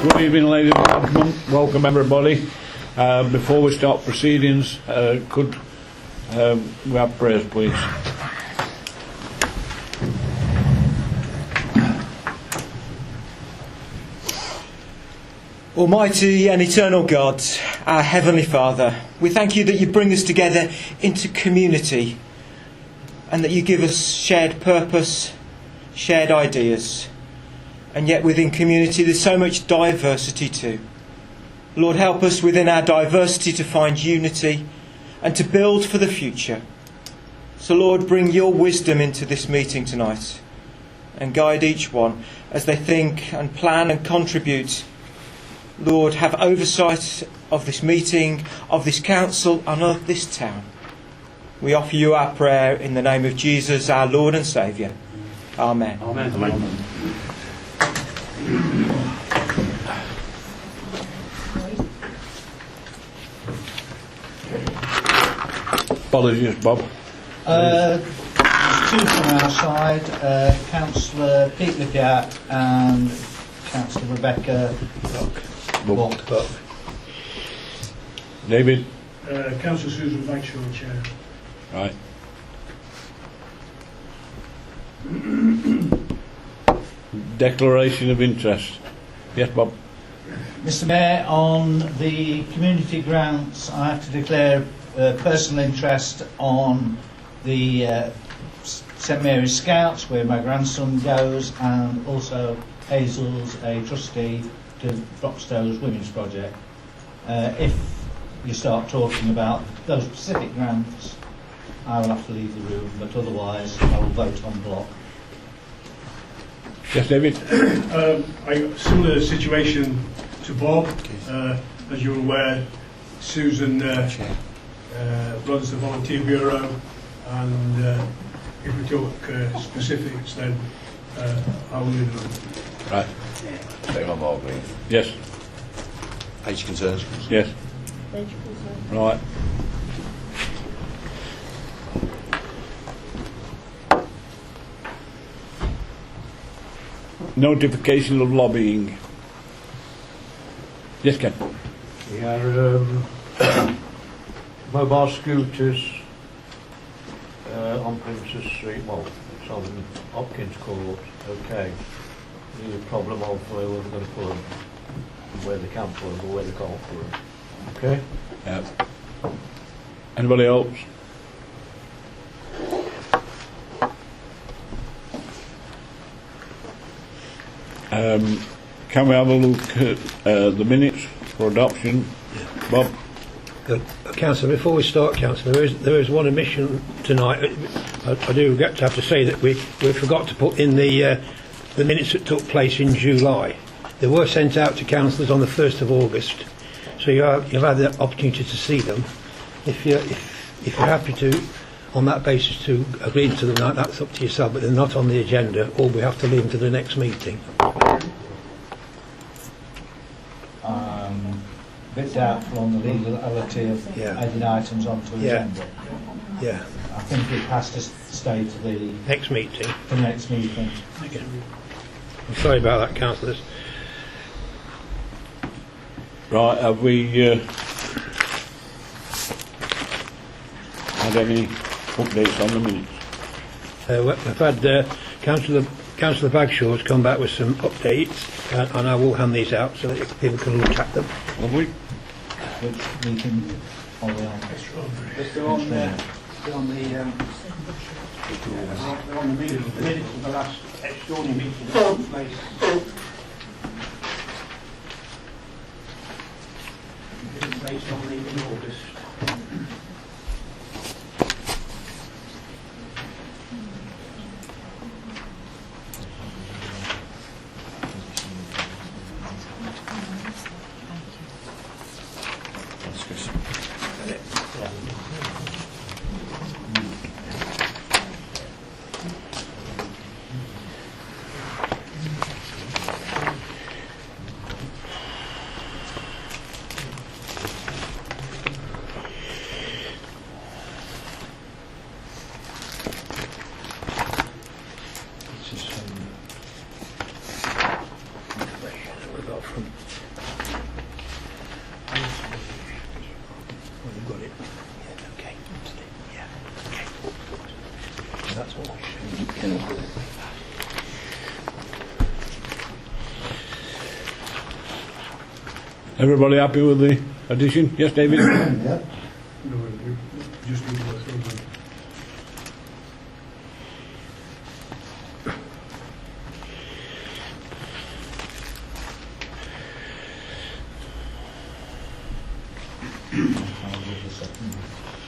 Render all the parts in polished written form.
Good evening, ladies and gentlemen. Welcome, everybody. Before we start proceedings, could we have prayers, please? Almighty and eternal God, our Heavenly Father, we thank you that you bring us together into community and that you give us shared purpose, shared ideas. And yet within community there's so much diversity too. Lord, help us within our diversity to find unity and to build for the future. So Lord, bring your wisdom into this meeting tonight and guide each one as they think and plan and contribute. Lord, have oversight of this meeting, of this council and of this town. We offer you our prayer in the name of Jesus, our Lord and Saviour. Amen. Amen. Amen. Apologies, Bob. Two from our side, Councillor Pete Legat and Councillor Rebecca Buck. David. Councillor Susan Bagshore, Chair. Right. Declaration of interest. Yes, Bob. Mr Mayor, on the community grants, I have to declare personal interest on the St Mary's Scouts, where my grandson goes, and also Hazel's a trustee to Broxtow's Women's Project. If you start talking about those specific grants, I will have to leave the room, but otherwise I will vote on block. Yes, David. Similar situation to Bob. As you're aware, Susan runs the Volunteer Bureau, and if we talk specifics, then I will leave the room. Right. Take on board, please. Yes. Age concerns. Yes. Right. Notification of lobbying. Yes, Ken. Yeah, mobile scooters on Princess Street. Well, it's on Hopkins Court. Okay. There's a problem of where we're going to put them, where they can put them, or where they can't put them. Okay. Yeah. Anybody else? Can we have a look at the minutes for adoption? Bob? Councillor, before we start, Councillor, there is one omission tonight. I do regret to have to say that we forgot to put in the minutes that took place in July. They were sent out to councillors on the 1st of August, so you've had the opportunity to see them. If you're happy to, on that basis, to agree to them, that's up to yourself, but they're not on the agenda, or we have to leave them to the next meeting. A bit doubtful on the legality of adding items onto the agenda. Yeah. I think it has to stay to the Next meeting. next meeting. Okay. I'm sorry about that, councillors. Right, have we had any updates on the minutes? We've had Councillor Bagshaw has come back with some updates, and I will hand these out so that people can look at them. Have we? Which meeting are we on? They're on the minutes of the last extraordinary meeting that took place. Based on in August. This is some information that we got from Everybody happy with the addition? Yes, David? No, we just need to go through them.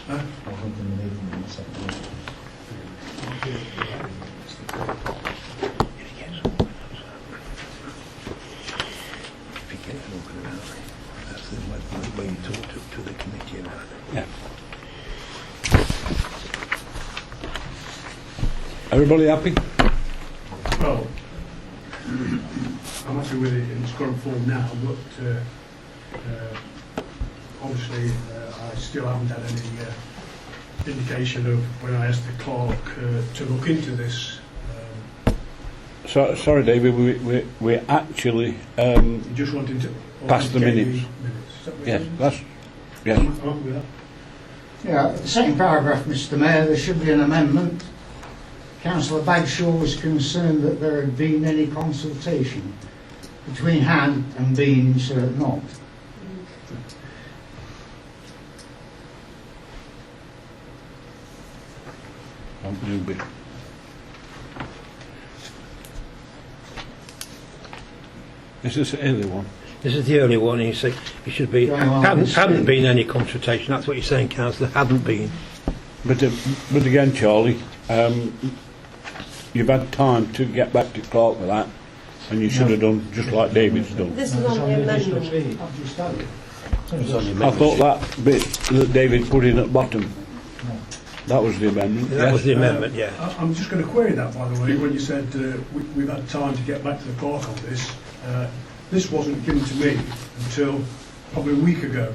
Huh? That's the way you talk to the committee about it. Yeah. Everybody happy? Well, I'm happy with it in its current form now, but obviously I still haven't had any indication of when I asked the clerk to look into this. Sorry, David, we actually, You just wanted to Pass the authenticate minutes. Is that what yes, it is? that's, yes. I'm happy with that. Yeah, the same paragraph, Mr Mayor, there should be an amendment. Councillor Bagshaw was concerned that there had been any consultation between had and been, insert not. New bit. This is the early one. This is the only one. You say it should be. Going on Hadn't, this hadn't week. been any consultation. That's what you're saying, Councillor. Hadn't been. But again, Charlie, you've had time to get back to Clark with that, and you should have done just like David's done. This is No, it's on the additional amendment. fee. I've just had it. I thought that bit that David put in at the bottom, that was the amendment. That was the amendment. Yeah. I'm just going to query that, by the way, when you said we've had time to get back to the clerk on this. This wasn't given to me until probably a week ago.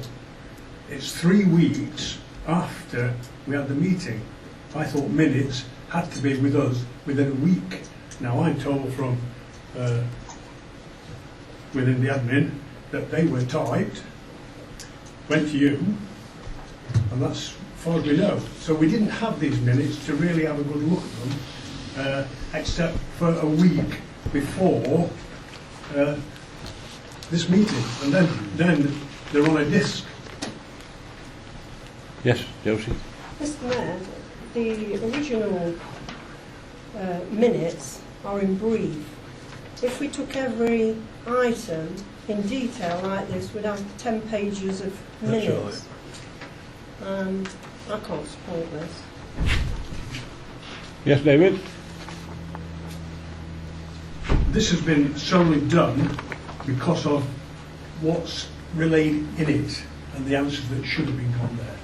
It's 3 weeks after we had the meeting. I thought minutes had to be with us within a week. Now I'm told from within the admin that they were typed, went to you, and that's as far as we know. So we didn't have these minutes to really have a good look at them, except for a week before this meeting, and then they're on a disc. Yes, Josie. Mr Mayor, the original minutes are in brief. If we took every item in detail like this, we'd have 10 pages of That's minutes. I can't support this. Yes, David? This has been solely done because of what's relayed in it and the answers that should have been gone there.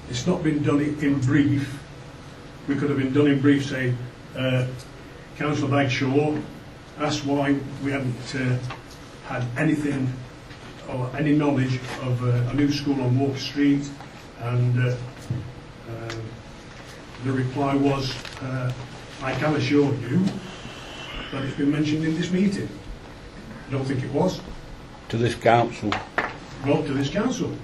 It's not been done in brief. We could have been done in brief, say, Councillor Bagshaw asked why we hadn't had anything or any knowledge of a new school on Walker Street, and the reply was, I can assure you that it's been mentioned in this meeting. I don't think it was. To this council. Well, to this council.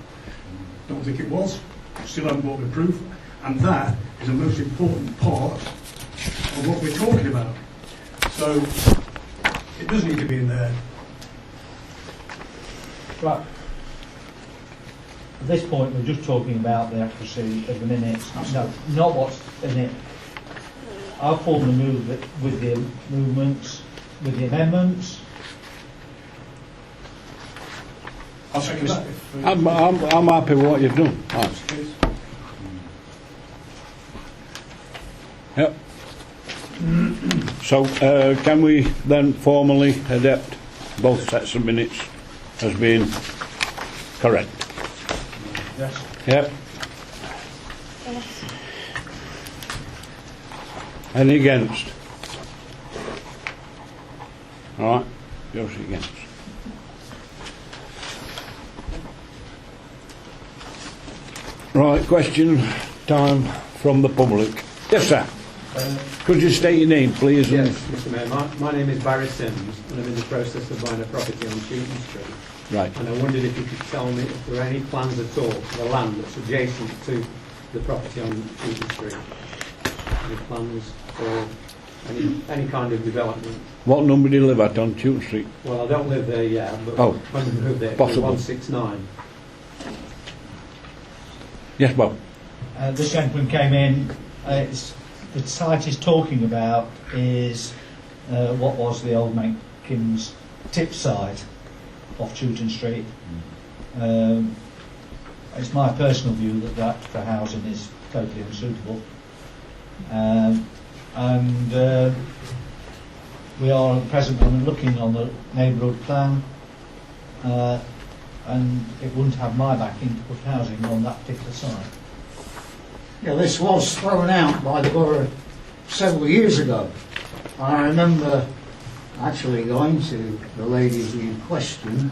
Don't think it was. Still haven't brought me proof. And that is the most important part of what we're talking about. So, it does need to be in there. Right. At this point, we're just talking about the accuracy of the minutes, no, not what's in it. I'll formally move it with the movements, with the amendments. I'll second that. I'm happy with what you've done. Right. Yep. So, can we then formally adopt both sets of minutes as being correct? Yes. Yep. Any against? All right. Josie against. Right, question time from the public. Yes, sir. Could you state your name, please? Yes, Mr Mayor. My name is Barry Sims, and I'm in the process of buying a property on Shooting Street. Right. And I wondered if you could tell me if there are any plans at all for the land that's adjacent to the property on Shooting Street. Any plans for any kind of development. What number do you live at on Tute Street? Well, I don't live there yet, but Oh, when I moved there, it was possible. 169. Yes, Bob. This gentleman came in. The site he's talking about is what was the old Mankins tip site off Chewton Street. It's my personal view that that for housing is totally unsuitable. We are at present looking on the neighbourhood plan, and it wouldn't have my backing to put housing on that particular site. Yeah, this was thrown out by the borough several years ago. I remember actually going to the lady in question,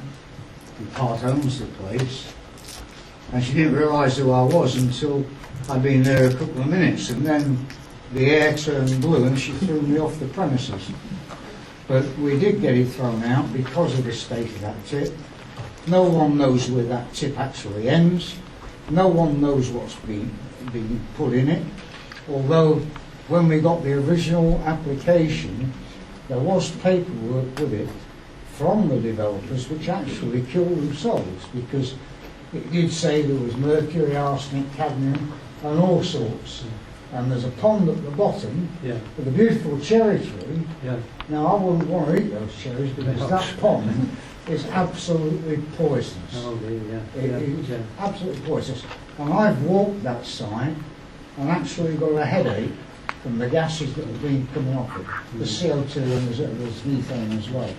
who part owns the place, and she didn't realise who I was until I'd been there a couple of minutes, and then the air turned blue and she threw me off the premises. But we did get it thrown out because of the state of that tip. No one knows where that tip actually ends. No one knows what's been put in it. Although when we got the original application, there was paperwork with it from the developers which actually killed themselves, because it did say there was mercury, arsenic, cadmium and all sorts. And there's a pond at the bottom Yeah, with a beautiful cherry tree. yeah. Now I wouldn't want to eat those cherries because that pond is absolutely poisonous. Oh, dear, yeah. It yeah, is yeah. absolutely poisonous. And I've walked that site and actually got a headache from the gases that have been coming off it. The CO2 and there's methane as well.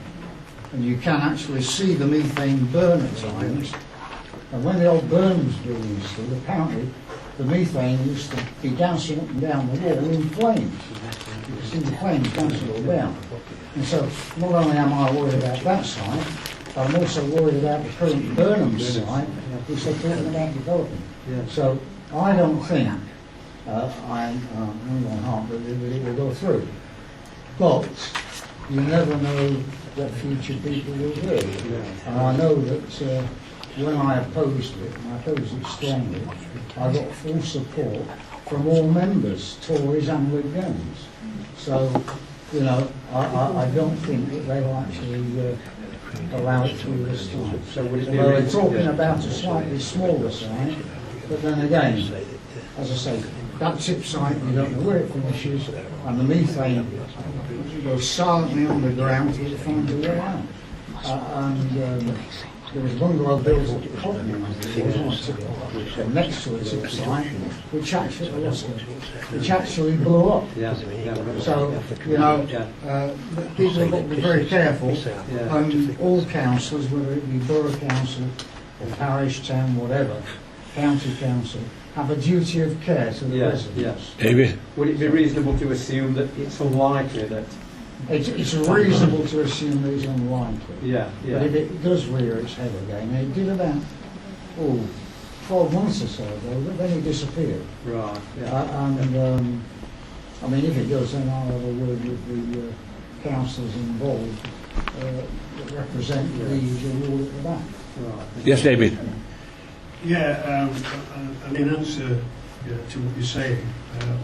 And you can actually see the methane burn at times. And when the old burners were being installed, apparently the methane used to be dancing up and down the wall in flames. You can see the flames dancing all down. And so not only am I worried about that site, I'm also worried about the current Burnham site, which they're talking about developing. Yeah. So I don't think, I'm on heart that it will go through. But you never know what future people will do. And I know that when I opposed it, and I opposed it strongly, I got full support from all members, Tories and Lib Dems. So, you know, I don't think that they will actually allow it through this time. So would it be Well, they're reasonable- talking about a slightly smaller site, but then again, as I say, that tip site, you don't know where it finishes, and the methane goes silently underground till it finds a way out. There was a bungalow built at Cotton, next to a tip site, which actually blew up. Yeah, yeah. So, you know, Yeah. people have got to be very careful, Yeah. and all councillors, whether it be borough council or parish, town, whatever, county council, have a duty of care to the Yeah, residents. David? Would it be reasonable to assume that it's unlikely that? It's reasonable to assume that it's unlikely. Yeah, But if it does rear its head again, and it did about 12 months or so ago, but then it disappeared. Right. Yeah. I mean, if it does, then I'll have a word with the councillors involved that represent the ward at the back. Right. Yes, David. Yeah, and in answer to what you're saying,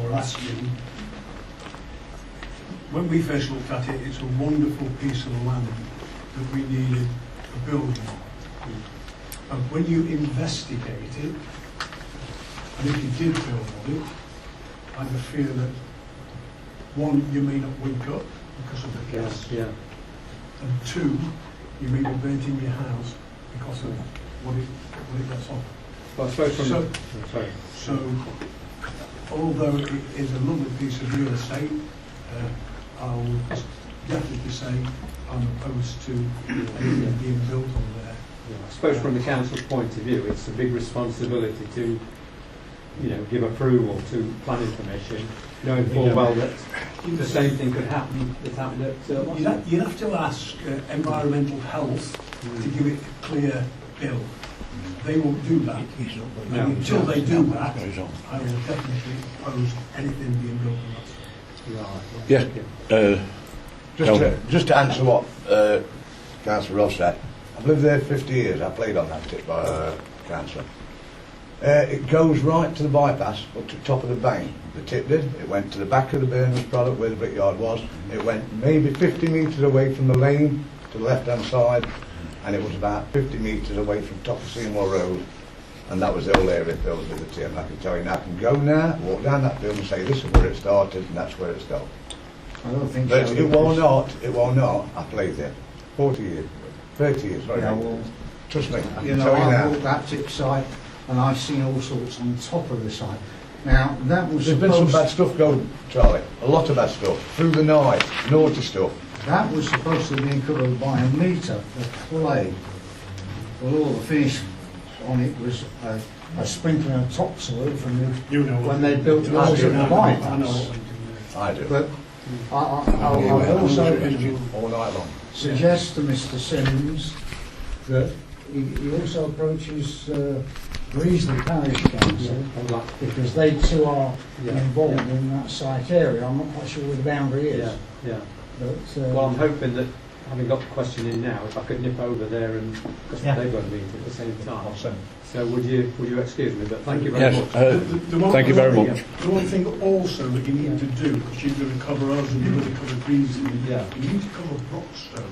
or asking, when we first looked at it, it's a wonderful piece of land that we needed a building. And when you investigate it, and if you did build on it, I have a fear that, one, you may not wake up because of the gas, Yeah. and two, you may be burnt in your house because of what it gets off. Well, I suppose from So- sorry. So, although it is a lovely piece of real estate, I would definitely say I'm opposed to anything being built on there. I suppose from the council's point of view, it's a big responsibility to, give approval to planning commission, knowing full well that the same thing could happen that happened at. You'd have to ask environmental health to give it a clear bill. They won't do that. And until they do that, I will definitely oppose anything being built on that. Yeah. Just to answer what Councillor Ross said, I've lived there 50 years. I played on that tip by Councillor. It goes right to the bypass, up to the top of the bank. The tip did. It went to the back of the Burnham's product where the brickyard was. It went maybe 50 metres away from the lane to the left-hand side, and it was about 50 metres away from top of Seymour Road. And that was the whole area filled with the tin. I can tell you now, I can go now, walk down that field and say this is where it started and that's where it stopped. I don't think But so. it will not. I played there 40 years, 30 years, sorry. Yeah, well, Trust me, I can you know, tell you I've now. walked that tip site and I've seen all sorts on top of the site. Now, that was There's been some supposed, bad stuff going, Charlie. A lot of bad stuff. Through the night, naughty stuff. that was supposed to be covered by a meter of clay. Well, all the finish on it was a sprinkling of topsoil from the, You know. when they built the I roads do in the know. bypass. I do. But I'll also All night long. suggest to Mr Simmons that he also approaches Greasley Parish Council, because they too are Yeah. involved in that site area. I'm not quite sure where the boundary is. Yeah, yeah. But, Well, I'm hoping that, having got the question in now, if I could nip over there and, because Yeah. they've got a meeting at the same time. So would you excuse me, but thank you very Yes, much. thank you very much. The one thing also that you need to do, because you're going to cover us and you're going to cover Greasley, Yeah. you need to cover Broxtowe.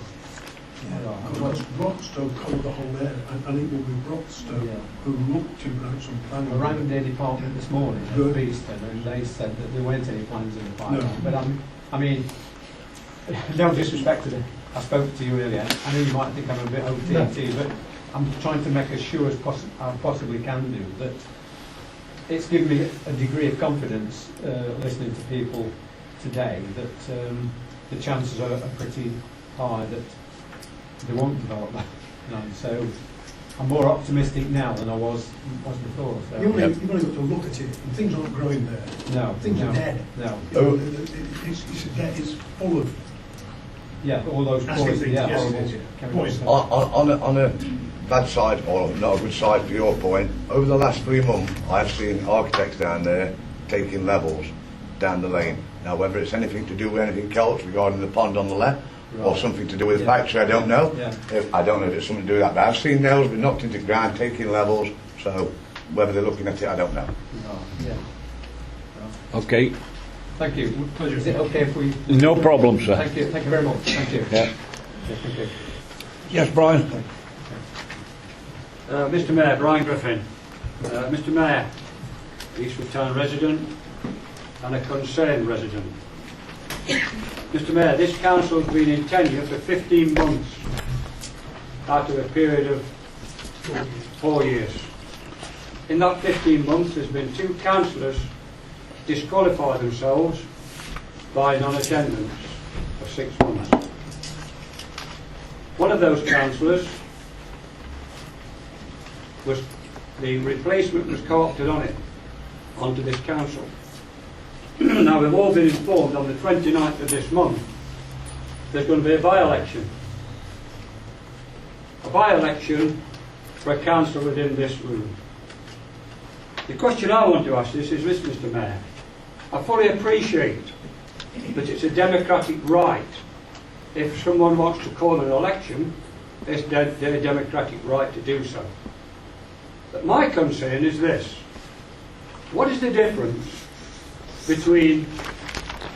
Because Broxtowe cover the whole area, and it will be Broxtowe Yeah. who look to grant some planning. I rang their department this morning at Good. Beeston, and they said that there weren't any plans in the pipeline. No. But I mean, no disrespect to I spoke to you earlier. I know you might think I'm a bit OTT, but I'm trying to make as sure as I possibly can do that it's given me a degree of confidence listening to people today that the chances are pretty high that they won't develop that land. So I'm more optimistic now than I was before. So. You've only got to look at it, and things aren't growing there. No, Things no, are dead. No. You know, it's full of Yeah, all those nasty poison, things. yeah, Yes, horrible it is, yeah. chemicals. Poison. On a bad side, or not a good side for your point, over the last 3 months, I've seen architects down there taking levels down the lane. Now, whether it's anything to do with anything else regarding the pond on the left, or Right. something to do with the Yeah. factory, I don't know. Yeah. I don't know if it's something to do with that, but I've seen nails be knocked into the ground, taking levels, so whether they're looking at it, I don't know. Right, yeah. Okay, Thank you. Is it okay if we... no problem, sir. Thank you very much. Thank you. Yeah. Yeah, thank you. Yes, Brian? Mr Mayor, Brian Griffin. Mr Mayor, Eastwood Town resident and a concerned resident. Mr Mayor, this council has been in tenure for 15 months out of a period of 4 years. In that 15 months there's been 2 councillors disqualify themselves by non-attendance for 6 months. One of those councillors was, the replacement was co-opted on it, onto this council. Now we've all been informed on the 29th of this month there's going to be a by-election. A by-election for a council within this room. The question I want to ask this is this, Mr Mayor. I fully appreciate that it's a democratic right. If someone wants to call an election, it's their democratic right to do so. But my concern is this. What is the difference between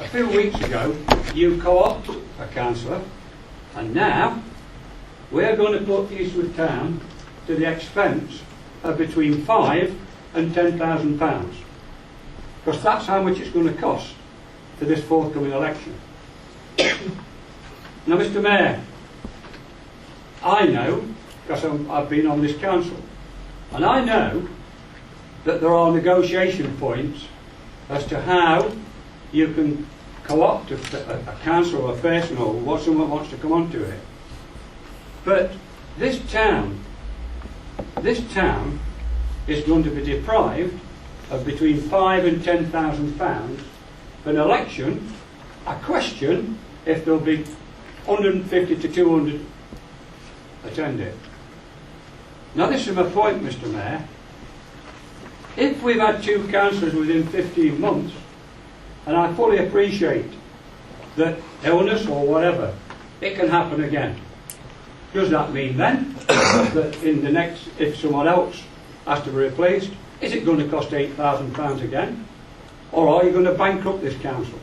a few weeks ago you co-opted a councillor and now we're going to put Eastwood Town to the expense of between £5,000 and £10,000? Because that's how much it's going to cost for this forthcoming election. Now, Mr Mayor, I know, because I've been on this council, and I know that there are negotiation points as to how you can co-opt a council or a person or what someone wants to come onto it. But this town is going to be deprived of between £5,000 and £10,000 for an election. I question if there'll be 150 to 200 attend it. Now this is my point, Mr Mayor. If we've had 2 councillors within 15 months, and I fully appreciate that illness or whatever, it can happen again. Does that mean then that in the next, if someone else has to be replaced, Is it going to cost £8,000 again? Or are you going to bankrupt this council?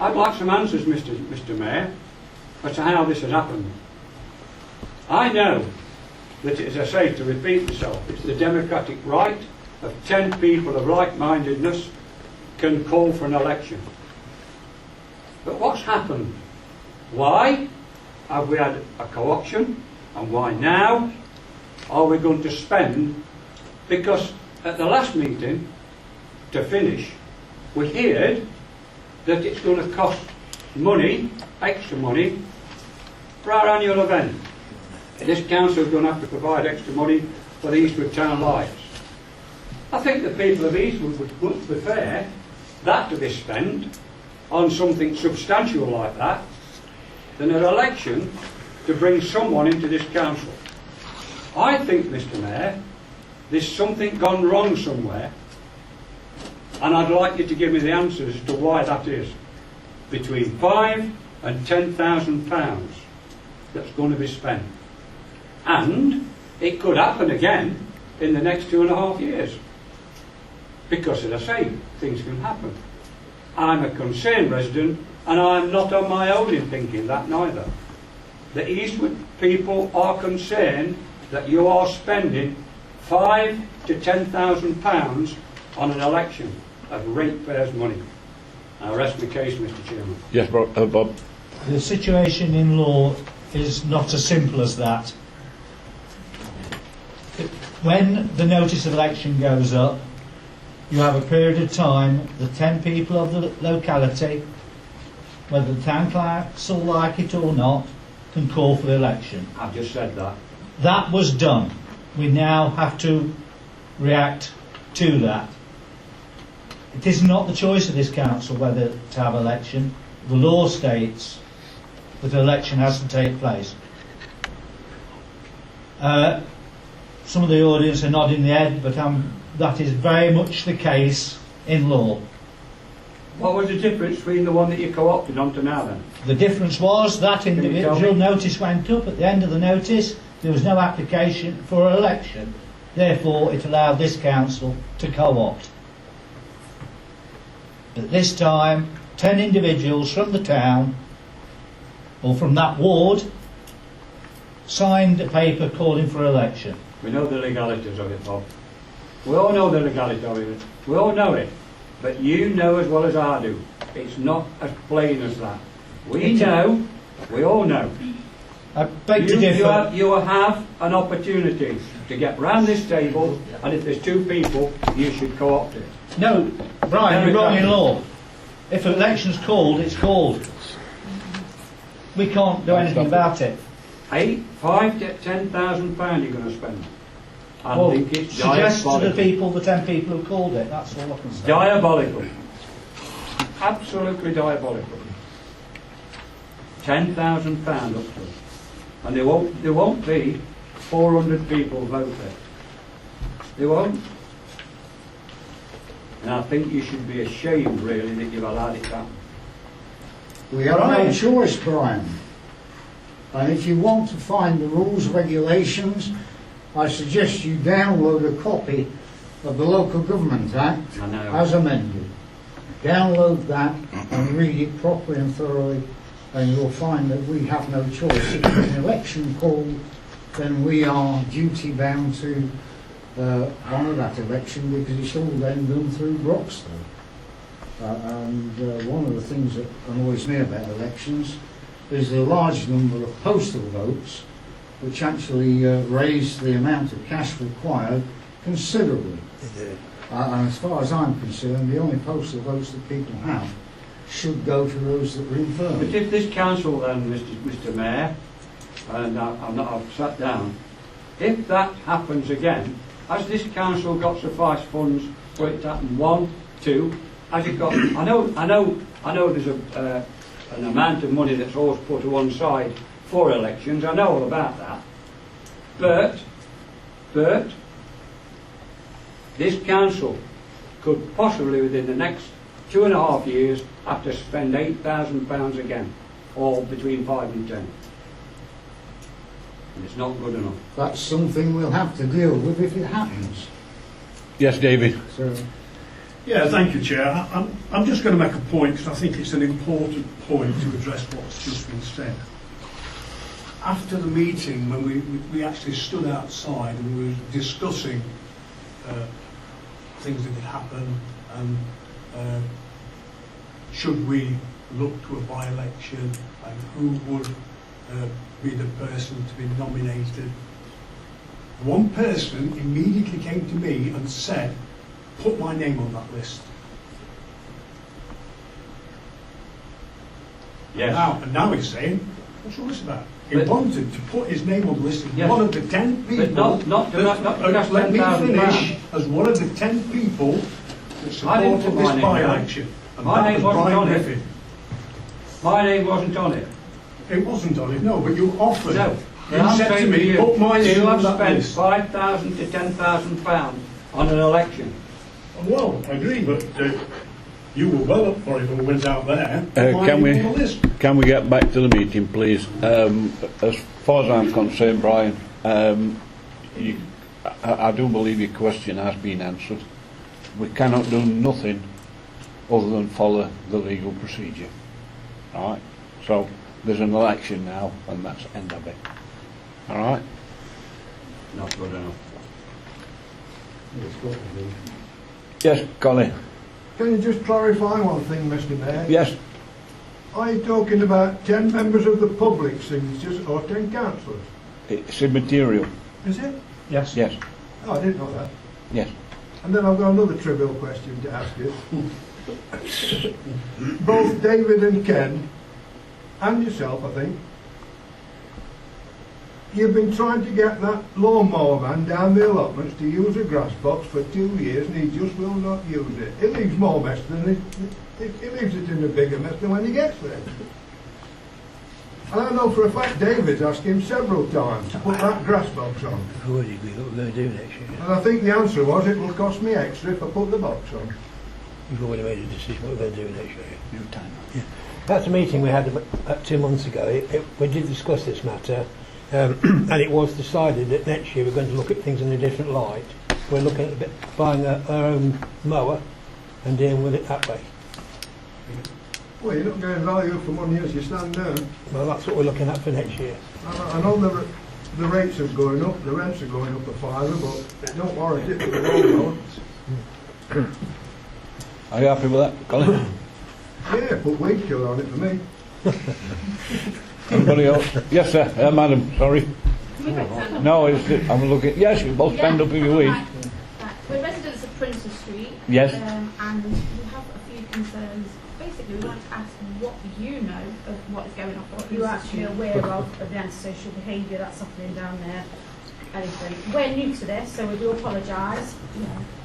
I'd like some answers, Mr. Mayor, as to how this has happened. I know that, as I say, to repeat myself, it's the democratic right of 10 people of like-mindedness can call for an election. But what's happened? Why have we had a co-option, and why now are we going to spend? Because at the last meeting, to finish, we heard that it's going to cost money, extra money, for our annual event. This council is going to have to provide extra money for the Eastwood Town Lights. I think the people of Eastwood would much prefer that to be spent on something substantial like that than an election to bring someone into this council. I think, Mr. Mayor, there's something gone wrong somewhere, and I'd like you to give me the answers as to why that is. Between £5,000 and £10,000 that's going to be spent. And it could happen again in the next 2.5 years. Because, as I say, things can happen. I'm a concerned resident, and I'm not on my own in thinking that neither. The Eastwood people are concerned that you are spending £5,000 to £10,000 on an election of ratepayers' money. I rest my case, Mr. Chairman. Yes, Bob. The situation in law is not as simple as that. When the notice of election goes up, you have a period of time, the 10 people of the locality, whether the town council like it or not, can call for the election. I've just said that. That was done. We now have to react to that. It is not the choice of this council whether to have election. The law states that an election has to take place. Some of the audience are nodding their head, but that is very much the case in law. What was the difference between the one that you co-opted onto now then? The difference was that you tell individual me? notice went up. At the end of the notice, there was no application for an election. Therefore, it allowed this council to co-opt. At this time, 10 individuals from the town, or from that ward, signed a paper calling for election. We know the legalities of it, Bob. We all know the legalities of it. We all know it. But you know as well as I do, it's not as plain as that. We know, we all know. I beg to differ. You have an opportunity to get round this table, and if there's 2 people, you should co-opt it. No, Brian, you're wrong in law. If an election's called, it's called. We can't do anything about it. £5,000 to £10,000 you're going to spend. I Well, think it's suggest to the diabolical. people, the 10 people who called it, that's all I can say. Diabolical. Absolutely diabolical. £10,000 up to it. And there won't be 400 people vote there. There won't. And I think you should be ashamed, really, that you've allowed it happen. We have no choice, Brian. And if you want to find the rules, regulations, I suggest you download a copy of the Local Government Act I know. as amended. Download that and read it properly and thoroughly, and you'll find that we have no choice. If there's an election called, then we are duty bound to honour that election, because it's all then done through Broxton. And one of the things that annoys me about elections is the large number of postal votes, which actually raise the amount of cash required considerably. And as far as I'm concerned, the only postal votes that people have should go to those that are But infirm. if this council then, Mr. Mayor, and I've sat down, if that happens again, has this council got suffice funds for it to happen? 1, 2, has it got? I know there's an amount of money that's always put to one side for elections. I know all about that. But this council could possibly, within the next 2.5 years, have to spend £8,000 again, or between 5 and 10. And it's not good enough. That's something we'll have to deal with if it happens. Yes, David. Yeah, thank you, Chair. I'm just going to make a point because I think it's an important point to address what's just been said. After the meeting, when we actually stood outside and we were discussing things that could happen and should we look to a by-election and who would be the person to be nominated, one person immediately came to me and said, put my name on that list. Yes. Now he's saying, what's all this about? He But- wanted to put his name on the list as Yes. one of the 10 people. But not to ask let me £10,000. finish. As one of the 10 people that I didn't supported put my this name by-election. And My that name was wasn't Brian on it. Griffin. My name wasn't on it. It wasn't on it, no, but you offered. No. You I'm said to saying me, you, put my you name on have that spent list. £5,000 to £10,000 on an election. Well, I agree, but you were well up for it when we went out there. Put my Can name on the list. we get back to the meeting, please? As far as I'm concerned, Brian, I do believe your question has been answered. We cannot do nothing other than follow the legal procedure. All right? So there's an election now, and that's the end of it. All right? Not good enough. Yes, Colin. Can you just clarify one thing, Mr. Mayor? Yes. Are you talking about 10 members of the public signatures or 10 councillors? It's immaterial. Is it? Yes. Yes. Oh, I didn't know that. Yes. And then I've got another trivial question to ask you. Both David and Ken, and yourself, I think, you've been trying to get that lawnmower man down the allotments to use a grass box for 2 years, and he just will not use it. It leaves more mess than he leaves it in a bigger mess than when he gets there. And I know for a fact David's asked him several times to put that grass box on. I've already agreed what we're going to do next year. And I think the answer was it will cost me extra if I put the box on. We've already made a decision what we're going to do next year. New time. That's a meeting we had 2 months ago. We did discuss this matter, and it was decided that next year we're going to look at things in a different light. We're looking at buying our own mower and dealing with it that way. Well, you're not getting value for money as you stand now. Well, that's what we're looking at for next year. I know the rates are going up, the rents are going up a fiver, but it don't warrant it for the long run. Are you happy with that, Colin? Yeah, put weed killer on it for me. Anybody else? Yes, sir. Madam, sorry. No, I'm looking. Yes, you both stand up if you wish. Right. We're residents of Princess Street. Yes. And we have a few concerns. Basically, we want to ask what you know of what is going on. What you're actually aware of the antisocial behaviour that's happening down there. Anything. We're new to this, so we do apologise.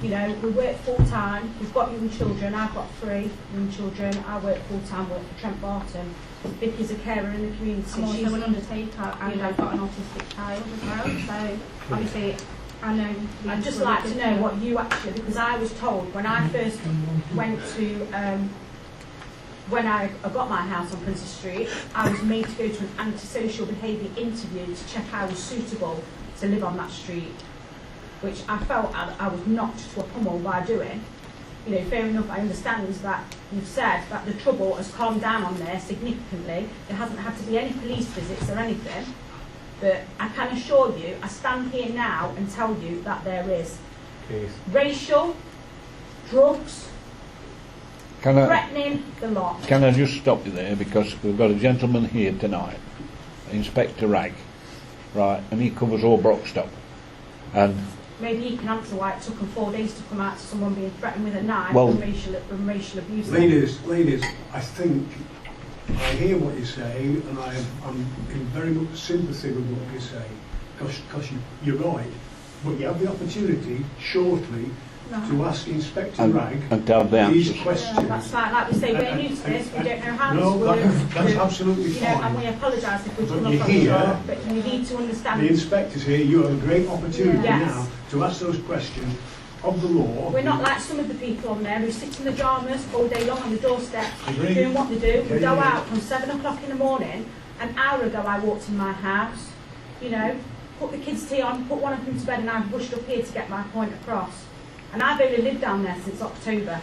You know, we work full time. We've got young children. I've got 3 young children. I work full time. Work for Trent Barton. Vicky's a carer in the community. I'm also She's an undertaker, and I've got an autistic child as well. So obviously, I know. I'd just like to know what you actually, because I was told when I first went to, when I got my house on Princess Street, I was made to go to an antisocial behaviour interview to check I was suitable to live on that street, which I felt I was knocked to a pummel by doing. You know, fair enough, I understand that you've said that the trouble has calmed down on there significantly. There hasn't had to be any police visits or anything. But I can assure you, I stand here now and tell you that there is racial, drugs, threatening the lot. Can I just stop you there, because we've got a gentleman here tonight, Inspector Ragg, right, and he covers all Brockstock, and Maybe he can answer why it took them 4 days to come out to someone being threatened with a knife Well, and racial abuse. Ladies, I think I hear what you say, and I'm in very much sympathy with what you say, because you're right. But you have the opportunity shortly to ask Inspector Ragg and tell the these answers. questions. Yeah, that's fine. Like we say, we're new to this. We don't know how No, this works. that's absolutely You know, and fine. we apologise if we've But come you're across here. short, but you need to understand. The inspector's here. You have a great opportunity Yes. now to ask those questions of the law. We're not like some of the people on there who sit in the dramas all day long on the doorstep Agreed. doing what they do. We Yeah, go yeah. out from 7 o'clock in the morning. An hour ago I walked in my house, you know, put the kids' tea on, put one of them to bed, and I've rushed up here to get my point across. And I've only lived down there since October.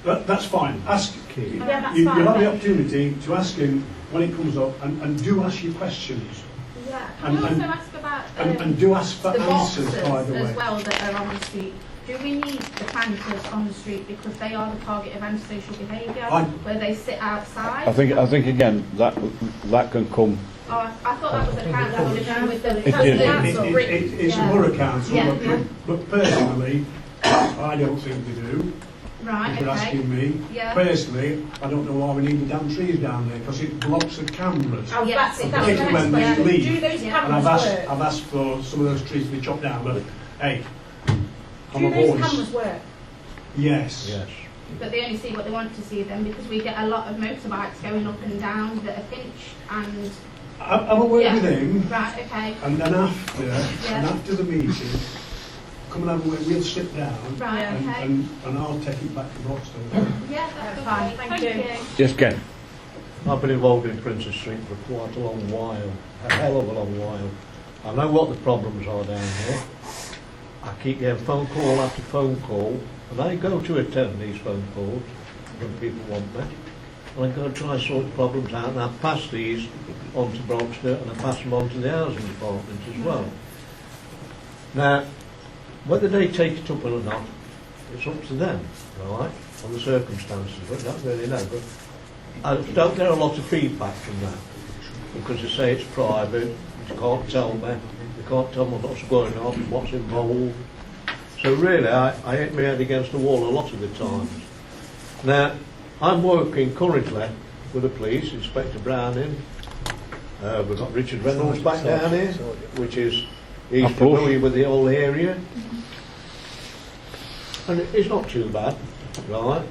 That's fine. Ask. Yeah, that's You'll fine. have the opportunity to ask him when it comes up, and do ask your questions. Yeah. And- Can I also and- ask about And do ask for the answers, boxes by the way. as well that are on the street? Do we need the planters on the street because they are the target of antisocial behaviour, where they sit outside? I think again, that can come, Oh, I thought that was a council issue with the It is. council. It's a Yeah. borough council, Yeah. but personally, I don't think they do. Right, If you're okay. asking me, Yeah. personally, I don't know why we need the damn trees down there, because it blocks the cameras. Oh, yes, That's Particularly the when next they question. leave. Do those Yeah. And cameras work? I've asked for some of those trees to be chopped down, but hey, I'm Do a those voice. cameras work? Yes. Yes. But they only see what they want to see then, because we get a lot of motorbikes going up and down that are pinched and... Have a word Yeah. with him, Right, okay. and then after the meeting, come and have a word, we'll sit down, Right, and, okay. and I'll take it back to Broxton. Yeah, that's Fine, okay. thank you. yes, Ken. I've been involved in Princess Street for quite a long while, a hell of a long while. I know what the problems are down here. I keep getting phone call after phone call, and I go to attend these phone calls when people want me. And I go try and sort the problems out, and I pass these on to Broxton, and I pass them on to the housing department as well. Now, whether they take it up or not, it's up to them, all right, on the circumstances, but I don't really know. But I don't get a lot of feedback from that, because they say it's private, you can't tell me, you can't tell me what's going on, what's involved. So really, I hit my head against the wall a lot of the times. Now, I'm working currently with the police, Inspector Browning. We've got Richard Reynolds back down here, which is, he's Of course. familiar with the whole area. And it's not too bad, right?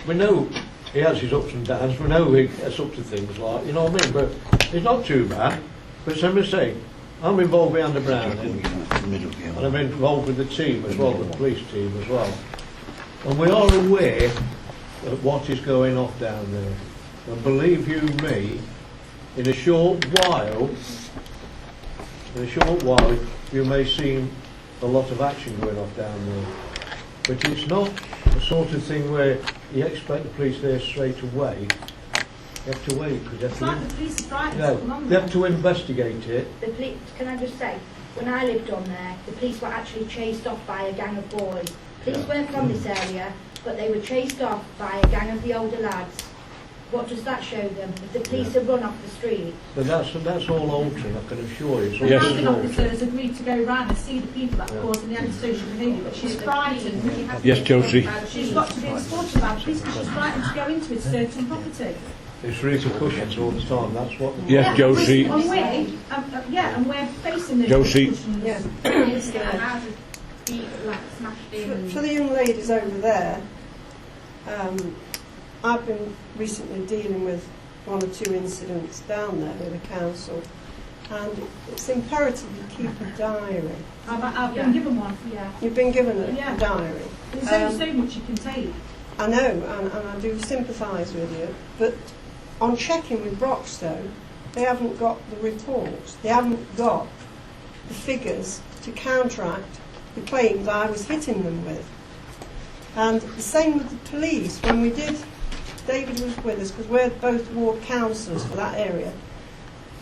We know he has his ups and downs, we know he gets up to things like, you know what I mean? But it's not too bad. But as I say, I'm involved behind the Browning, and I'm involved with the team as well, the police team as well. And we are aware of what is going off down there. And believe you me, in a short while, you may see a lot of action going off down there. But it's not the sort of thing where you expect the police there straight away. You have to wait, because It's like the police are frightened to come no, on they there. have to investigate it. The police, can I just say, when I lived on there, the police were actually chased off by a gang of boys. Police weren't from this area, but they were chased off by a gang of the older lads. What does that show them? If the police have run off the street. But that's all altering, I can assure you. It's The all housing officer altering. has agreed to go round and see the people that are causing the antisocial behaviour, but she's frightened. Yes, Josie. She's got to be escorted by the police because she's frightened to go into a certain property. It's repercussions all the time, that's what... Yes, Josie. And we're facing those Josie. repercussions. Yeah, houses be like smashed in. For the young ladies over there, I've been recently dealing with one or two incidents down there with the council, and it's imperative you keep a diary. I've been given one. Yeah. You've been given a Yeah. diary. There's only so much you can take. I know, and I do sympathise with you, but on checking with Broxton, they haven't got the reports. They haven't got the figures to counteract the claims I was hitting them with. And the same with the police. When we did, David was with us because we're both ward councillors for that area.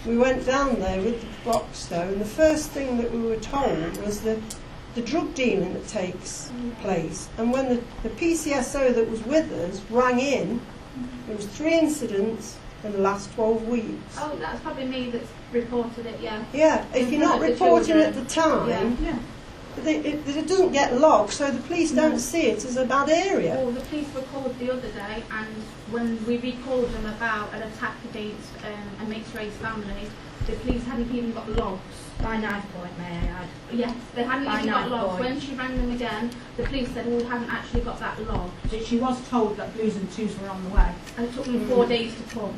We went down there with the Broxton, and the first thing that we were told was the drug dealing that takes place. And when the PCSO that was with us rang in, there was 3 incidents in the last 12 weeks. Oh, that's probably me that's reported it, yeah. Yeah, if you're not The reporting children. at the time, Yeah. it doesn't get logged, so the police don't see it as a bad area. Well, the police were called the other day, and when we recalled them about an attack against a mixed race family, the police hadn't even got logs. By knife point, may I add? Yes, they hadn't By even got knife logs. point. When she rang them again, the police said, well, we haven't actually got that log. But she was told that Blues and Twos were on the way. And it took them 4 days to come.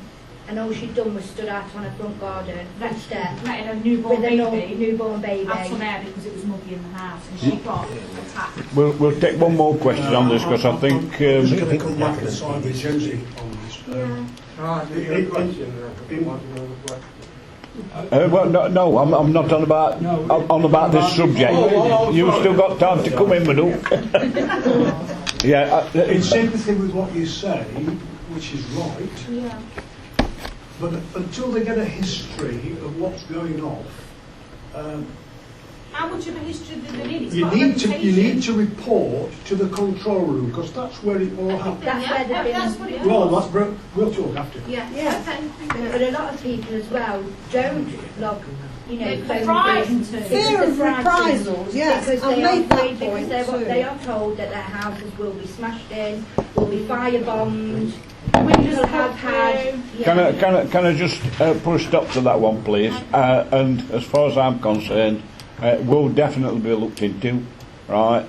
And all she'd done was stood out on her front garden, front step, Letting a newborn with a baby newborn baby. out on air because it was muggy in the house, and she got attacked. We'll take one more question on this because I think Just going to come back and side with Josie on this. Right, the question, I want to know the question. Well, no, I'm not on about on about this subject. You've still got time to come in, Manu. Yeah. In sympathy with what you say, which is right, Yeah. but until they get a history of what's going on, How much of a history do they need? It's you got a need reputation. to report to the control room, because that's where it all happens. That's where they've been. That's what it Well, was. we'll talk after. Yeah. Yeah. Okay. But a lot of people as well don't log, you know, They're phone frightened in to. because Fear of they're frightened. reprisals, yes, Because I've they are made that afraid, because point they're, too. they are told that their houses will be smashed in, will be firebombed. Windows People have had. through. Can I just put a stop to that one, please? And as far as I'm concerned, will definitely be looked into, right?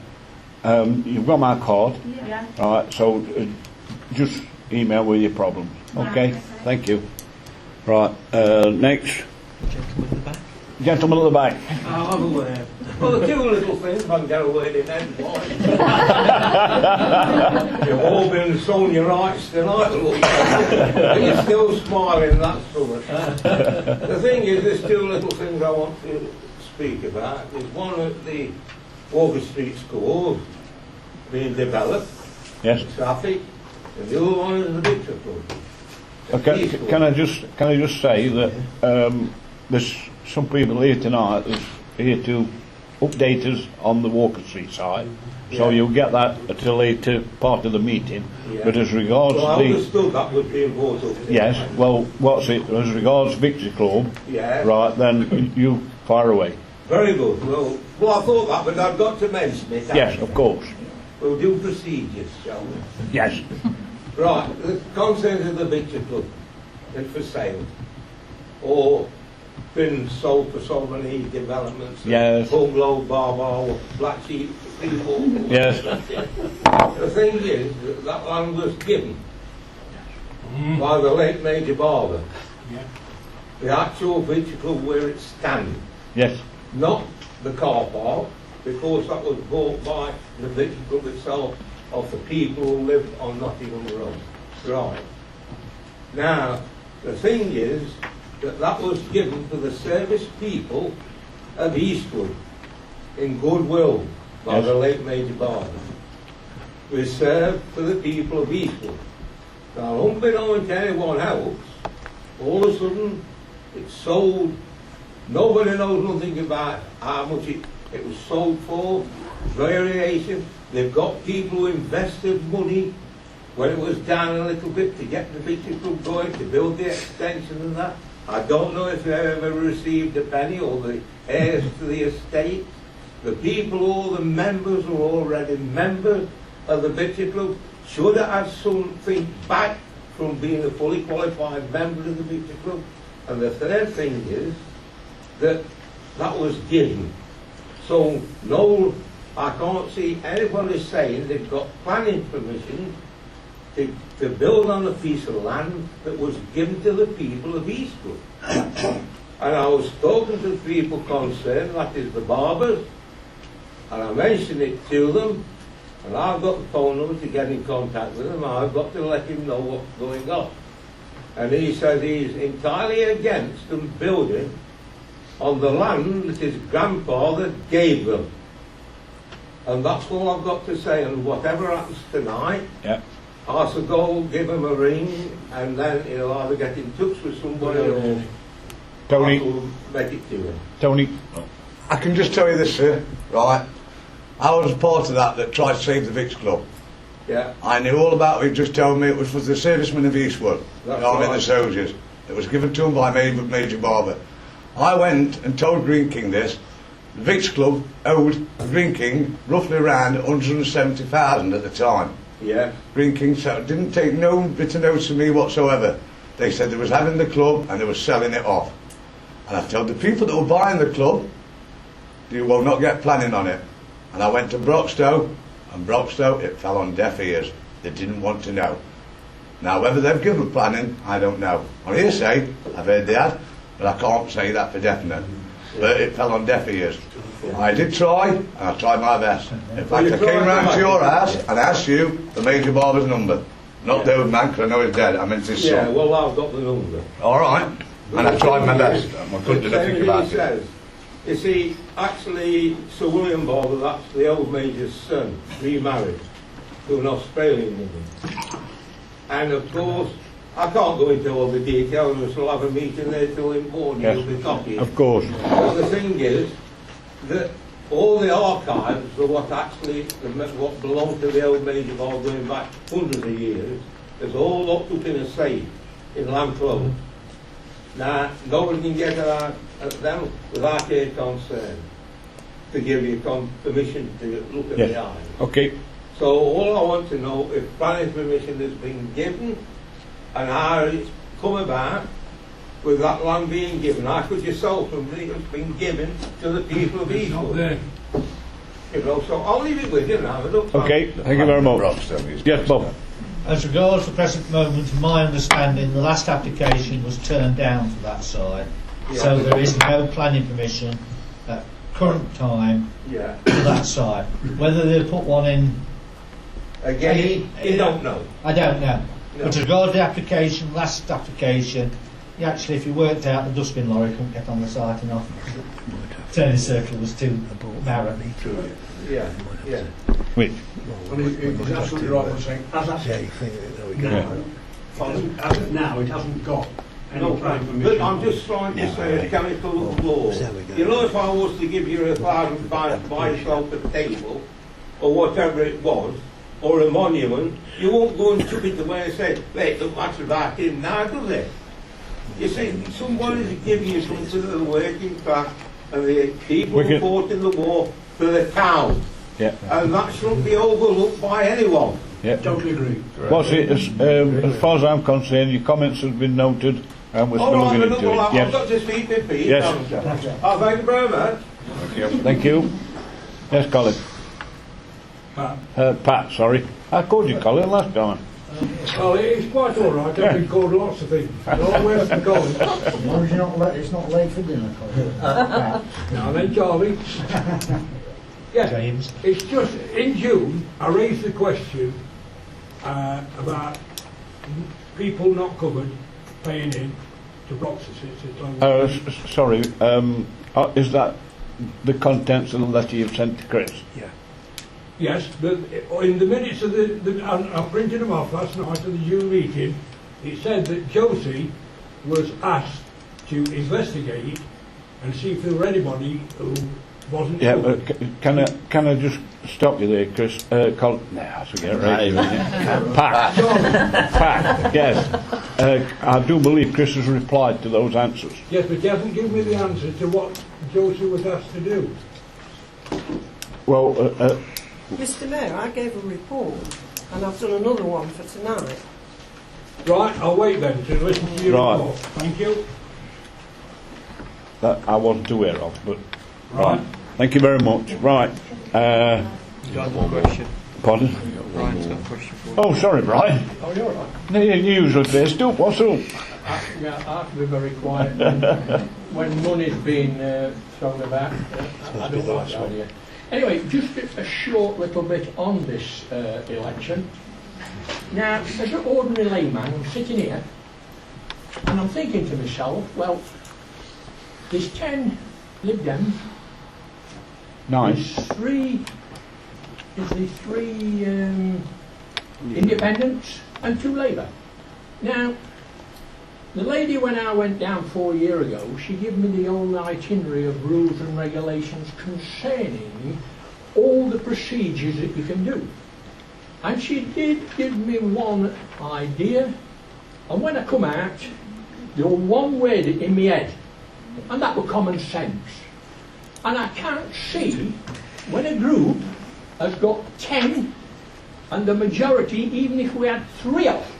You've got my card, Yeah. right? So just email with your problems, okay? Thank you. Right, next. Gentleman at the back. I'm aware. Well, the two little things, if I can get away in them. You've all been sold your rights tonight, look. And you're still smiling, that's so much. The thing is, there's two little things I want to speak about. There's one at the Walker Street School being developed, Yes. traffic, and the other one is the Victor Club. Okay. Can I just say that there's some people here tonight that's here to update us on the Walker Street side. So Yeah. you'll get that at a later part of the meeting. Yeah. But as regards Well, I the understood that would be brought up. yes, well, what's it? As regards Victory Club, Yeah. right? Then you fire away. Very good. Well, I thought that, but I've got to mention it. Yes, of course. We'll do procedures, shall we? Yes. Right, the content of the Victor Club is for sale, or been sold for so many developments. Yes. Bungalow, Barbar, Black Sheep, people. Yes. The thing is, that land was given by the late Major Barber. The actual Victor Club where it stands. Yes. Not the car park, because that was bought by the Victor Club itself of the people who lived on Nottingham Road. Right. Now, the thing is that that was given to the service people of Eastwood in goodwill by Yes. the late Major Barber. We served for the people of Eastwood. Now, unbeknown to anyone else, all of a sudden it's sold. Nobody knows nothing about how much it was sold for, variation. They've got people who invested money when it was down a little bit to get the Victory Club going, to build the extension and that. I don't know if they ever received a penny or the heirs to the estate. The people, all the members who are already members of the Victory Club should have had something back from being a fully qualified member of the Victory Club. And the third thing is that was given. So no, I can't see anybody saying they've got planning permission to build on a piece of land that was given to the people of Eastwood. And I was talking to the people concerned, that is the Barbers, and I mentioned it to them, and I've got the phone number to get in contact with him. I've got to let him know what's going on. And he says he's entirely against them building on the land that his grandfather gave them. And that's all I've got to say. And whatever happens tonight, Yeah. I shall go give him a ring, and then he'll either get in touch with somebody or Tony. I will make it to him. Tony. I can just tell you this, sir, right? I was a part of that tried to save the Vicks Club. Yeah. I knew all about it, just told me it was for the servicemen of Eastwood, That's the army and right. the soldiers. It was given to them by Major Barber. I went and told Green King this. The Vicks Club owed Green King roughly around 170,000 at the time. Yeah. Green King didn't take no bit of notice of me whatsoever. They said they was having the club and they were selling it off. And I told the people that were buying the club, you will not get planning on it. And I went to Broxtowe, and Broxtowe, it fell on deaf ears. They didn't want to know. Now, whether they've given planning, I don't know. On hearsay, I've heard they had, but I can't say that for definite. But it fell on deaf ears. I did try, and I tried my best. In fact, I came round to your house and asked you for Major Barber's number. Not the old man, because I know he's dead. I meant his Yeah, son. well, I've got the number. All right. And I tried my best, and I couldn't do nothing about it. Says, you see, actually, Sir William Bother, that's the old Major's son, remarried to an Australian woman. And of course, I can't go into all the details, we shall have a meeting there till in morning, Yes, you'll be copying. of course. But the thing is, that all the archives of what actually, what belonged to the old Major Ball going back hundreds of years, is all locked up in a safe in Lamclose. Now, nobody can get at them without their consent to give you permission to look at the Yeah. eyes. Okay. So all I want to know if planning permission has been given and how it's come about with that land being given. I could just sell something that's been given to the people of Eastwood. You know, so I'll leave it with you now. I don't Okay, thank you very much. Yes, Bob. As regards the present moment, to my understanding, the last application was turned down for that side. So there is no planning permission at current time Yeah. for that side. Whether they put one in, Again, you don't know. I don't know. No. But as regards the application, last application, actually, if you worked out the dustbin lorry couldn't get on the site enough, turning circle was too narrow. Yeah, yeah. Which? Well, he's absolutely right what saying. As at now, it hasn't got any No, planning permission. but I'm just trying to say a chemical law. You know, if I was to give you £1,000 to buy yourself a table, or whatever it was, or a monument, you won't go and chuck it away and say, wait, look, that's about him now, do they? You see, somebody's giving you something to the working class and the people who fought in the war for the town. Yeah. And that shouldn't be overlooked by anyone. Yeah. Totally agree. What's it, as far as I'm concerned, your comments have been noted and we're still All right, looking into it. I've Yes. got to speak to Pete. Yes. haven't I? Oh, thank you very much. Thank you. Yes, Colin. Pat, sorry. I called you Colin last time. Well, it's quite all right. I've been called lots of things. Long way from Colin. As long as you're not late, it's not late for dinner, Colin. Now then, Charlie. Yes, James. it's just, in June, I raised the question about people not covered paying in to Roxas. Sorry, is that the contents of the letter you've sent to Chris? Yeah. Yes, but in the minutes of I printed them off last night at the June meeting, it said that Josie was asked to investigate and see if there were anybody who wasn't Yeah, covered. but can I just stop you there, Chris? Colin, I forget right. Pat, yes. I do believe Chris has replied to those answers. Yes, but he hasn't given me the answer to what Josie was asked to do. Well, Mr Mayor, I gave a report and I've done another one for tonight. Right, I'll wait then to listen to your Right. report. Thank you. that I wasn't aware of, but Right. Thank you very much. Right. You got one question. Pardon? Brian's got a question for you. Oh, sorry, Brian. Oh, you're all right. No, you usually first up. What's up? I have to be very quiet. When money's being thrown about, I don't like the idea. Anyway, just a short little bit on this election. Now, as an ordinary layman, I'm sitting here, and I'm thinking to myself, well, there's 10 Lib Dems, Nice. there's three independents and 2 Labour. Now, the lady, when I went down 4 years ago, she gave me the old itinerary of rules and regulations concerning all the procedures that you can do. And she did give me one idea, and when I come out, there was one word in my head, and that was common sense. And I can't see when a group has got 10 and the majority, even if we had 3 of them,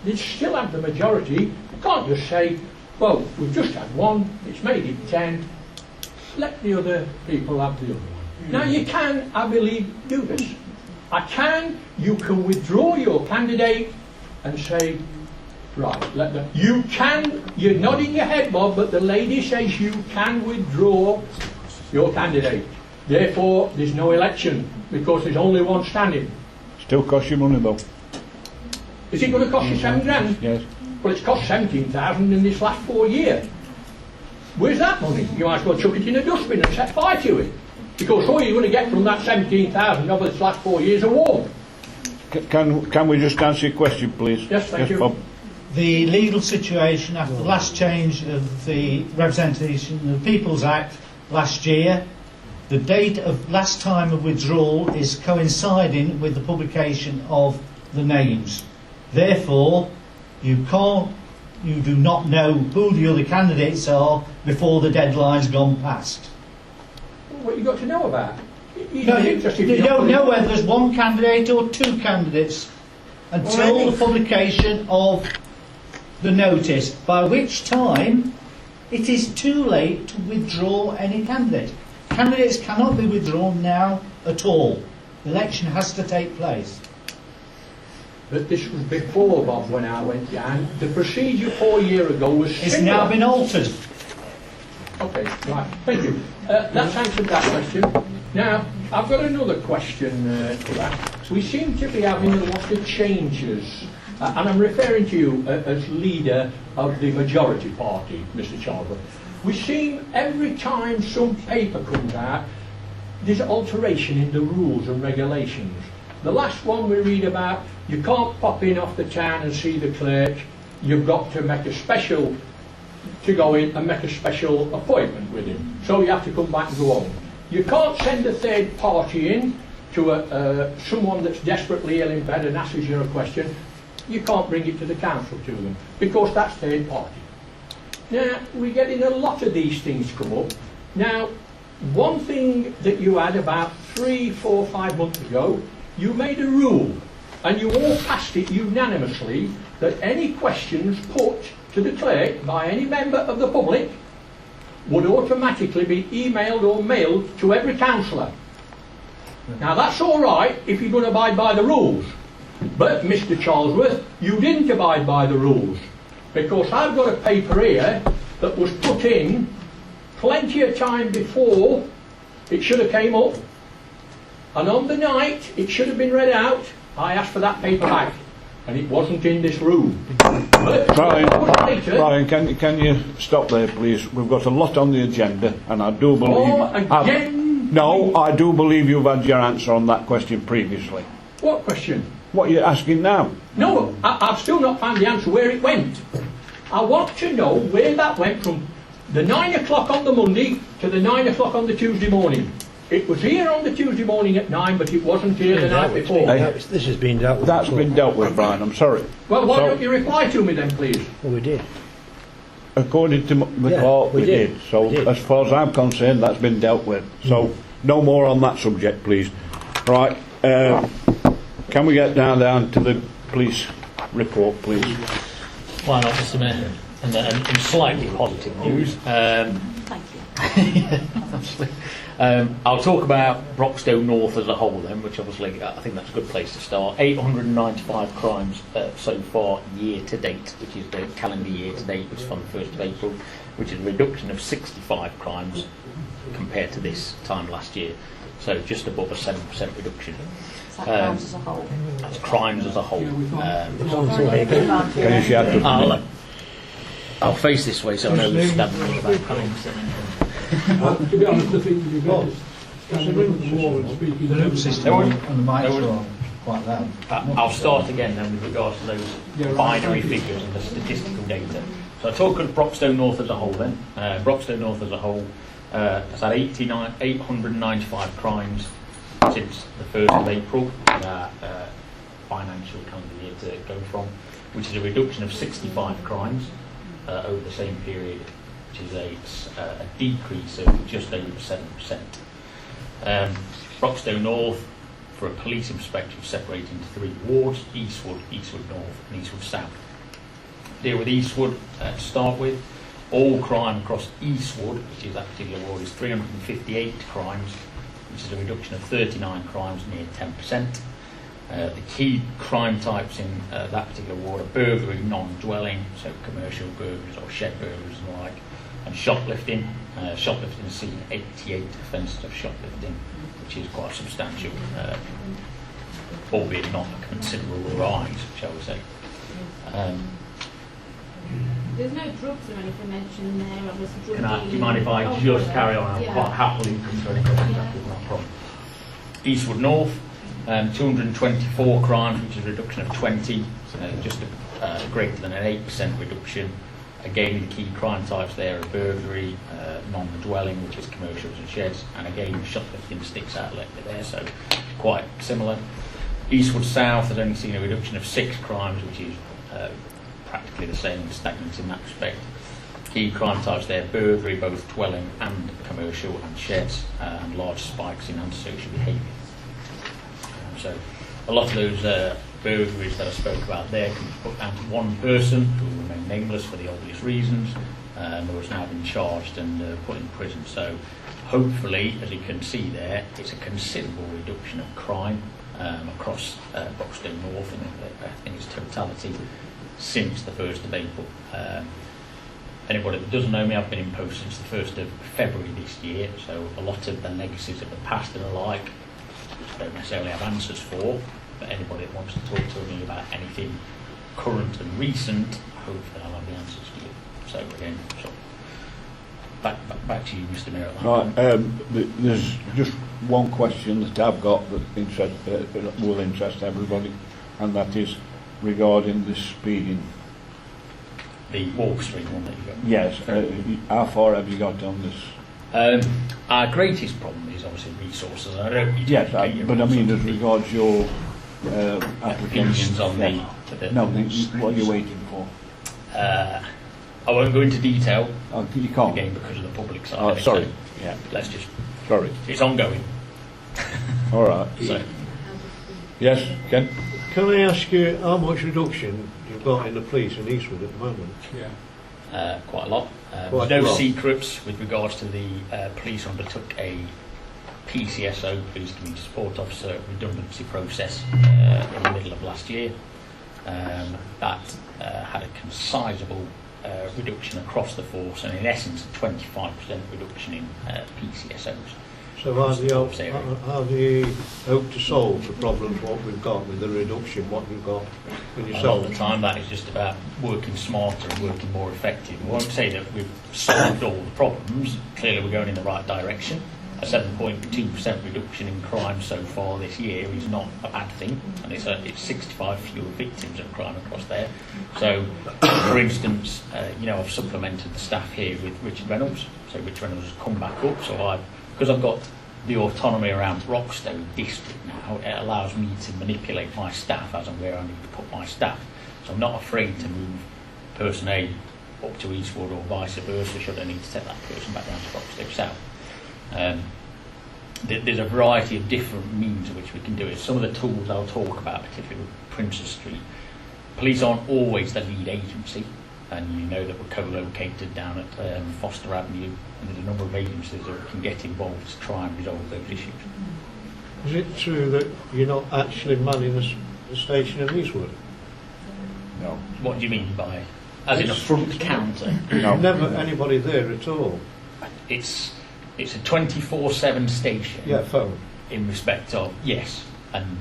they'd still have the majority. You can't just say, well, we've just had 1, it's made it 10, let the other people have the other one. Now you can, I believe, do this. You can withdraw your candidate and say, right, let them. You can, you're nodding your head, Bob, but the lady says you can withdraw your candidate. Therefore, there's no election because there's only one standing. Still costs you money though. Is it going to cost you £7,000? Yes. Well, it's cost 17,000 in this last 4 years. Where's that money? You might as well chuck it in a dustbin and set fire to it. Because all you're going to get from that 17,000 over the last 4 years are war. Can we just answer your question, please? Yes, thank you. Bob. The legal situation after the last change of the Representation of the People's Act last year, the date of last time of withdrawal is coinciding with the publication of the names. Therefore, you do not know who the other candidates are before the deadline's gone past. What you got to know about? You don't know whether there's one candidate or two candidates until the publication of the notice, by which time it is too late to withdraw any candidate. Candidates cannot be withdrawn now at all. The election has to take place. But this was before, Bob, when I went down. The procedure 4 years ago was It's similar. now been altered. Okay, right, thank you. That's answered that question. Now, I've got another question to that. We seem to be having a lot of changes, and I'm referring to you as leader of the majority party, Mr. Charlesworth. We seem, every time some paper comes out, there's alteration in the rules and regulations. The last one we read about, you can't pop in off the town and see the clerk, you've got to make a special, to go in and make a special appointment with him. So you have to come back and go home. You can't send a third party in to someone that's desperately ill in bed and asks you a question. You can't bring it to the council to them, because that's third party. Now, we're getting a lot of these things come up. Now, one thing that you had about 3, 4, 5 months ago, you made a rule, and you all passed it unanimously, that any questions put to the clerk by any member of the public would automatically be emailed or mailed to every councillor. Now, that's all right if you're going to abide by the rules. But, Mr. Charlesworth, you didn't abide by the rules. Because I've got a paper here that was put in plenty of time before it should have came up. And on the night it should have been read out, I asked for that paper back. And it wasn't in this room. But Brian, can you stop there, please? We've got a lot on the agenda, and I do believe... I do believe you've had your answer on that question previously. What question? What you're asking now. No, I've still not found the answer where it went. I want to know where that went from the 9 o'clock on the Monday to the 9 o'clock on the Tuesday morning. It was here on the Tuesday morning at 9, but it wasn't here the night before. This has been dealt with. That's been dealt with, Brian, I'm sorry. Well, why don't you reply to me then, please? Well, we did. According to the court, we did. So, as far as I'm concerned, that's been dealt with. So, no more on that subject, please. Right, can we get down to the police report, please? Why not, Mr. Mayor? And in slightly positive news. Thank you. I'll talk about Broxtowe North as a whole then, which obviously I think that's a good place to start. 895 crimes so far year to date, which is the calendar year to date, which is from the 1st of April, which is a reduction of 65 crimes compared to this time last year. So just above a 7% reduction. Crimes as a whole. That's crimes as a whole. Can you shout I'll face this way so I know who's standing in the back. To be honest, I think you've got The room system and the mics are on quite loud. I'll start again then with regards to those binary figures and the statistical data. So I talk of Broxtowe North as a whole then. Broxtowe North as a whole has had 895 crimes since the 1st of April, financial calendar year to go from, which is a reduction of 65 crimes over the same period, which is a decrease of just over 7%. Broxtowe North, for a policing perspective, separated into 3 wards: Eastwood, Eastwood North and Eastwood South. Deal with Eastwood to start with. All crime across Eastwood, which is that particular ward, is 358 crimes, which is a reduction of 39 crimes, near 10%. The key crime types in that particular ward are burglary, non-dwelling, so commercial burglaries or shed burglaries and the like, and shoplifting. Shoplifting has seen 88 offences of shoplifting, which is quite substantial, albeit not a considerable rise, shall we say. There's no drugs or anything mentioned there, obviously drug Do you dealing. mind if I Oh, just yeah. carry on? I'll Yeah. quite happily come to any questions Yeah. after, no problem. Eastwood North, 224 crimes, which is a reduction of 20, just greater than an 8% reduction. Again, the key crime types there are burglary, non-dwelling, which is commercials and sheds, and again, shoplifting sticks out left there, so quite similar. Eastwood South has only seen a reduction of 6 crimes, which is practically the same, stagnant in that respect. Key crime types there, burglary, both dwelling and commercial, and sheds, and large spikes in antisocial behaviour. So a lot of those burglaries that I spoke about there can be put down to one person who will remain nameless for the obvious reasons, and who has now been charged and put in prison. So hopefully, as you can see there, it's a considerable reduction of crime across Buxton North in its totality since the 1st of April. Anybody that doesn't know me, I've been in post since the 1st of February this year, so a lot of the legacies of the past and the like, which I don't necessarily have answers for, but anybody that wants to talk to me about anything current and recent, hopefully I'll have the answers for you. So again, back to you, Mr. Mayor. Right, there's just one question that I've got that will interest everybody, and that is regarding the speeding. The Walk Street one that you got. Yes, how far have you got on this? Our greatest problem is obviously resources. I don't need to Yes, educate you but I on mean, as something. regards your applications on what are you waiting for? I won't go into detail. You can't. Again, because of the public side. Oh, of it, sorry. so Yeah. Let's just. Sorry. It's ongoing. All right. So, yes, Ken? Can I ask you how much reduction you've got in the police in Eastwood at the moment? quite a lot. Quite No a lot. secrets with regards to the police undertook a PCSO, Police Community Support Officer, redundancy process in the middle of last year. That had a considerable reduction across the force, and in essence a 25% reduction in PCSOs. So how do you hope to solve the problems what we've got with the reduction, what we've got when you A lot solve of the time that is just about working smarter and working more effective. I won't say that we've solved all the problems. Clearly we're going in the right direction. A 7.2% reduction in crime so far this year is not a bad thing, and it's 65 fewer victims of crime across there. So, for instance, I've supplemented the staff here with Richard Reynolds. So Richard Reynolds has come back up. So because I've got the autonomy around Broxtowe district now, it allows me to manipulate my staff as and where I need to put my staff. So I'm not afraid to move person A up to Eastwood or vice versa should I need to take that person back down to Broxtowe South. There's a variety of different means in which we can do it. Some of the tools I'll talk about, particularly with Princess Street. Police aren't always the lead agency, and you know that we're co-located down at Foster Avenue, and there's a number of agencies that can get involved to try and resolve those issues. Is it true that you're not actually manning the station in Eastwood? No. What do you mean by, as in a front counter? No. Never anybody there at all. It's a 24/7 station. Yeah, phone. In respect of, yes, and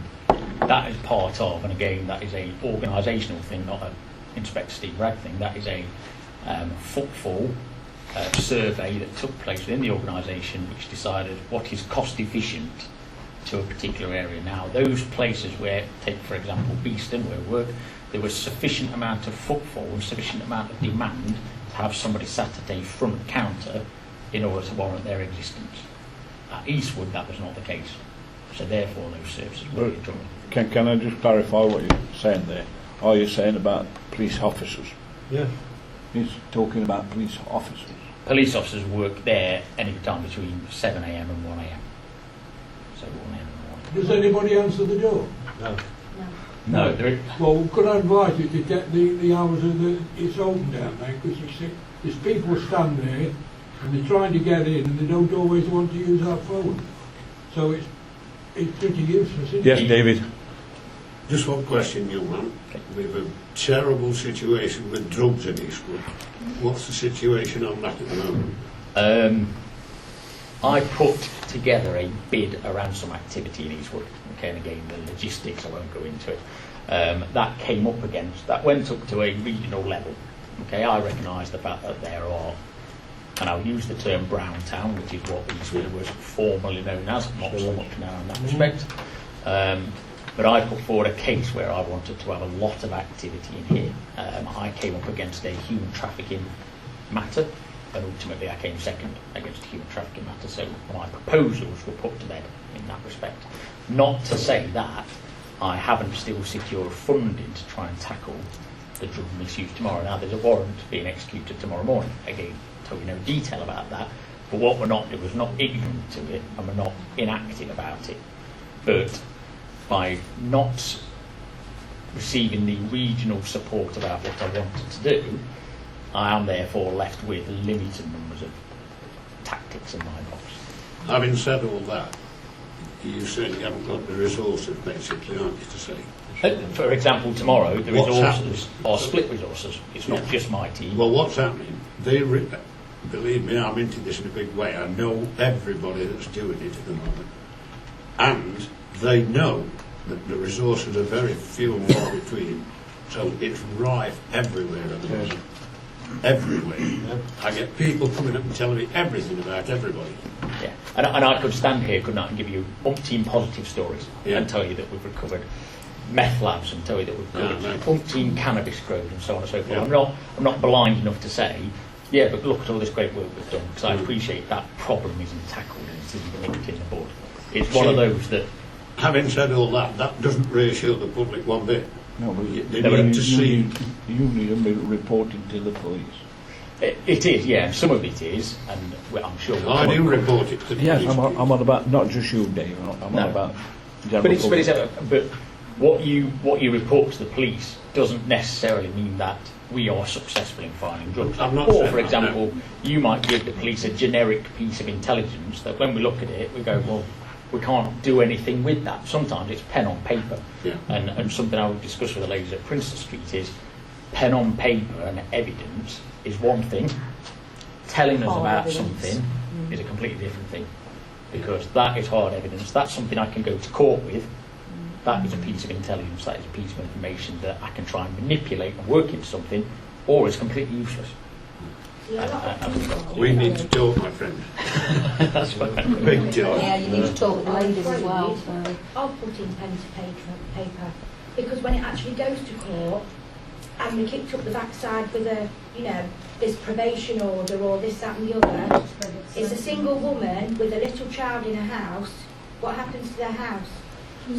that is part of, and again, that is a organisational thing, not a Inspector Steve Bragg thing. That is a footfall survey that took place within the organisation, which decided what is cost efficient to a particular area. Now, those places where, take for example Beeston, where we work, there was sufficient amount of footfall and sufficient amount of demand to have somebody sat at a front counter in order to warrant their existence. At Eastwood, that was not the case. So therefore, those services were withdrawn. Can I just clarify what you're saying there? Are you saying about police officers? Yeah. He's talking about police officers. Police officers work there any time between 7 a.m. and 1 a.m. So 1 a.m. and 1 a.m. Does anybody answer the door? No. No, there is. Well, could I advise you to get the hours of it's open down there, because you see, there's people stand there and they're trying to get in and they don't always want to use our phone. So it's pretty useless, isn't Yes, it? David. Just one question, young man. We have a terrible situation with drugs in Eastwood. What's the situation on that at the moment? I put together a bid around some activity in Eastwood. Okay, and again, the logistics, I won't go into it. That came up against, that went up to a regional level. Okay, I recognise the fact that there are, and I'll use the term Brown Town, which is what Eastwood was formerly known as, not so much now in that respect. But I put forward a case where I wanted to have a lot of activity in here. I came up against a human trafficking matter, and ultimately I came second against a human trafficking matter, so my proposals were put to bed in that respect. Not to say that I haven't still secured funding to try and tackle the drug misuse tomorrow. Now there's a warrant being executed tomorrow morning. Again, tell you no detail about that, but what we're not doing is not ignorant to it, and we're not inactive about it. But by not receiving the regional support about what I wanted to do, I am therefore left with limited numbers of tactics in my box. Having said all that, you certainly haven't got the resources, basically, aren't you, to say? For example, tomorrow the What's resources happening? are split resources. It's not just my team. Well, what's happening? Believe me, I'm into this in a big way. I know everybody that's doing it at the moment. And they know that the resources are very few and far between. So it's rife everywhere at the moment. Everywhere. I get people coming up and telling me everything about everybody. Yeah, and I could stand here, couldn't I, and give you umpteen positive stories and tell you that we've recovered meth labs and tell you that we've recovered umpteen cannabis grows and so on and so forth. I'm not blind enough to say, yeah, but look at all this great work we've done, because I appreciate that problem isn't tackled and it's even nipped in the bud. It's one of those that... Having said all that, that doesn't reassure the public one bit. No, but They need to see... You need to be reporting to the police. It is, yeah, some of it is, and well, I'm sure... I do report it to the Yes, police. I'm on about, not just you, Dave, I'm on about... But what you report to the police doesn't necessarily mean that we are successful in finding drugs. I'm not Or, saying for that, example, you might give the police a generic piece of intelligence that when we look at it, we go, well, we can't do anything with that. Sometimes it's pen on paper. Yeah. And something I would discuss with the ladies at Princeton Street is pen on paper and evidence is one thing. Telling us Hard about evidence. something is a completely different thing. Because that is hard evidence. That's something I can go to court with. That is a piece of intelligence. That is a piece of information that I can try and manipulate and work into something, or it's completely useless. We need to talk, my friend. That's fine. Big job. Yeah, you need to talk with the ladies as well. I'll put in pen to paper, because when it actually goes to court and we kicked up the backside with a, this probation order or this, that and the other, it's a single woman with a little child in her house. What happens to their house?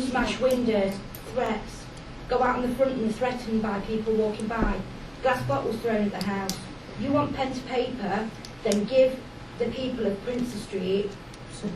Smash windows, threats, go out on the front and they're threatened by people walking by, glass bottles thrown at the house. You want pen to paper, then give the people of Princes Street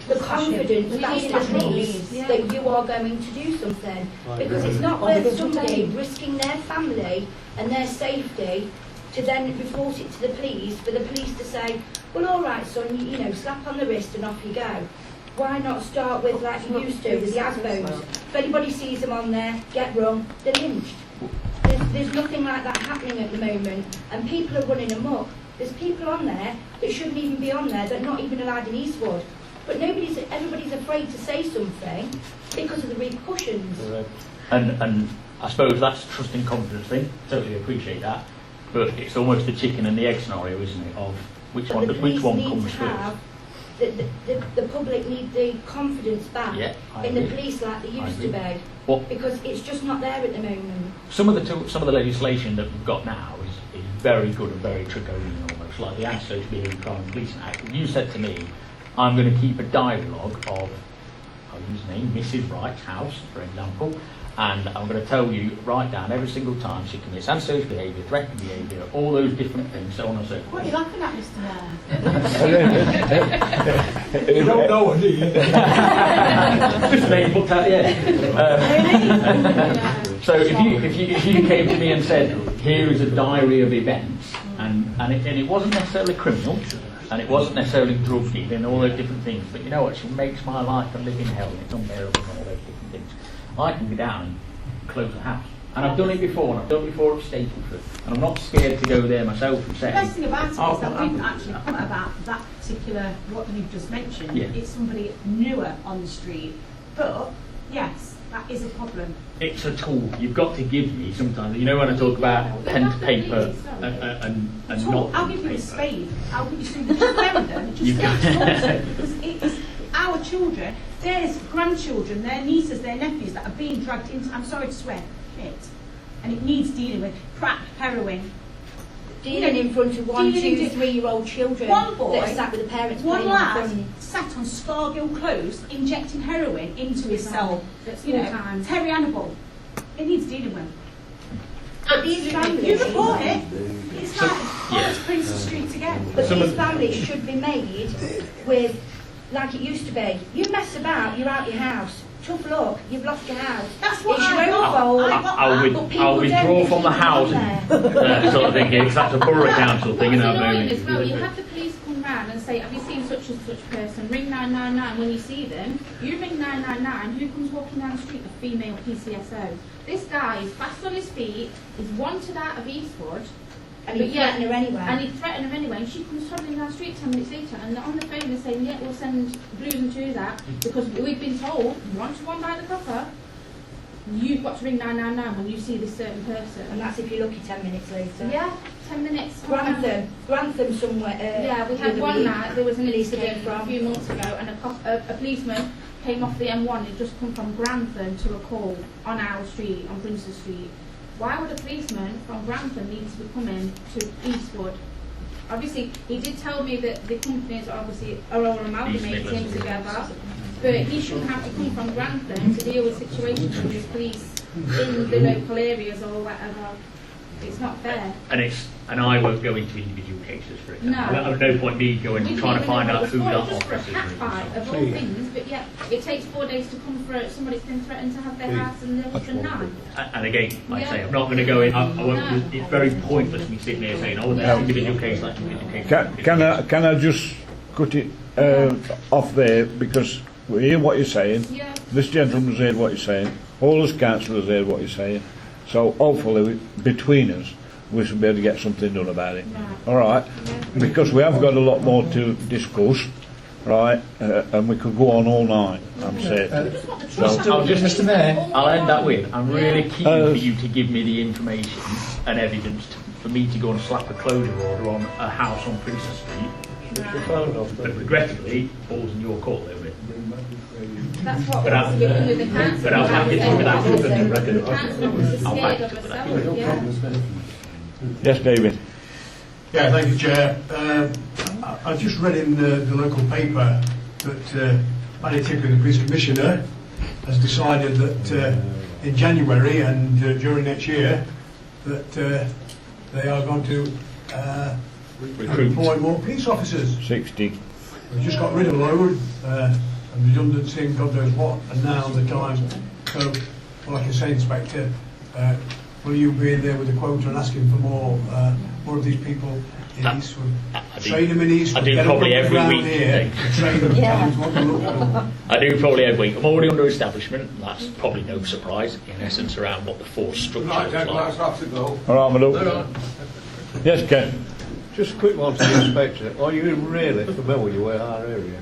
the confidence back in the police that you are going to do something. Because it's not worth somebody risking their family and their safety to then report it to the police, for the police to say, well, all right, son, slap on the wrist and off you go. Why not start with, like you used to, with the ASBOs? If anybody sees them on there, get rung, they're lynched. There's nothing like that happening at the moment, and people are running amok. There's people on there that shouldn't even be on there, that are not even allowed in Eastwood. But everybody's afraid to say something because of the repercussions. And I suppose that's a trust and confidence thing. Totally appreciate that. But it's almost the chicken and the egg scenario, isn't it? Of which one comes first. The public need the confidence back in the police like they used to be, because it's just not there at the moment. Some of the legislation that we've got now is very good and very draconian, almost like the Anti-Social Behaviour Crime and Policing Act. If you said to me, I'm going to keep a dialogue of, I'll use the name, Mrs. Wright's house, for example, and I'm going to tell you, write down every single time she commits antisocial behaviour, threatening behaviour, all those different things, so on and so forth. What are you laughing at, Mr. Mayor? You don't know what, do you? Just name put that, yeah. So if you came to me and said, here is a diary of events, and it wasn't necessarily criminal, and it wasn't necessarily drug dealing, all those different things, but you know what, she makes my life a living hell, and it's unbearable and all those different things. I can go down and close the house. And I've done it before, and I've done it before at Stapleford, and I'm not scared to go there myself and say... The best thing about it is that we've actually come about that particular, what you've just mentioned. Yeah. It's somebody newer on the street. But, yes, that is a problem. It's a tool. You've got to give me sometimes. You know when I talk about pen to paper and not I'll pen give to you a paper. spade. I'll give you something just wear them. Just You've get got- to talk to, because it's our children, their grandchildren, their nieces, their nephews that are being dragged into, I'm sorry to swear, shit. And it needs dealing with. Crack, heroin. Dealing in front of 1, Dealing 2, in- 3-year-old children One boy, that are sat with the parents one playing on lad the phone. sat on Scargill Close injecting heroin into his cell. That's You know, full time. Terry Hannibal. It needs dealing with. But these families, You report it. It's like Yeah. it's Princess Street again. but these families should be made with, like it used to be. You mess about, you're out your house. Tough luck, you've lost your house. That's what it's I your own got. fault. I got that, but people I'll don't withdraw keep from the it house there. sort of thing. Because that's a borough council thing, you know. What's annoying maybe. as well, you have the police come round and say, have you seen such and such person? Ring 999 when you see them. You ring 999, who comes walking down the street? A female PCSO. This guy is fast on his feet, is wanted out of Eastwood. And he'd threaten her anyway. And he'd threaten her anyway. And she comes toddling down the street 10 minutes later, and they're on the phone they're saying, yeah, we'll send Blues and Twos out because we've been told, one-to-one by the copper, you've got to ring 999 when you see this certain person. And that's if you're lucky 10 minutes later. Yeah, 10 minutes. Grantham somewhere. Yeah, we had the one other night, there was an police incident from. a few months ago, and a policeman came off the M1, he'd just come from Grantham to a call on our street, on Princess Street. Why would a policeman from Grantham need to be coming to Eastwood? Obviously, he did tell me that the companies obviously are all amalgamating together, but he shouldn't have to come from Grantham to deal with situations with police in the local areas or whatever. It's not fair. And I won't go into individual cases, for example. No. There's no point me going We trying to find out who that just for a officer cat is. fight of all things, but yeah, it takes 4 days to come for somebody's been threatened to have their house and their husband died. And again, like I say, Yeah. I'm not going to go in. I won't. It's very pointless me sitting there saying, "Oh, that's individual case, that's individual case." Can I just cut it off there, because we hear what you're saying. Yeah. This gentleman's heard what you're saying. All us councillors heard what you're saying. So hopefully between us we should be able to get something done about it. All right, because we have got a lot more to discuss. Right, and we could go on all night. I'm saying. Mr. Mayor. I'll end that with, I'm really keen for you to give me the information and evidence for me to go and slap a closure order on a house on Princess Street. But regrettably, falls in your court there, That's what But I'm- we're with the council. but I'm happy to do that. The council officers I'll scared back of to herself, yeah. Yes, David. Yeah, thank you, Chair. I just read in the local paper that Paddy Ticker, the Police Commissioner, has decided that in January and during next year that they are going to Recruit. employ more police officers. 60. We've just got rid of a load, and redundancy and God knows what, and now the time. So, well, like I say, Inspector, will you be in there with a quota and asking for more of these people in Eastwood? Train them in Eastwood. I do get them probably up every around week, here, Dave. train them, tell them what to look for. I do probably every week. I'm already under establishment. That's probably no surprise, in essence, around what the force structure Right, is Jack, like. let's have to go. All right, my love. Yes, Ken. Just a quick one to the inspector. Are you really familiar with our area?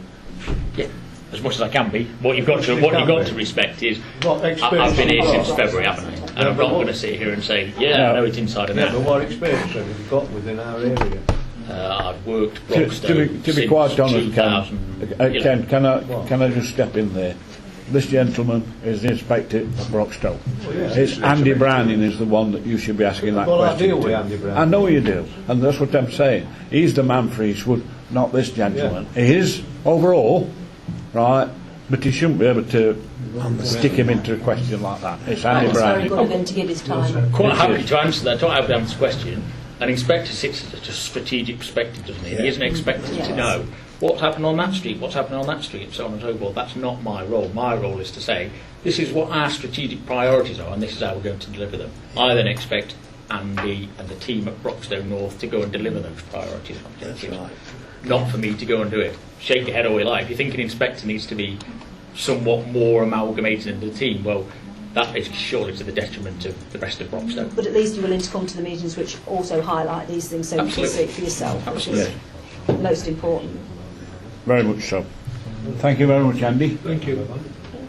Yeah, as much as I can be. What you've got to respect is What I've been here experience since have you got? February, haven't I? And I'm not going to sit here and say, yeah, I know it inside and Yeah, but out. what experience have you got within our area? I've worked To Broxton be since quite honest, 2000. Ken, can I just step in there? This gentleman is the inspector of Broxton. yes. It's Andy Browning is the one that you should be asking that Well, I question deal to. with Andy Browning. I know you do, and that's what I'm saying. He's the man for Eastwood, not this gentleman. He is overall, right, but he shouldn't be able to stick him into a question like that. It's Andy It's very Browning. good of him to give his time. Quite It happy is. to answer that. Quite happy to answer the question. An inspector sits at a strategic perspective, doesn't he? He isn't expected Yes. to know what's happening on that street, what's happening on that street, and so on and so forth. That's not my role. My role is to say, this is what our strategic priorities are, and this is how we're going to deliver them. I then expect Andy and the team at Broxton North to go and deliver those priorities. Not for me to go and do it. Shake your head all you like. If you think an inspector needs to be somewhat more amalgamated into the team, well, that is surely to the detriment of the rest of Broxton. But at least you're willing to come to the meetings which also highlight these things so you can see it for yourself, which is most important. Very much so. Thank you very much, Andy. Thank you.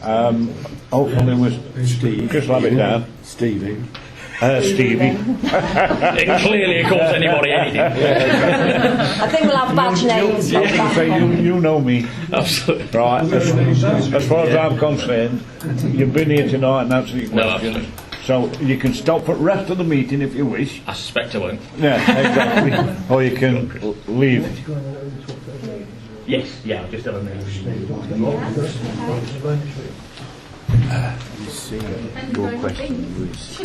Hopefully with Steve. Just have it down. Stevie. Stevie. It clearly calls anybody anything. I think we'll have badge names. I was going to say, you know me. Absolutely. Right, as far as I'm concerned, you've been here tonight and answered your No, questions. So you can stop for the rest of the meeting if you wish. I suspect I won't. Yeah, exactly. Or you can leave. Yes, yeah, I'll just have a minute. Your question was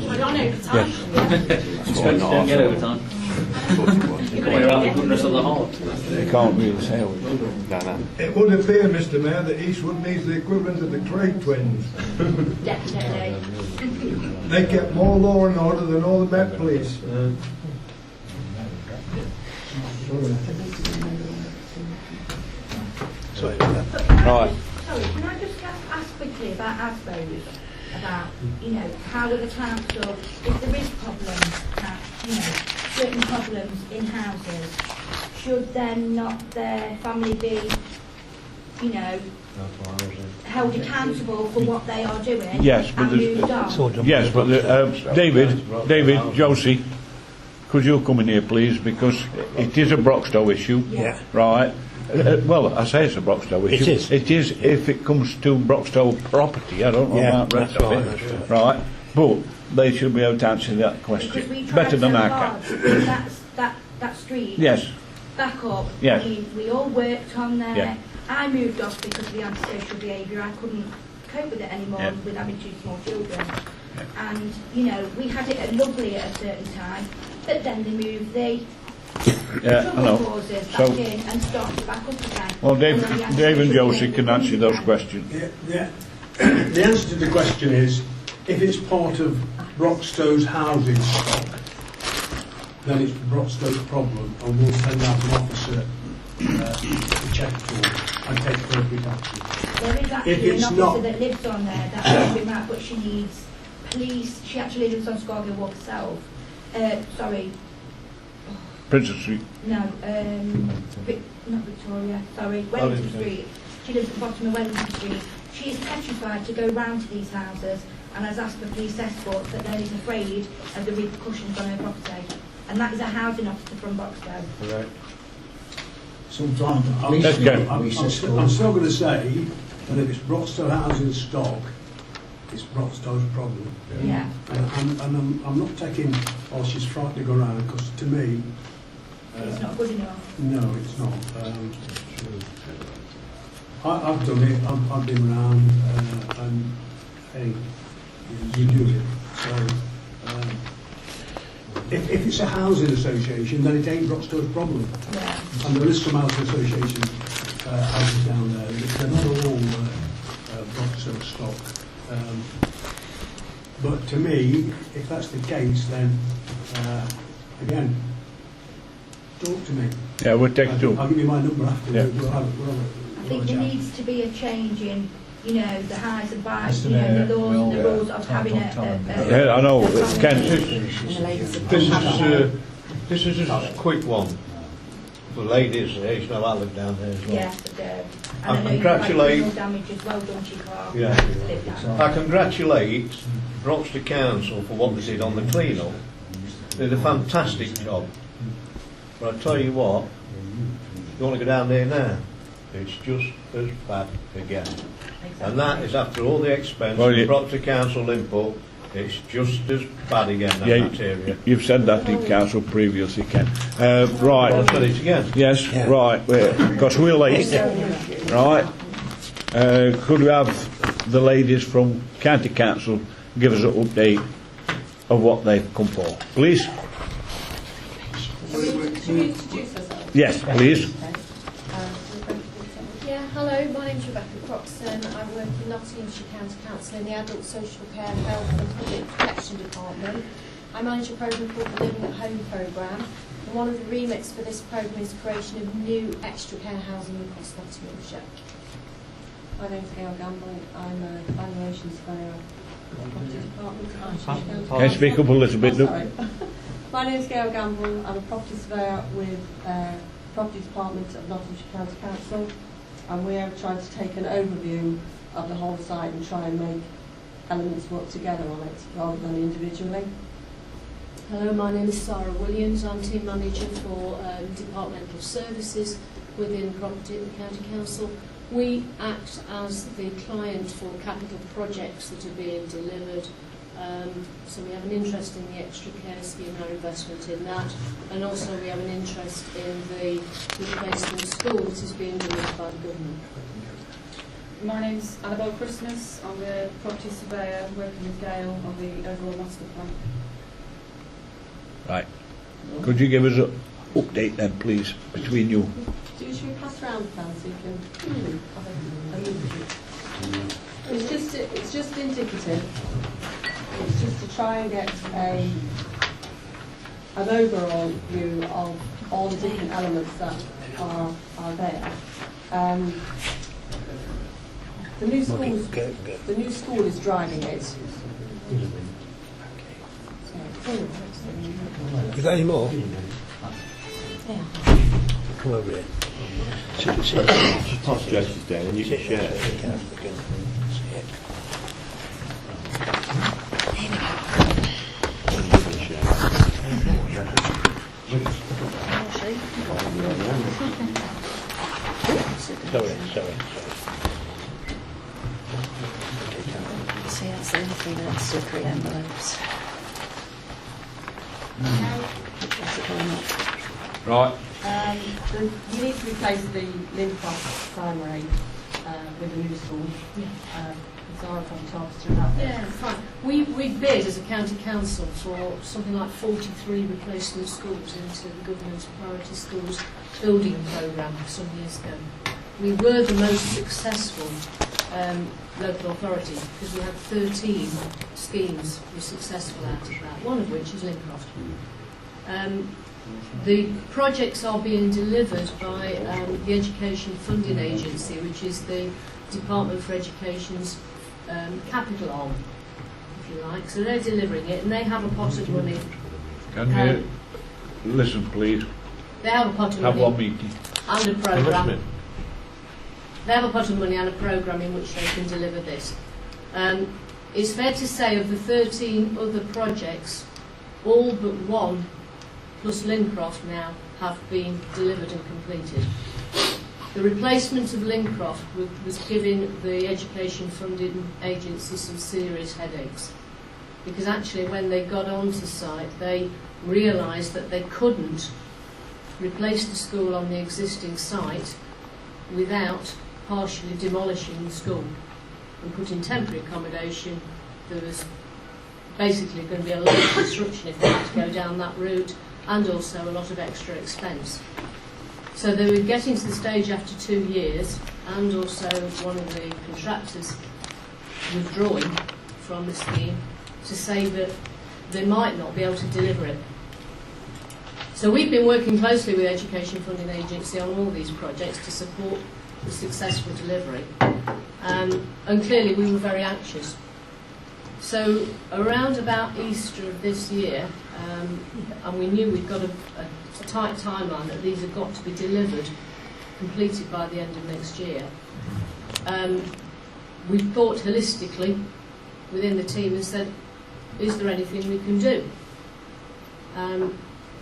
I don't know the time. Don't get overtime. We're out the goodness of the heart. You can't really say it. No. It would appear, Mr Mayor, that Eastwood needs the equivalent of the Craig twins. Definitely. They kept more law and order than all the Met Police. Right. Sorry, can I just ask quickly about Asbos? About, how with the council, if there is problems, certain problems in houses, should then not their family be, held accountable for what they are doing Yes, but and moved on? yes, but David, Josie, could you come in here, please, because it is a Broxtowe issue. Yeah. Right. Well, I say it's a Broxtowe issue. It is. It is if it comes to Broxtowe property. I don't know about the rest that's of right, it. that's Right. But they should be able to answer that Because we question tried better than so I hard can. to bring that street Yes. back up. Yes. We all worked on there. Yeah. I moved off because of the antisocial behaviour. I couldn't cope with it anymore Yeah. with having 2 small children. And, we had it lovely at a certain time, but then they moved the Yeah, I trouble know. causes back So, in and started back up again. well, And then the Dave and antisocial Josie behaviour can answer comes those again. questions. Yeah. The answer to the question is, if it's part of Broxtow's housing stock, then it's Broxtow's problem, and we'll send out an officer to check for it and take appropriate action. There is If actually an it's officer not- that lives on there that has been out, but she needs police. She actually lives on Scargill Walk herself. Sorry, Princess Street. no, not Victoria, sorry, Wellington Wellington. Street. She lives at the bottom of Wellington Street. She is petrified to go round to these houses and has asked for police escort, but then is afraid of the repercussions on her property. And that is a housing officer from Boxtowe. Correct. Sometimes the I'm, police Let's go. I'm still going to say that if it's Broxtowe housing stock, it's Broxtowe's problem. Yeah. And I'm not taking, oh, she's frightened to go around, because to me, It's not good enough. no, it's not. I've done it, I've been around, and hey, you do it. So, if it's a housing association, then it ain't Broxtowe's problem. Yeah. And there is some housing association houses down there. They're not all Broxtowe stock. But to me, if that's the case, then again, talk to me. Yeah, we'll take it to. I'll give you my number after. Yeah. We'll have I think there needs to be a change in, the highs and byes, Mr. Mayor, the laws and the we'll, rules of time having on time. Yeah, I know. Ken. This is just a quick one. The ladies, there's no Alec down there as well. Yes, I do. And I I know you've had congratulate- criminal damage as well, don't you, Clark? Yeah. To live down there. I congratulate Broxton Council for what they did on the clean-up. They did a fantastic job. But I tell you what, you want to go down there now, it's just as bad again. And that is after all the expense Well, the you- Broxton Council input, it's just as bad again, that Yeah, area. you've said that in council previously, Ken. Right. I'll say it again. Yes, right, because we're late. Right. Could we have the ladies from County Council give us an update of what they've come for? Please? Should we introduce ourselves? Yes, please. Yeah, hello, my name's Rebecca Croxton. I work in Nottinghamshire County Council in the Adult Social Care, Health and Public Protection Department. I manage a programme called the Living at Home programme, and one of the remits for this programme is the creation of new extra care housing across Nottinghamshire. My name's Gail Gamble. I'm a valuation surveyor at the Property Department. Can you speak up a little bit? Oh, sorry. My name's Gail Gamble. I'm a property surveyor with Property Department at Nottinghamshire County Council, and we are trying to take an overview of the whole site and try and make elements work together on it rather than individually. Hello, my name is Sarah Williams. I'm Team Manager for Departmental Services within Property at the County Council. We act as the client for capital projects that are being delivered. So we have an interest in the extra care scheme and our investment in that, and also we have an interest in the replacement school that is being delivered by the government. My name's Annabelle Christmas. I'm the property surveyor working with Gail on the overall master plan. Right. Could you give us an update then, please, between you? Should we pass around the plan so you can have a look at it? It's just indicative. It's just to try and get an overall view of all the different elements that are there. The new school is driving it. You got any more? Yeah. Come over here. Pass Joseph down and you can share it. Sorry. See, that's the only thing that's secret envelopes. That's it going off. Right. You need to replace the Lincroft primary with a new school. Zara probably talk us through that. Yeah, fine. We bid as a county council for something like 43 replacement schools into the government's priority schools building programme some years ago. We were the most successful local authority because we had 13 schemes were successful out of that, one of which is Lincroft. The projects are being delivered by the Education Funding Agency, which is the Department for Education's capital arm, if you like. So they're delivering it, and they have a pot of money. Can you listen, please? They have a pot of Have money one meeting. and a programme. They have a pot of money and a programme in which they can deliver this. It's fair to say of the 13 other projects, all but one, plus Lincroft now, have been delivered and completed. The replacement of Lincroft was giving the Education Funding Agency some serious headaches, because actually when they got onto site they realised that they couldn't replace the school on the existing site without partially demolishing the school and putting temporary accommodation. There was basically going to be a lot of disruption if they had to go down that route, and also a lot of extra expense. So they were getting to the stage after 2 years, and also one of the contractors withdrawing from the scheme to say that they might not be able to deliver it. So we've been working closely with the Education Funding Agency on all these projects to support the successful delivery. And clearly we were very anxious. So around about Easter of this year, and we knew we'd got a tight timeline that these have got to be delivered, completed by the end of next year. We thought holistically within the team and said, is there anything we can do?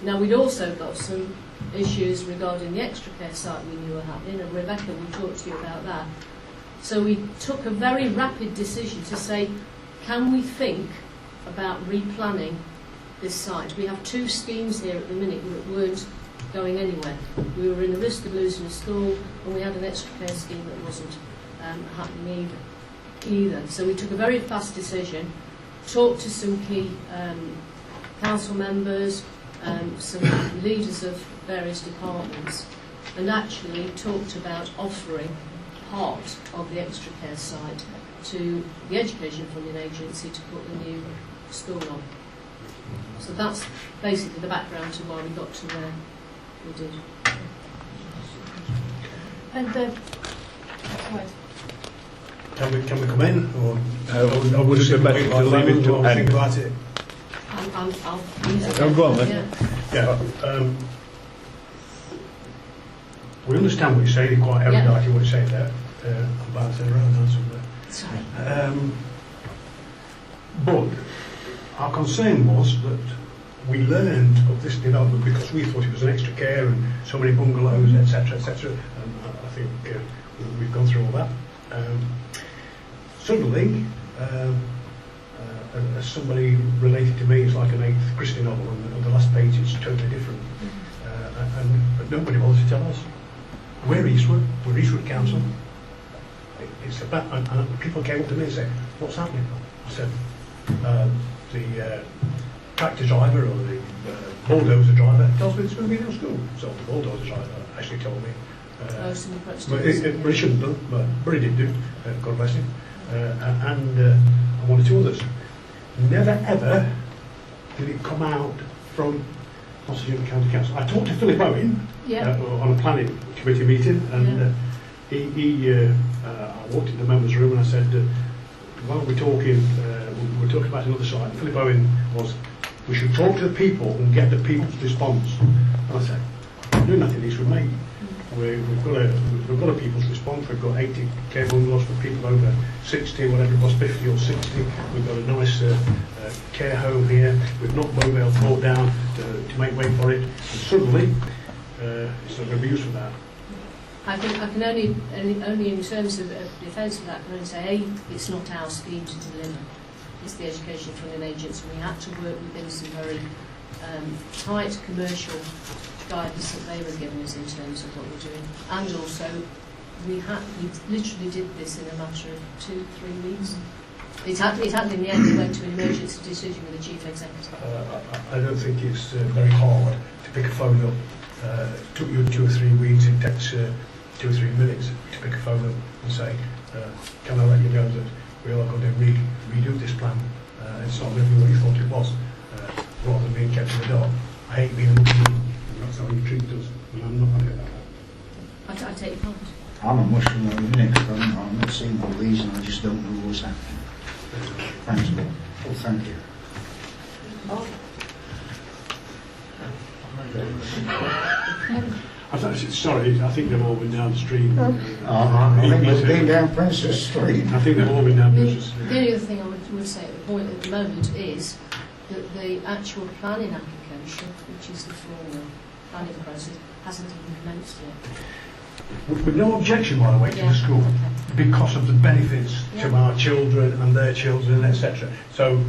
Now we'd also got some issues regarding the extra care site we knew were happening, and Rebecca will talk to you about that. So we took a very rapid decision to say, can we think about replanning this site? We have 2 schemes here at the minute that weren't going anywhere. We were in the risk of losing a school, and we had an extra care scheme that wasn't happening either. So we took a very fast decision, talked to some key council members, some leaders of various departments, and actually talked about offering part of the extra care site to the Education Funding Agency to put the new school on. So that's basically the background to why we got to where we did. And Can we come in? Or I would have been better to leave it to end. Think about it. I'll go on then. Yeah. We understand what you're saying, quite evidently what you're saying there. I'm bouncing around now somewhere. Sorry. But our concern was that we learned of this development because we thought it was an extra care and so many bungalows, etc., etc. And I think we've gone through all that. Suddenly, as somebody related to me, it's like an 8th Christie novel, and on the last page it's totally different. But nobody bothers to tell us. We're Eastwood Council. It's about, and people came up to me and said, "What's happening?" I said, "The tractor driver or the bulldozer driver tells me there's going to be no school." So the bulldozer driver actually told me. But he shouldn't have done, but he did do. God bless him. And one or two others. Never ever did it come out from Nottingham County Council. I talked to Philip Owen on a planning committee meeting, and I walked in the members' room and I said, while we're talking, we're talking about another site. Philip Owen was, we should talk to the people and get the people's response. And I said, we're doing nothing Eastwood, mate. We've got a people's response. We've got 80 care bungalows for people over 60, whatever it was, 50 or 60. We've got a nice care home here. We've knocked Mobile Court down to make way for it. And suddenly, it's not going to be used for that. I can only in terms of defence of that, can only say, A, it's not our scheme to deliver. It's the Education Funding Agency. We had to work within some very tight commercial guidance that they were giving us in terms of what we're doing. And also, we literally did this in a matter of 2-3 weeks. It happened in the end. We went to an emergency decision with the Chief Executive. I don't think it's very hard to pick a phone up. It took you 2 or 3 weeks. It takes 2 or 3 minutes to pick a phone up and say, can I let you know that we are going to redo this plan? It's not really what you thought it was, rather than being kept in the dark. I hate being looking at. That's how you treat us, and I'm not happy about that. I take your point. I'm a Muslim at the minute, because I'm not seeing all these and I just don't know what's happening. Thanks, Paul. Well, thank you. Sorry, I think they've all been down the street. I think they've been down Princess Street. I think they've all been down Princess Street. The only other thing I would say at the point at the moment is that the actual planning application, which is the formal planning process, hasn't even commenced yet. With no objection, by the way, to the school, because of the benefits to our children and their children, etc. So,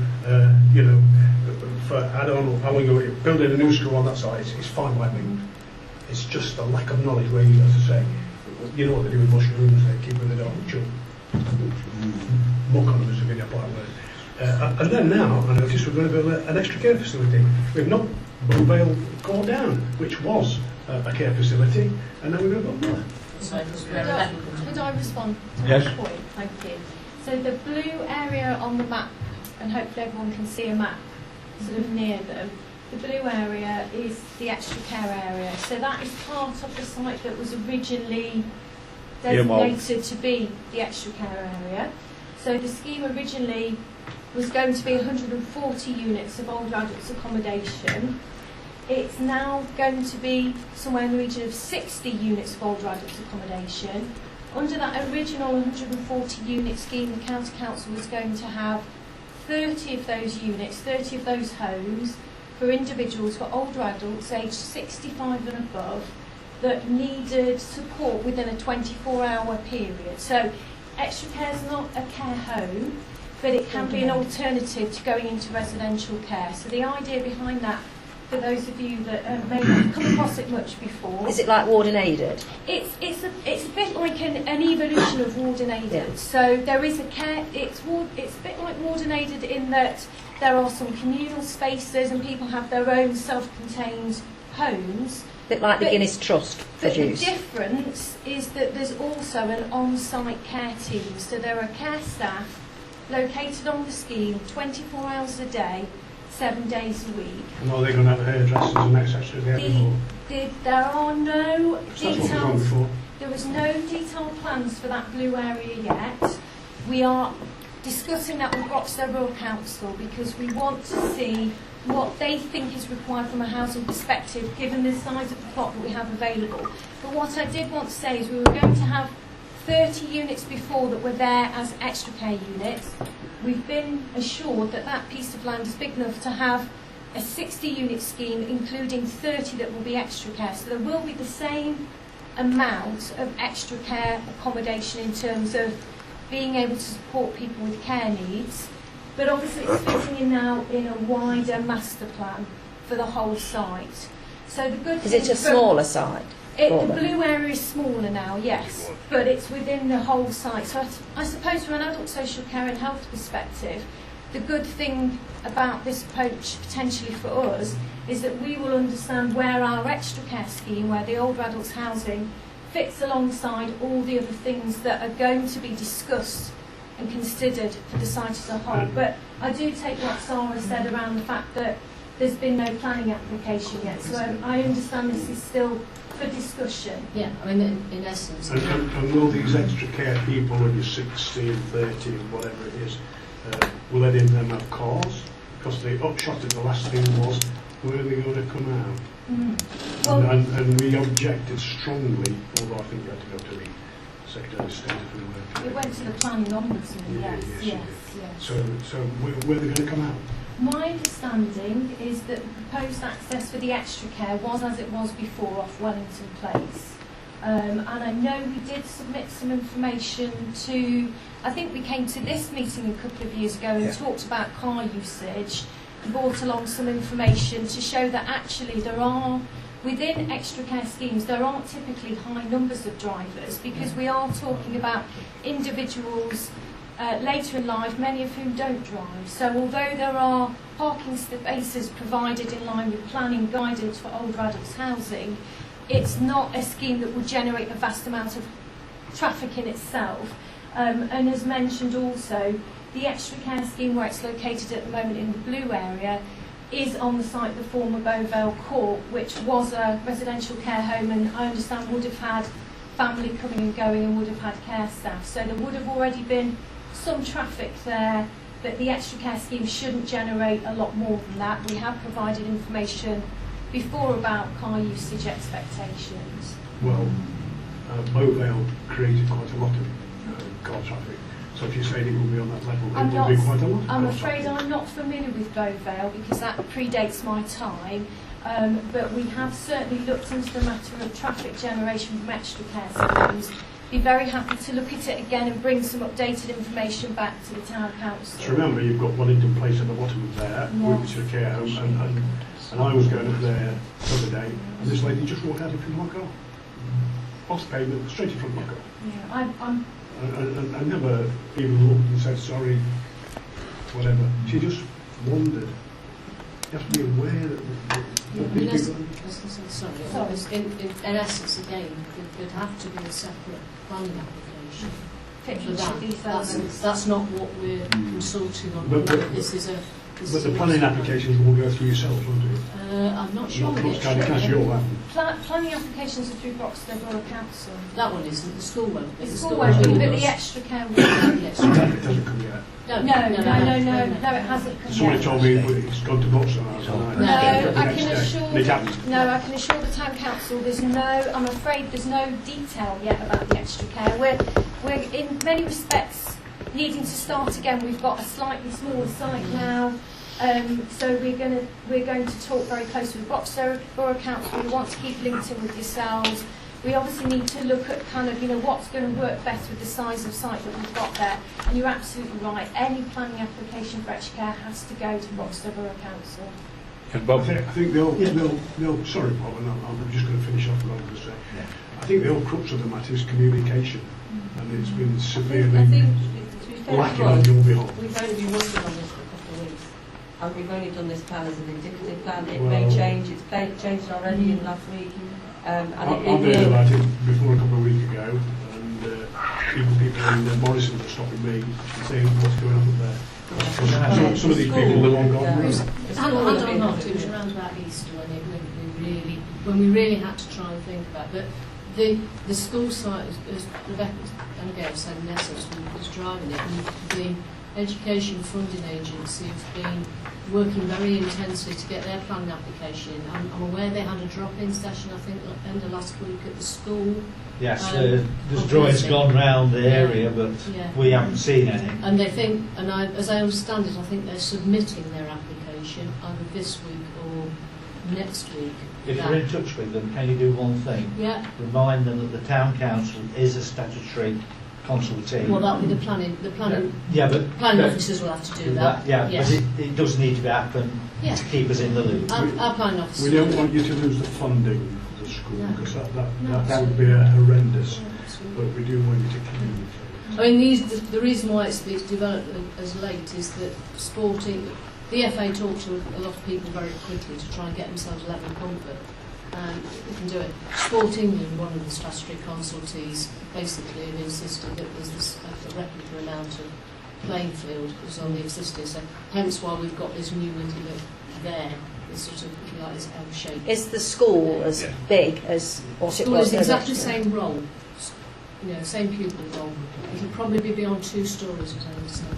for add-on or building a new school on that site, it's fine by me. It's just a lack of knowledge where you, as I say, you know what they do with mushrooms, they keep them in the dark, more condoms have been applied with. And then now, I notice we're going to build an extra care facility. We've not Bowvale Court down, which was a care facility, and now we're going to build another. Could I respond to Yes. that point? Thank you. So the blue area on the map, and hopefully everyone can see a map sort of near them, the blue area is the extra care area. So that is part of the site that was originally designated to be the extra care area. So the scheme originally was going to be 140 units of older adults accommodation. It's now going to be somewhere in the region of 60 units of older adults accommodation. Under that original 140 unit scheme, the County Council was going to have 30 of those units, 30 of those homes for individuals, for older adults aged 65 and above that needed support within a 24-hour period. So extra care is not a care home, but it can be an alternative to going into residential care. So the idea behind that, for those of you that may not come across it much before, Is it like warden aided? it's a bit like an evolution of warden aided. Yeah. So there is a care. It's a bit like warden aided in that there are some communal spaces and people have their own self-contained homes. A bit like the Guinness Trust But the produce. difference is that there's also an on-site care team. So there are care staff located on the scheme 24 hours a day, 7 days a week. And are they going to have hairdressers and etc. There before? There are no That's what was wrong details. before. There was no detailed plans for that blue area yet. We are discussing that with Rochdale Rural Council because we want to see what they think is required from a housing perspective given the size of the plot that we have available. But what I did want to say is we were going to have 30 units before that were there as extra care units. We've been assured that that piece of land is big enough to have a 60-unit scheme, including 30 that will be extra care. So there will be the same amount of extra care accommodation in terms of being able to support people with care needs. But obviously it's fitting in now in a wider master plan for the whole site. So the good Is thing it a for- smaller site? The for them? blue area is smaller now, yes, but it's within the whole site. So I suppose from an adult social care and health perspective, the good thing about this approach potentially for us is that we will understand where our extra care scheme, where the older adults housing fits alongside all the other things that are going to be discussed and considered for the site as a whole. But I do take what Sarah said around the fact that there's been no planning application yet, so I understand this is still for discussion. Yeah, I mean, in essence. And will these extra care people, when you're 60 and 30 and whatever it is, will any of them have cars? Because the upshot of the last thing was, where are they going to come out? Well, And we objected strongly, although I think we had to go to the Secretary of State if we were. it went to the planning ombudsman, yes. So where are they going to come out? My understanding is that the proposed access for the extra care was as it was before off Wellington Place. And I know we did submit some information to, I think we came to this meeting a couple of years ago and talked about car usage and brought along some information to show that actually there are, within extra care schemes, there aren't typically high numbers of drivers because we are talking about individuals later in life, many of whom don't drive. So although there are parking spaces provided in line with planning guidance for older adults housing, it's not a scheme that will generate a vast amount of traffic in itself. And as mentioned also, the extra care scheme where it's located at the moment in the blue area is on the site of the former Beauvale Court, which was a residential care home and I understand would have had family coming and going and would have had care staff. So there would have already been some traffic there, but the extra care scheme shouldn't generate a lot more than that. We have provided information before about car usage expectations. Well, Beauvale created quite a lot of car traffic. So if you're saying it will be on that level, it will be quite a lot of I'm car afraid traffic. I'm not familiar with Beauvale because that predates my time. But we have certainly looked into the matter of traffic generation from extra care schemes. Be very happy to look at it again and bring some updated information back to the town council. So remember, you've got Wellington Place at the bottom of there, which is a care home, and I was going up there the other day, and this lady just walked out in front of my car. Off pavement, straight in front of my car. Yeah, I'm I never even looked and said sorry, whatever. She just wandered. You have to be aware that these people... In essence, again, there'd have to be a separate planning application. That's not what we're consulting on. But the planning applications will go through yourselves, won't it? I'm not sure. Planning applications are through Broxton Borough Council. That one isn't, the school one. The school one, but the extra care one. Yes. It doesn't come yet. No, it hasn't come Somebody yet. told me it's gone to Broxton. I can assure the town council I'm afraid there's no detail yet about the extra care. We're in many respects needing to start again. We've got a slightly smaller site now. So we're going to talk very closely with Broxton Borough Council. We want to keep linked in with yourselves. We obviously need to look at what's going to work best with the size of site that we've got there. And you're absolutely right. Any planning application for extra care has to go to Broxton Borough Council. I think they'll sorry, Bob, and I'm just going to finish off what I was going to say. I think the whole crux of the matter is communication, and it's been severely lacking on your behalf. We've only been working on this for a couple of weeks, and we've only done this plan as an indicative plan. It may change. It's changed already in last week. I've heard about it before a couple of weeks ago, and people in Morrison were stopping me and saying what's going on there. Some of these people live on God. It was around about Easter when we really had to try and think about it. But the school site, as Rebecca and Gail said, in essence, was driving it, and Education Funding Agency have been working very intensely to get their planning application in. I'm aware they had a drop-in session, I think, at the end of last week at the school. Yes, there's drawings gone round the area, but Yeah. we haven't seen any. And they think, and as I understand it, I think they're submitting their application either this week or next week. If That- you're in touch with them, can you do one thing? Yeah. Remind them that the town council is a statutory consultee. Well, that'll be the planning. Yeah, but planning officers will have to do that. Yeah, Yes. but it does need to happen Yeah. to keep us in the loop. Our planning officers. We don't want you to lose the funding for the school, No. because that No, would be horrendous. But we do want you to communicate. I mean, the reason why it's developed as late is that sporting, the FA talk to a lot of people very quickly to try and get themselves level comfort. And we can do it. Sport England, one of the statutory consultees, basically had insisted that there's this a replica amount of playing field was on the existing, so hence why we've got this new little bit there. It's sort of, if you like, this L shape. Is the school as big as what it School was? is exactly the same role, you know, same pupil role. It'll probably be beyond 2 stories, as I understand.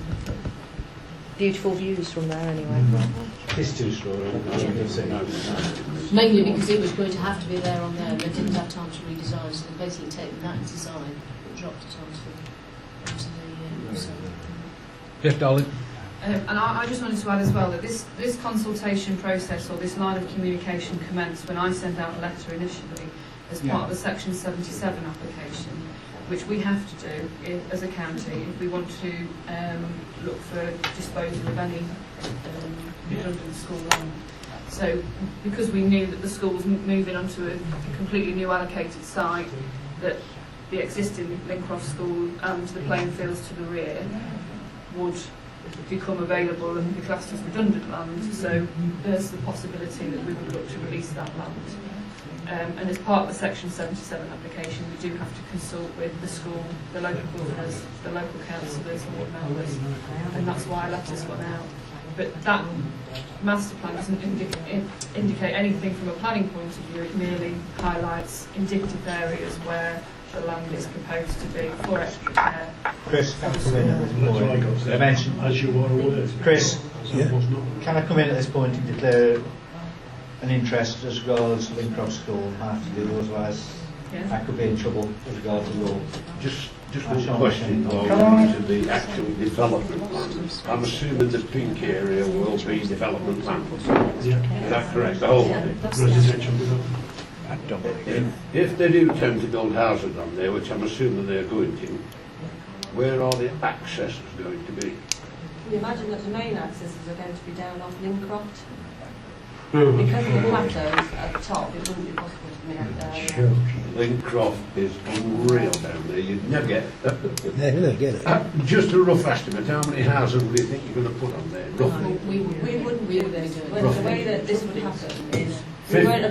Beautiful views from there anyway. It's 2-story. Mainly because it was going to have to be there on there, and they didn't have time to redesign, so they've basically taken that design and dropped it onto the so. Yes, darling. And I just wanted to add as well that this consultation process, or this line of communication, commenced when I sent out a letter initially as part of the Section 77 application, which we have to do as a county if we want to look for disposal of any redundant school land. So because we knew that the school was moving onto a completely new allocated site, that the existing Lincroft school and the playing fields to the rear would become available and be classed as redundant land, so there's the possibility that we would look to release that land. And as part of the Section 77 application, we do have to consult with the school, the local governors, the local councillors and ward members, and that's why I left this one out. But that master plan doesn't indicate anything from a planning point of view, it merely highlights indicative areas where the land is proposed to be for extra care. Chris, can I come in at this point? I mentioned, as you are aware. Chris, can I come in at this point and declare an interest as regards Lincroft School? I have to do, otherwise I could be in trouble with regard to law. Just one question going to the actual development land. I'm assuming the pink area will be development land. Yeah. Is that correct? The whole of it? Residential development. If they do tend to build houses on there, which I'm assuming they're going to, where are the accesses going to be? Can you imagine that the main accesses are going to be down off Lincroft? Mm. Because of the plateaus at the top, it wouldn't be possible to me out there. Lincroft is unreal down there. You'd never get it. Never get it. Just a rough estimate, how many houses do you think you're going to put on there? Roughly. We wouldn't do this. The way that this would happen is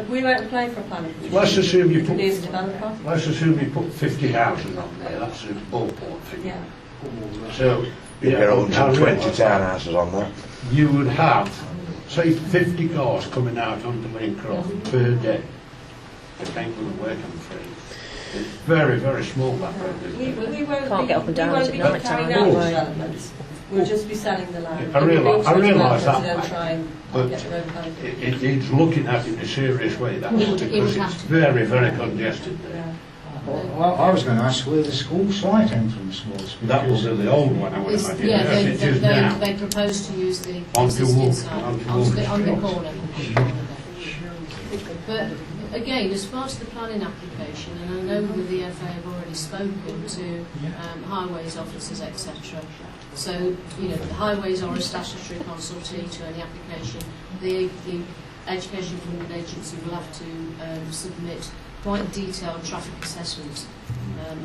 we won't apply for a planning permission. Let's assume you It is put. developer. Let's assume you put 50 houses on there. That's a ballpark figure. Yeah. So You get 120 townhouses on there. you would have, say, 50 cars coming out onto Lincroft per day. It ain't going to work, I'm afraid. It's very, very small background. We won't Can't be, get up and down we won't at be night carrying time, out right. developments. We'll just be selling the land. I realise that, Then try and but get their own planning permission. it needs looking at in a serious way, that It would because have it's to. very, very congested there. Well, I was going to ask where the school site entrance was. That will be the old one, I would It's, imagine. yeah, Yes, it is now. they propose to use the Onto existing Wolf- site onto on the Wolf corner. But again, as part of the planning application, and I know that the FA have already spoken to highways officers, etc. So, you know, the highways are a statutory consultee to any application. The Education Funding Agency will have to submit quite detailed traffic assessments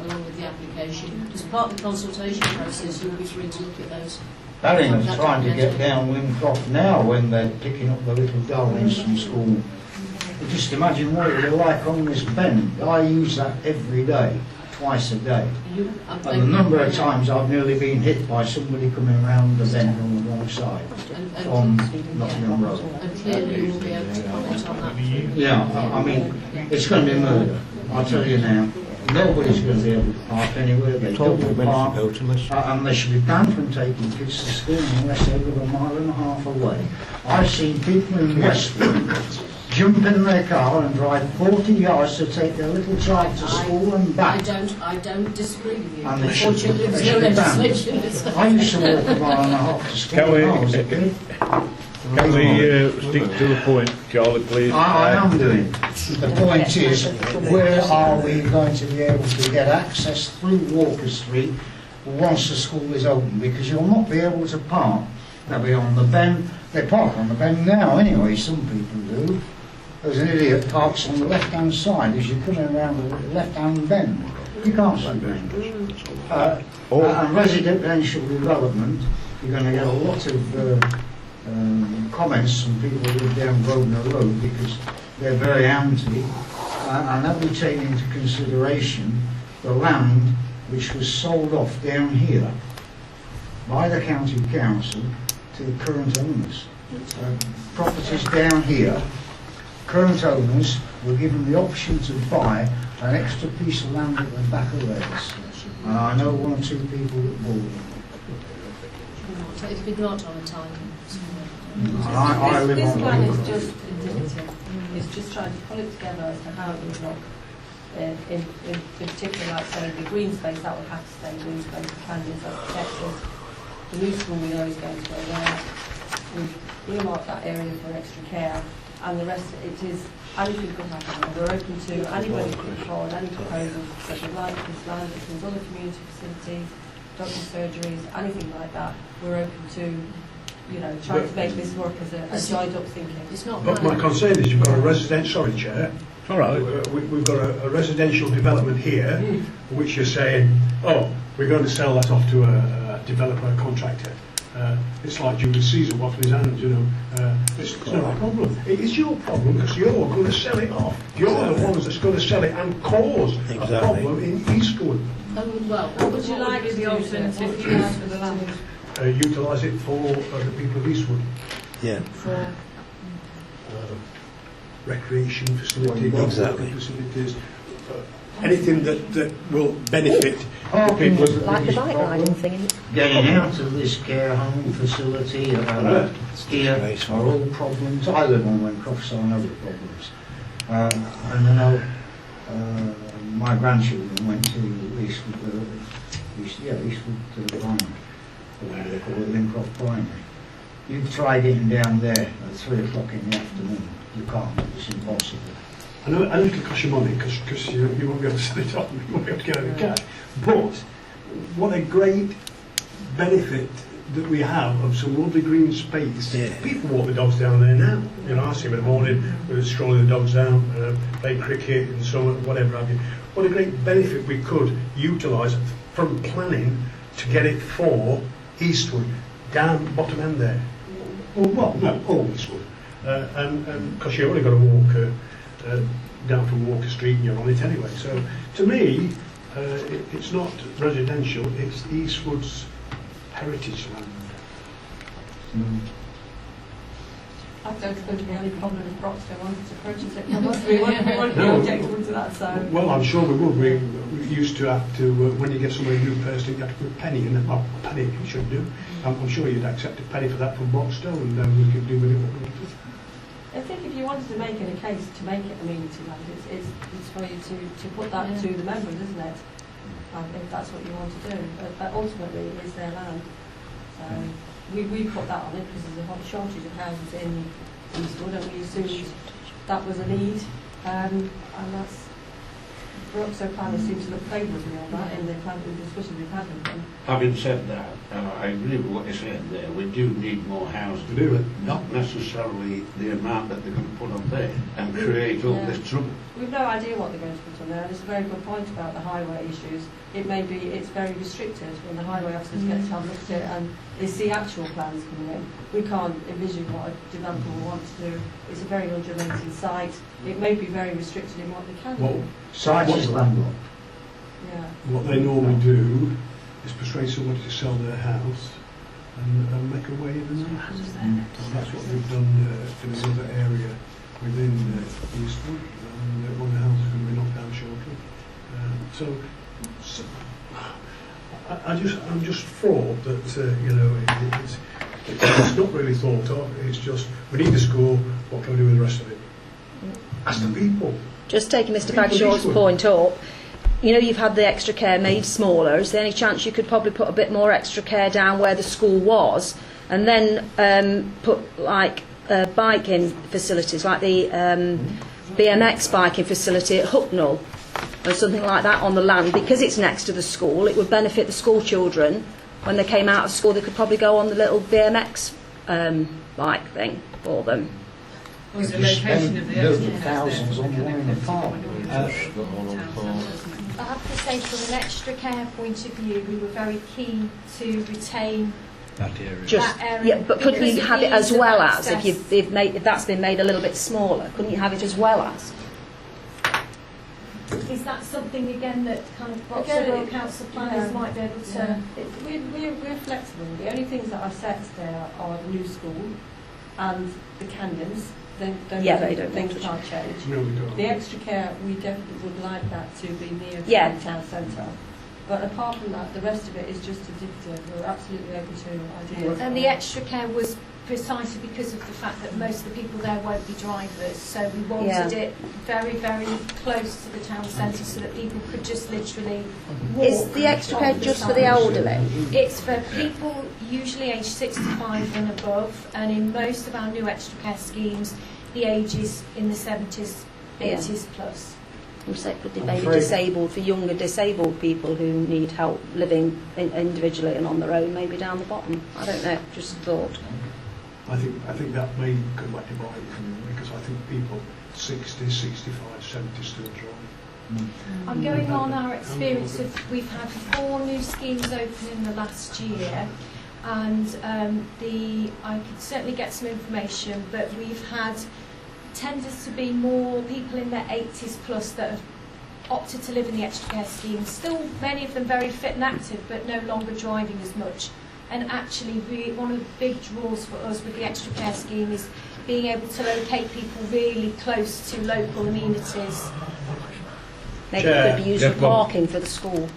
along with the application. As part of the consultation process, you'll be free to look at those. Barringham's trying to get down Lincroft now when they're picking up the little darlings from school. Just imagine what it would be like on this bend. I use that every day, twice a day. And the number of times I've nearly been hit by somebody coming around the bend on the wrong side from Nottingham Road. And clearly you will be able to comment on that. Yeah, I mean, it's going to be murder, I tell you now. Nobody's going to be able to park anywhere. They Told me double minutes park. ago to listen. And they should be banned from taking kids to school unless they live a mile and a half away. I've seen people in Westwood jump in their car and drive 40 yards to take their little child to school and back. I don't disagree with you. And they should, Unfortunately, they there's should no be banned. legislation. I used to walk a mile and a half to school when I was a kid. Can we stick to the point, Charlie, please? I am doing. The point is, where are we going to be able to get access through Walker Street once the school is open? Because you'll not be able to park. They'll be on the bend. They park on the bend now anyway, some people do. There's an idiot parks on the left-hand side as you're coming around the left-hand bend. You can't see dangerous. And residential development, you're going to get a lot of comments from people who live down Grosvenor Road because they're very anti, and that will take into consideration the land which was sold off down here by the county council to the current owners. Properties down here, current owners were given the option to buy an extra piece of land at the back of theirs. And I know one or two people that bought them. It'd be not on a time. I live This on plan the is just indicative. It's just trying to pull it together as to how it would look. In particular, like say the green space, that would have to stay green space, the candidates are protected. The new school we know is going to go there. We've earmarked that area for extra care, and the rest, it is, anything could happen. We're open to anybody put forward any proposals that would like this land, if there's other community facilities, doctor surgeries, anything like that. We're open to, you know, trying to make this work as a joined up thinking. It's not. But my concern is you've got a residential, sorry Chair, All right. we've got a residential development here, which you're saying, oh, we're going to sell that off to a developer, a contractor. It's like Julius Caesar washing his hands, you know. It's not a problem. It is your problem because you're going to sell it off. You're the ones that's going to sell it and cause a problem in Eastwood. Well, What would you like to the do, alternative sir? What would you use like for the to land? do? Utilise it for the people of Eastwood. Yeah. For Recreation facilities, Exactly. facilities, anything that will benefit the Parking people. was Like the biggest bike problem. riding thing. Getting out of this care home facility here are all problems. I live on Wencroft, so I know the problems. And I know my grandchildren went to Eastwood, Eastwood Primary, or whatever they call it, Wencroft Primary. You try getting down there at 3 o'clock in the afternoon. You can't. It's impossible. I know it'll cost you money because you won't be able to sell it off, you won't be able to get any cash. But what a great benefit that we have of some lovely green space. Yeah. People walk the dogs down there now. You know, I see them in the morning, we're strolling the dogs down, play cricket and so on, whatever have you. What a great benefit we could utilise from planning to get it for Eastwood, down bottom end there. Well, no, all Eastwood. And because you've only got to walk down from Walker Street and you're on it anyway. So to me, it's not residential, it's Eastwood's heritage land. I don't think there's going to be any problem if Broxton wanted to purchase it from us. We wouldn't be objecting to that, so. Well, I'm sure we would. We used to have to, when you get somebody new person, you have to put a penny in it. Well, a penny you should do. I'm sure you'd accept a penny for that from Broxton, and then we could do with it what we wanted. I think if you wanted to make it a case to make it amenity land, it's for you to put that to the members, isn't it? If that's what you want to do. But ultimately, it's their land. So we put that on it because there's a hot shortage of houses in Eastwood, and we assumed that was a need, and that's. Broxo planners seem to look favourably on that in the plan discussions we've had with them. Having said that, I agree with what you're saying there. We do need more houses, but not necessarily the amount that they're going to put on there and create all this trouble. We've no idea what they're going to put on there, and it's a very good point about the highway issues. It may be, it's very restricted when the highway officers get to have a look at it and they see actual plans coming in. We can't envision what a developer will want to do. It's a very undulating site. It may be very restricted in what they can do. Site is landlocked. Yeah. What they normally do is persuade somebody to sell their house and make a way in and out. And that's what we've done in another area within Eastwood, and one of the houses is going to be knocked down shortly. So I'm just fraught that it's not really thought of. It's just we need the school. What can we do with the rest of it? Ask the people. Just taking Mr Bagshaw's point up, you know, you've had the extra care made smaller. Is there any chance you could probably put a bit more extra care down where the school was, and then put like biking facilities, like the BMX biking facility at Hucknall, or something like that on the land, because it's next to the school? It would benefit the school children. When they came out of school, they could probably go on the little BMX bike thing for them. Was the location of the extra thousands on Warren Park. I have to say, from an extra care point of view, we were very keen to retain That area. Just, that area. yeah, but couldn't because you it have it needs as well access. as, if that's been made a little bit smaller, couldn't you have it as well as? Is that something again that kind of Again, Roxborough it- council planners might be able to? We're flexible. The only things that are set there are the new school and the canyons. They don't things can't change. No, we don't. The extra care, we definitely would like that to be near Yeah. the town centre. But apart from that, the rest of it is just indicative. We're absolutely open to ideas. And the extra care was precisely because of the fact that most of the people there won't be drivers, so we wanted it very, very close to the town centre so that people could just literally walk. Is the extra care on just for side. the elderly? It's for people usually aged 65 and above, and in most of our new extra care schemes, the age is in the 70s, 80s plus. I'm saying could they maybe disabled, for younger disabled people who need help living individually and on their own, maybe down the bottom. I don't know, just a thought. I think that may come back to bite because I think people 60, 65, 70 still drive. I'm going on our experience of, we've had 4 new schemes open in the last year, and I could certainly get some information, but we've had tenders to be more people in their 80s plus that have opted to live in the extra care scheme. Still many of them very fit and active, but no longer driving as much. And actually, one of the big draws for us with the extra care scheme is being able to locate people really close to local amenities. Maybe it could be used for parking for the school.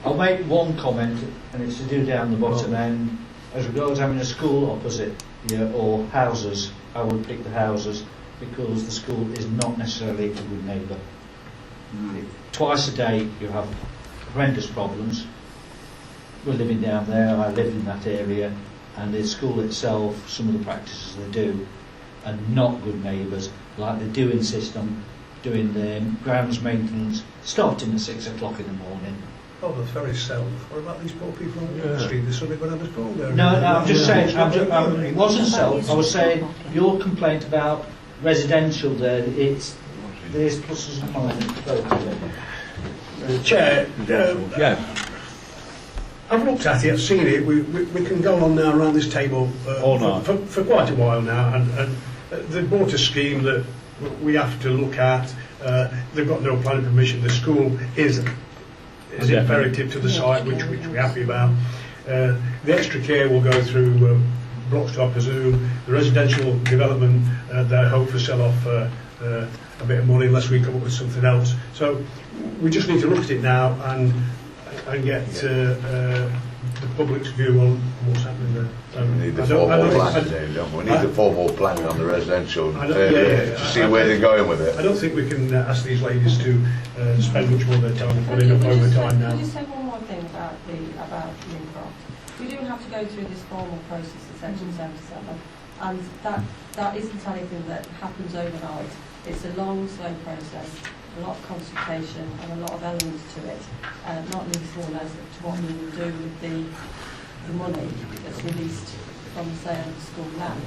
I'll make one comment, and it's to do down the bottom end. As regards having a school opposite, or houses, I would pick the houses because the school is not necessarily a good neighbour. Twice a day you have horrendous problems. We're living down there, I live in that area, and the school itself, some of the practices they do are not good neighbours, like they do insist on doing the grounds maintenance starting at 6 o'clock in the morning. Oh, that's very self. What about these poor people on the street? There's something going to have a school there. No, I'm just saying, it wasn't self, I was saying your complaint about residential there, there's pluses and minuses. Chair, I've looked at it, I've seen it. We can go on now around this table for quite a while now, and they brought a scheme that we have to look at. They've got no planning permission. The school is imperative to the site, which we're happy about. The extra care will go through Broxton, I presume. The residential development, they hope to sell off a bit of money unless we come up with something else. So we just need to look at it now and get the public's view on what's happening there. We need the formal planning, Dave, don't we? We need the formal planning on the residential to see where they're going with it. I don't think we can ask these ladies to spend much more of their time putting enough overtime now. Can you say one more thing about Lincroft? We do have to go through this formal process of Section 77, and that isn't anything that happens overnight. It's a long, slow process, a lot of consultation and a lot of elements to it, not least all as to what we will do with the money that's released from the sale of the school land.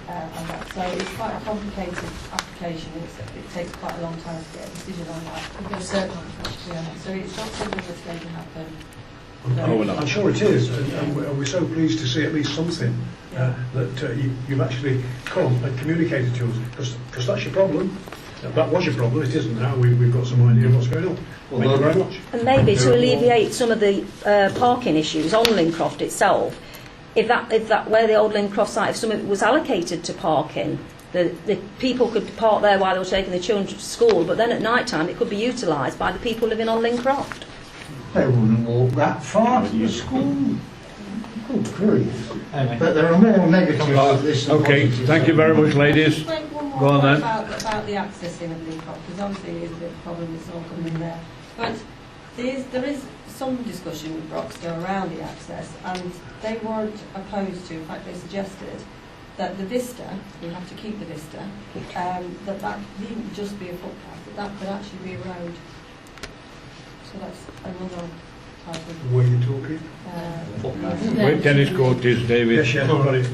And that. So it's quite a complicated application. It takes quite a long time to get a decision on that. So it's not something that's going to happen. I'm sure it is, and we're so pleased to see at least something that you've actually come and communicated to us, because that's your problem. That was your problem, it isn't now. We've got some idea of what's going on. Thank you very much. And maybe to alleviate some of the parking issues on Lincroft itself, if that where the old Lincroft site, if some of it was allocated to parking, The people could park there while they were taking their children to school, but then at night time it could be utilised by the people living on Lincroft. They wouldn't walk that far to the school. Good grief. But there are more negatives of this than Okay, positives. thank you very much, ladies. Just make one more Go on point then. about the accessing of Lincroft, because obviously there's a bit of a problem that's all coming in there. But there is some discussion with Broxton around the access, and they weren't opposed to, in fact they suggested that the vista, you have to keep the vista, that needn't just be a footpath, that could actually be a road. So that's another type of... Where are you talking? Where tennis court is, David? Yes, yes, got it.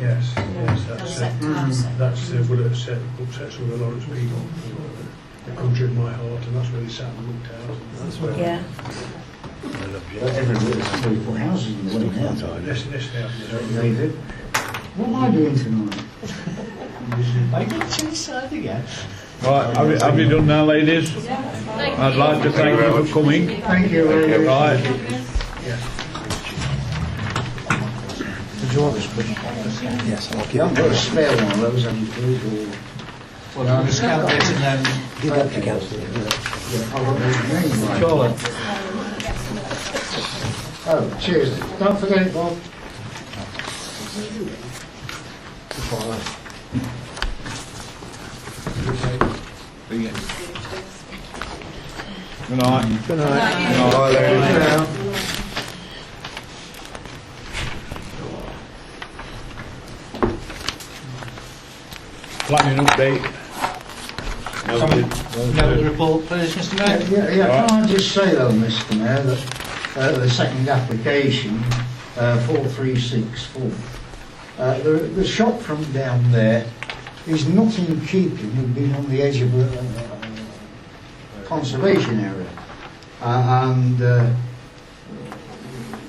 Yes, that's what it said, upsets with a lot of people. The country of my heart, and that's where they sat and looked out. That's where Yeah. Everywhere there's people houses in the world now. This house. David, what am I doing tonight? I got to inside again. Right, have you done now, ladies? I'd like to thank you for coming. Thank you very much. Right. Did you want this question? Yes, okay. I've got a spare one of those, and please, Well, I'm going to scan this and then give that to Councillor. I've got his name right. call it. Oh, cheers. Don't forget it, Bob. Good night. Good night. Bye, ladies. Good night. Planning update. No report, please, Mr. Mayor. Yeah, can I just say though, Mr. Mayor, that the second application, 4364, the shop front down there is not in keeping with being on the edge of a conservation area. And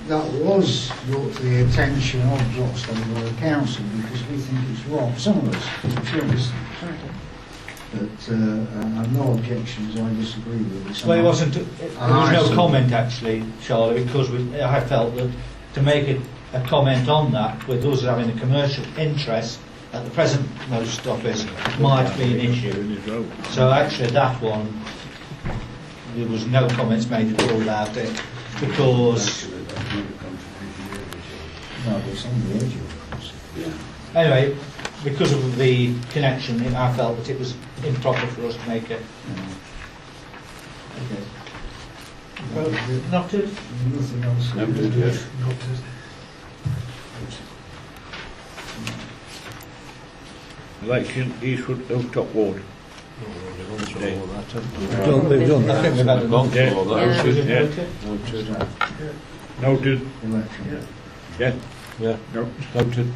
that was brought to the attention of Broxton Borough Council because we think it's wrong. Some of us, I'm sure it's but I've no objections, I disagree with it. Well, it wasn't. There was no comment actually, Charlie, because I felt that to make a comment on that, with us having a commercial interest at the present post office, might be an issue. So actually, that one, there was no comments made at all about it because. No, it's on the edge of it. Anyway, because of the connection, I felt that it was improper for us to make it. Okay. Noted. Nothing else. Noted, yes. Election Eastwood Hilltop Ward. We've done I think we've had a long Yeah. for that. Yeah. Noted. Election. Yeah. Yeah. Noted.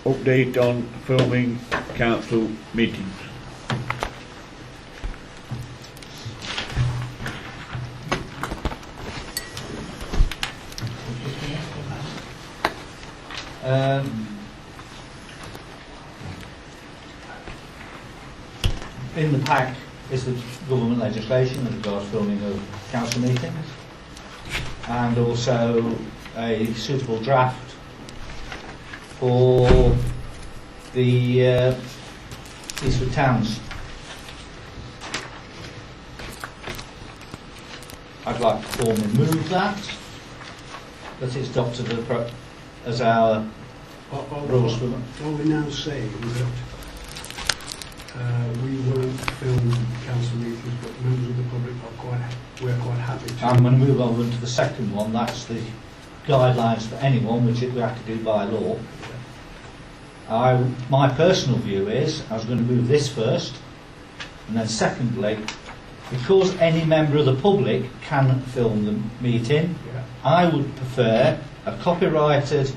Update on filming council meetings. In the pack is the government legislation with regards to filming of council meetings, and also a suitable draft for the Eastwood Towns. I'd like to formally move that it's adopted as our rules for Are we now saying that we won't film council meetings, but members of the public we're quite happy to? I'm going to move on to the second one. That's the guidelines for anyone, which we have to do by law. My personal view is I was going to move this first, and then secondly, because any member of the public can film the meeting, I would prefer a copyrighted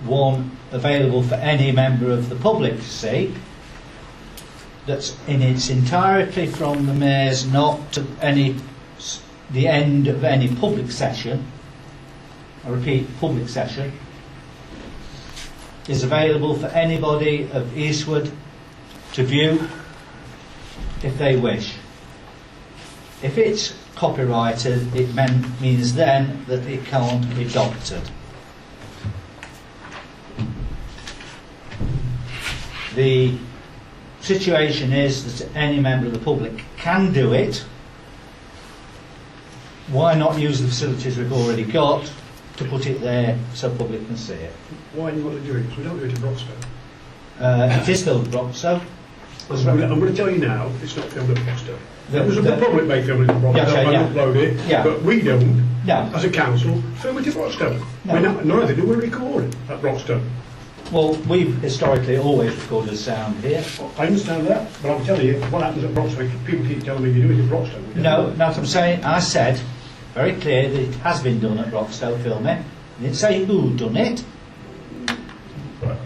one available for any member of the public to see, that's in its entirety from the mayor's, not to the end of any public session. I repeat, public session is available for anybody of Eastwood to view if they wish. If it's copyrighted, it means then that it can't be doctored. The situation is that any member of the public can do it. Why not use the facilities we've already got to put it there so public can see it? Why do you want to do it? Because we don't do it at Broxton. It is filmed at Broxton. I'm going to tell you now, it's not filmed at Broxton. The public may film it at Broxton and upload it, but we don't, as a council, film it at Broxton. Neither do we record at Broxton. Well, we've historically always recorded sound here. I understand that, but I'm telling you, what happens at Broxton, people keep telling me you do it at Broxton. No, what I'm saying, I said very clear that it has been done at Broxton filming. I didn't say who done it.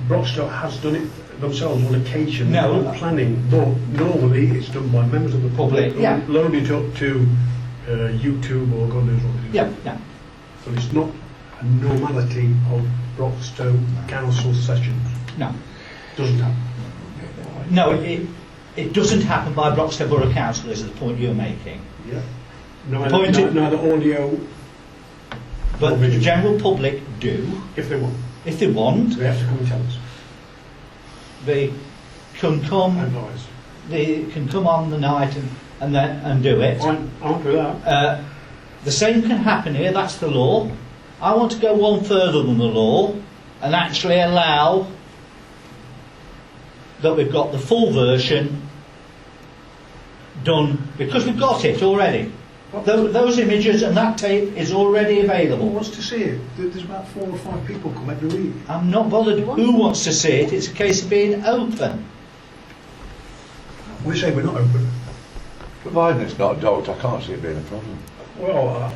Broxton has done it themselves on occasion, No. planning, but normally it's done by members of the public who load it up to YouTube or God knows what they do. Yeah. So it's not a normality of Broxton council sessions. No. Doesn't happen. No, it doesn't happen by Broxton Borough Council, is the point you're making. Yeah. Neither audio. But the general public do. If they want. If they want. They have to come and tell us. They can come. Advise. They can come on the night and do it. I'll do that. The same can happen here. That's the law. I want to go one further than the law and actually allow that we've got the full version done because we've got it already. Those images and that tape is already available. Who wants to see it? There's about 4 or 5 people come every week. I'm not bothered who wants to see it. It's a case of being open. We say we're not open. Providing it's not docked, I can't see it being a problem. Well,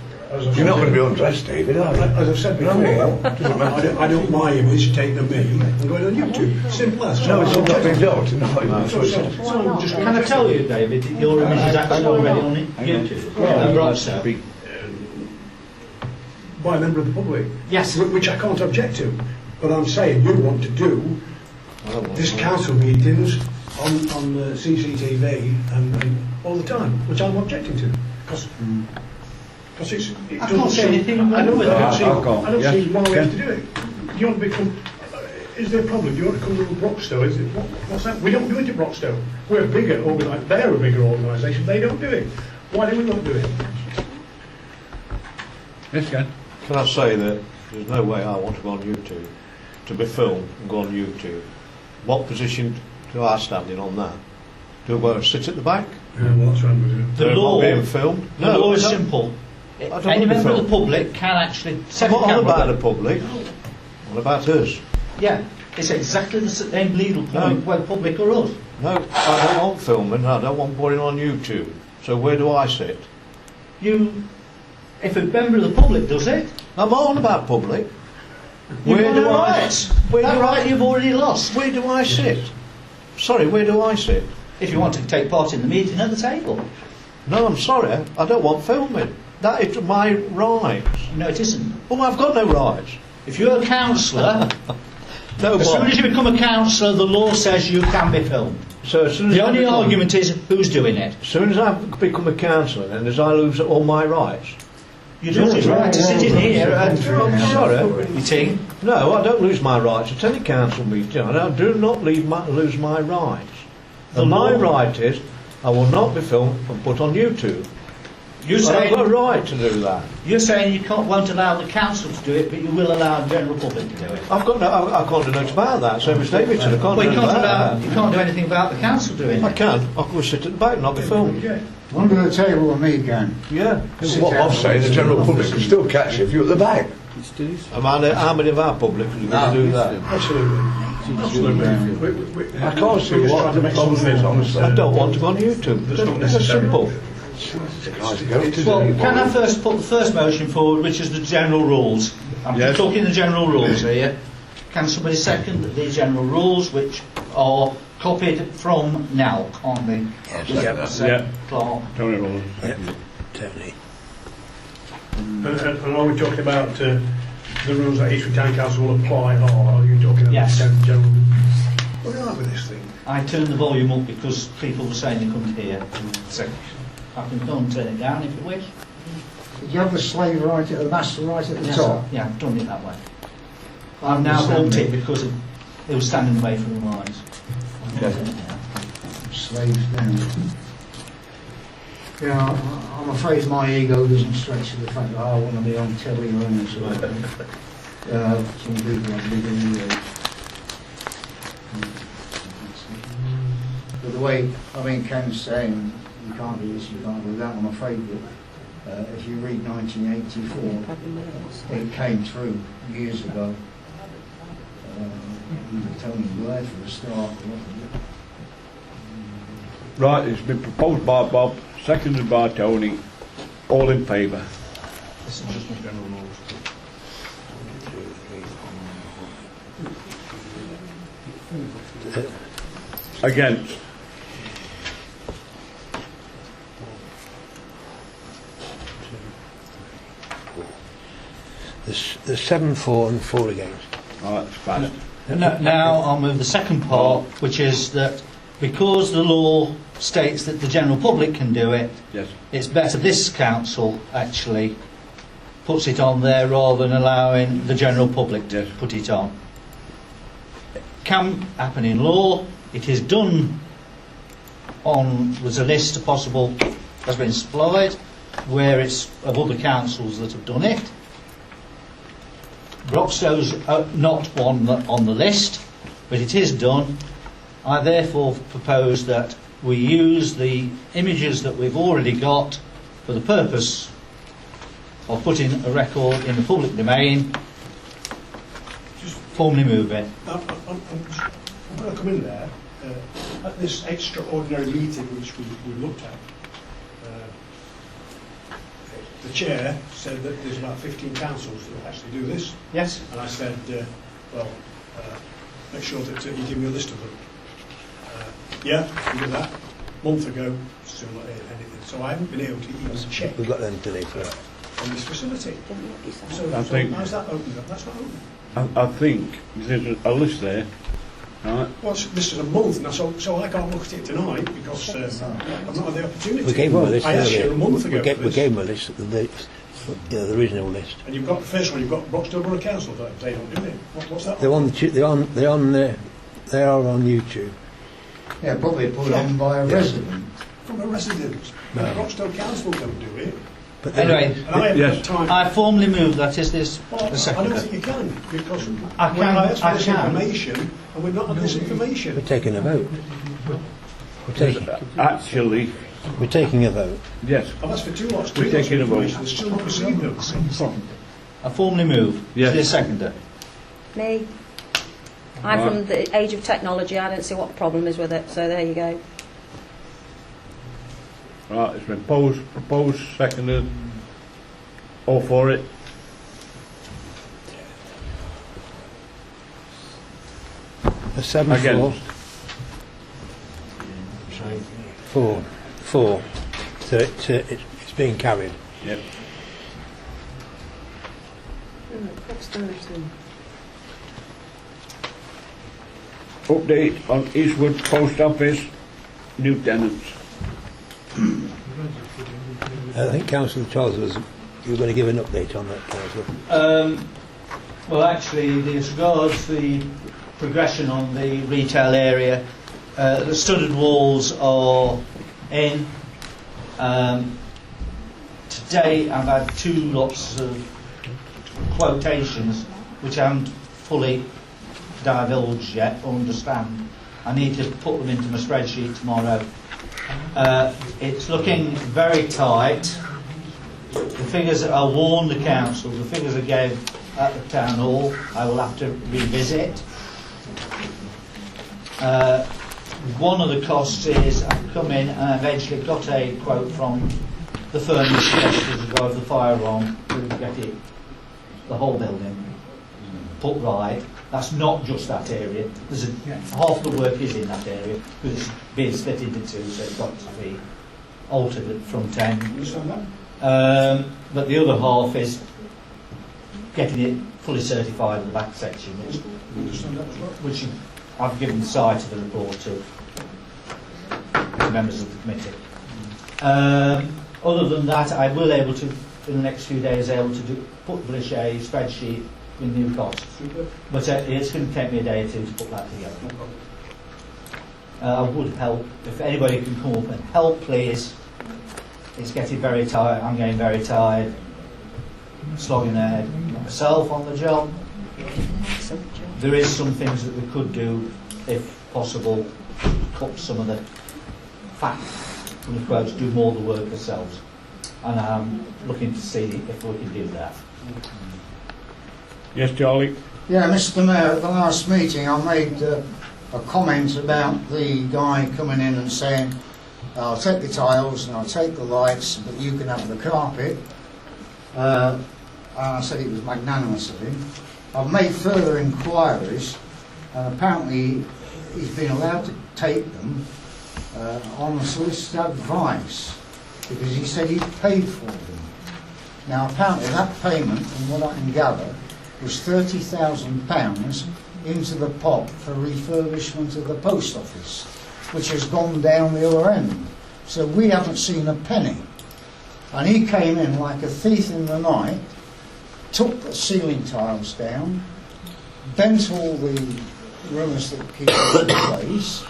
you're not going to be undressed, David, are you? As I've said before, I don't my image take the me and go on YouTube. Simple as. No, it's not been docked. Can I tell you, David, that your image is actually already on YouTube? By a member of the public. Yes. Which I can't object to. But I'm saying you want to do this council meetings on the CCTV and all the time, which I'm objecting to. Because it I can't say anything wrong with I that. don't see why we have to do it. You want to become... Is there a problem? You want to come to Broxton? What's that? We don't do it at Broxton. We're a bigger organisation. They're a bigger organisation. They don't do it. Why do we not do it? Yes, Ken. Can I say that there's no way I want to go on YouTube, to be filmed and go on YouTube. What position do I stand in on that? Do I go and sit at the back? Yeah, well, that's wrong with you. The law, being filmed? the law is simple. don't Any want to be member of the filmed. public can actually set I'm a not on camera. about the public. What about us? Yeah, it's exactly the same legal point, whether public or us. No, I don't want filming. I don't want putting on YouTube. So where do I sit? If a member of the public does it, I'm not on about public. Where do I? That right you've already lost. Where do I sit? Sorry, where do I sit? If you want to take part in the meeting at the table. No, I'm sorry. I don't want filming. That is my rights. No, it isn't. Oh, I've got no rights. If you're a councillor, as soon as you become a councillor, the law says you can be filmed. So as soon as the only argument is who's doing it. As soon as I become a councillor, then as I lose all my rights. You lose your right to sit in here and sorry. meeting. No, I don't lose my rights at any council meeting. I do not lose my rights. And my right is I will not be filmed and put on YouTube. I've got a right to do that. You're saying you won't allow the council to do it, but you will allow the general public to do it. I can't do nothing about that. So, Mr. Davidson, I can't do that. You can't do anything about the council doing it. I can. I can sit at the back and not be filmed. Under the table with me again. Yeah. What I'm saying, the general public can still catch you if you're at the back. How many of our public are going to do that? Absolutely. I can't see what the problem is, honestly. I don't want to go on YouTube. It's simple. Well, can I first put the first motion forward, which is the general rules? I'm just talking the general rules here. Can somebody second the general rules, which are copied from NALC on the Clark? Tony Rollins. Tony. And are we talking about the rules that Eastwood Town Council will apply, or are you talking about the general? What do you like with this thing? I turned the volume up because people were saying they couldn't hear. So, I can come and turn it down if you wish. Did you have the slave right at the master right at the Yes, top? yeah, I've done it that way. I've now bumped it because it was standing away from the lines. Slaves down. Yeah, I'm afraid my ego doesn't stretch to the fact that I want to be on telly or anything. So some people have big egos. But the way, I mean, Ken's saying you can't do this, you can't do that, I'm afraid that if you read 1984, it came through years ago. Tony Blair for a start, wasn't it? Right, it's been proposed by Bob, seconded by Tony. All in favour? This is just my general rules. Against? There's 7 for and 4 against. Right, it's passed. Now I'll move the second part, which is that because the law states that the general public can do it, Yes. it's better this council actually puts it on there rather than allowing the general public to put it on. It can happen in law. It is done on, there's a list of possible, has been supplied, where it's of other councils that have done it. Broxtow's not one on the list, but it is done. I therefore propose that we use the images that we've already got for the purpose of putting a record in the public domain. Just formally move it. I'm going to come in there. At this extraordinary meeting which we looked at, the chair said that there's about 15 councils that actually do this. Yes. And I said, make sure that you give me a list of them. Yeah, we did that. A month ago, still not anything. So I haven't been able to even check We've got them today for that. on this facility. So, I think- how's that opened up? That's not open. I think there's a list there, right? Well, this is a month now, so I can't look at it tonight because I've not had the opportunity. We gave them a list I asked you earlier. a month ago. We for gave this. them a list, the original list. And you've got the first one. You've got Broxtowe Borough Council. They don't do it. What's that? They're on YouTube. Yeah, probably put on by a resident. From a resident. No. Broxtowe Council don't do it. But Anyway, And I haven't got time. I formally move that is this Well, the I second. don't think you can because I when I asked for can. this information and we've not had this information. We're taking a vote. Actually, We're taking a vote. yes. I've asked for 2 lots, We're 3 lots of taking a vote. information. They're still not received them. I formally move. Yes. Is there a seconder? Me. I'm Right. from the age of technology. I don't see what the problem is with it. So there you go. Right, it's been proposed, seconded. All for it? A 7 Against? for. 4. So it's being carried. Yep. Update on Eastwood Post Office, new tenants. I think Councillor Charles you were going to give an update on that, Councillor. Well, actually, as regards the progression on the retail area, the studded walls are in. Today, I've had 2 lots of quotations which I haven't fully divulged yet or understand. I need to put them into my spreadsheet tomorrow. It's looking very tight. The figures that I warned the council, the figures I gave at the town hall, I will have to revisit. One of the costs is I've come in and I've eventually got a quote from the firm that suggested to go over the fire alarm to get it, the whole building put right. That's not just that area. There's half the work is in that area because it's being split into 2, so it's got to be altered at front end. But the other half is getting it fully certified in the back section, which I've given sight of the report to the members of the committee. Other than that, I will able to, in the next few days, publish a spreadsheet with new costs. But it's going to take me a day or two to put that together. I would help, if anybody can come up and help, please. It's getting very tired, I'm getting very tired, slogging ahead myself on the job. There is some things that we could do, if possible, to cut some of the fat from the quotes, do more of the work ourselves. And I'm looking to see if we can do that. Yes, Charlie? Yeah, Mr. Mayor, at the last meeting I made a comment about the guy coming in and saying, I'll take the tiles and I'll take the lights, but you can have the carpet. And I said it was magnanimous of him. I've made further inquiries, and apparently he's been allowed to take them on the solicitor's advice, because he said he'd paid for them. Now apparently that payment, from what I can gather, was £30,000 into the pot for refurbishment of the post office, which has gone down the other end. So we haven't seen a penny. And he came in like a thief in the night, took the ceiling tiles down, bent all the runners that keep it in place,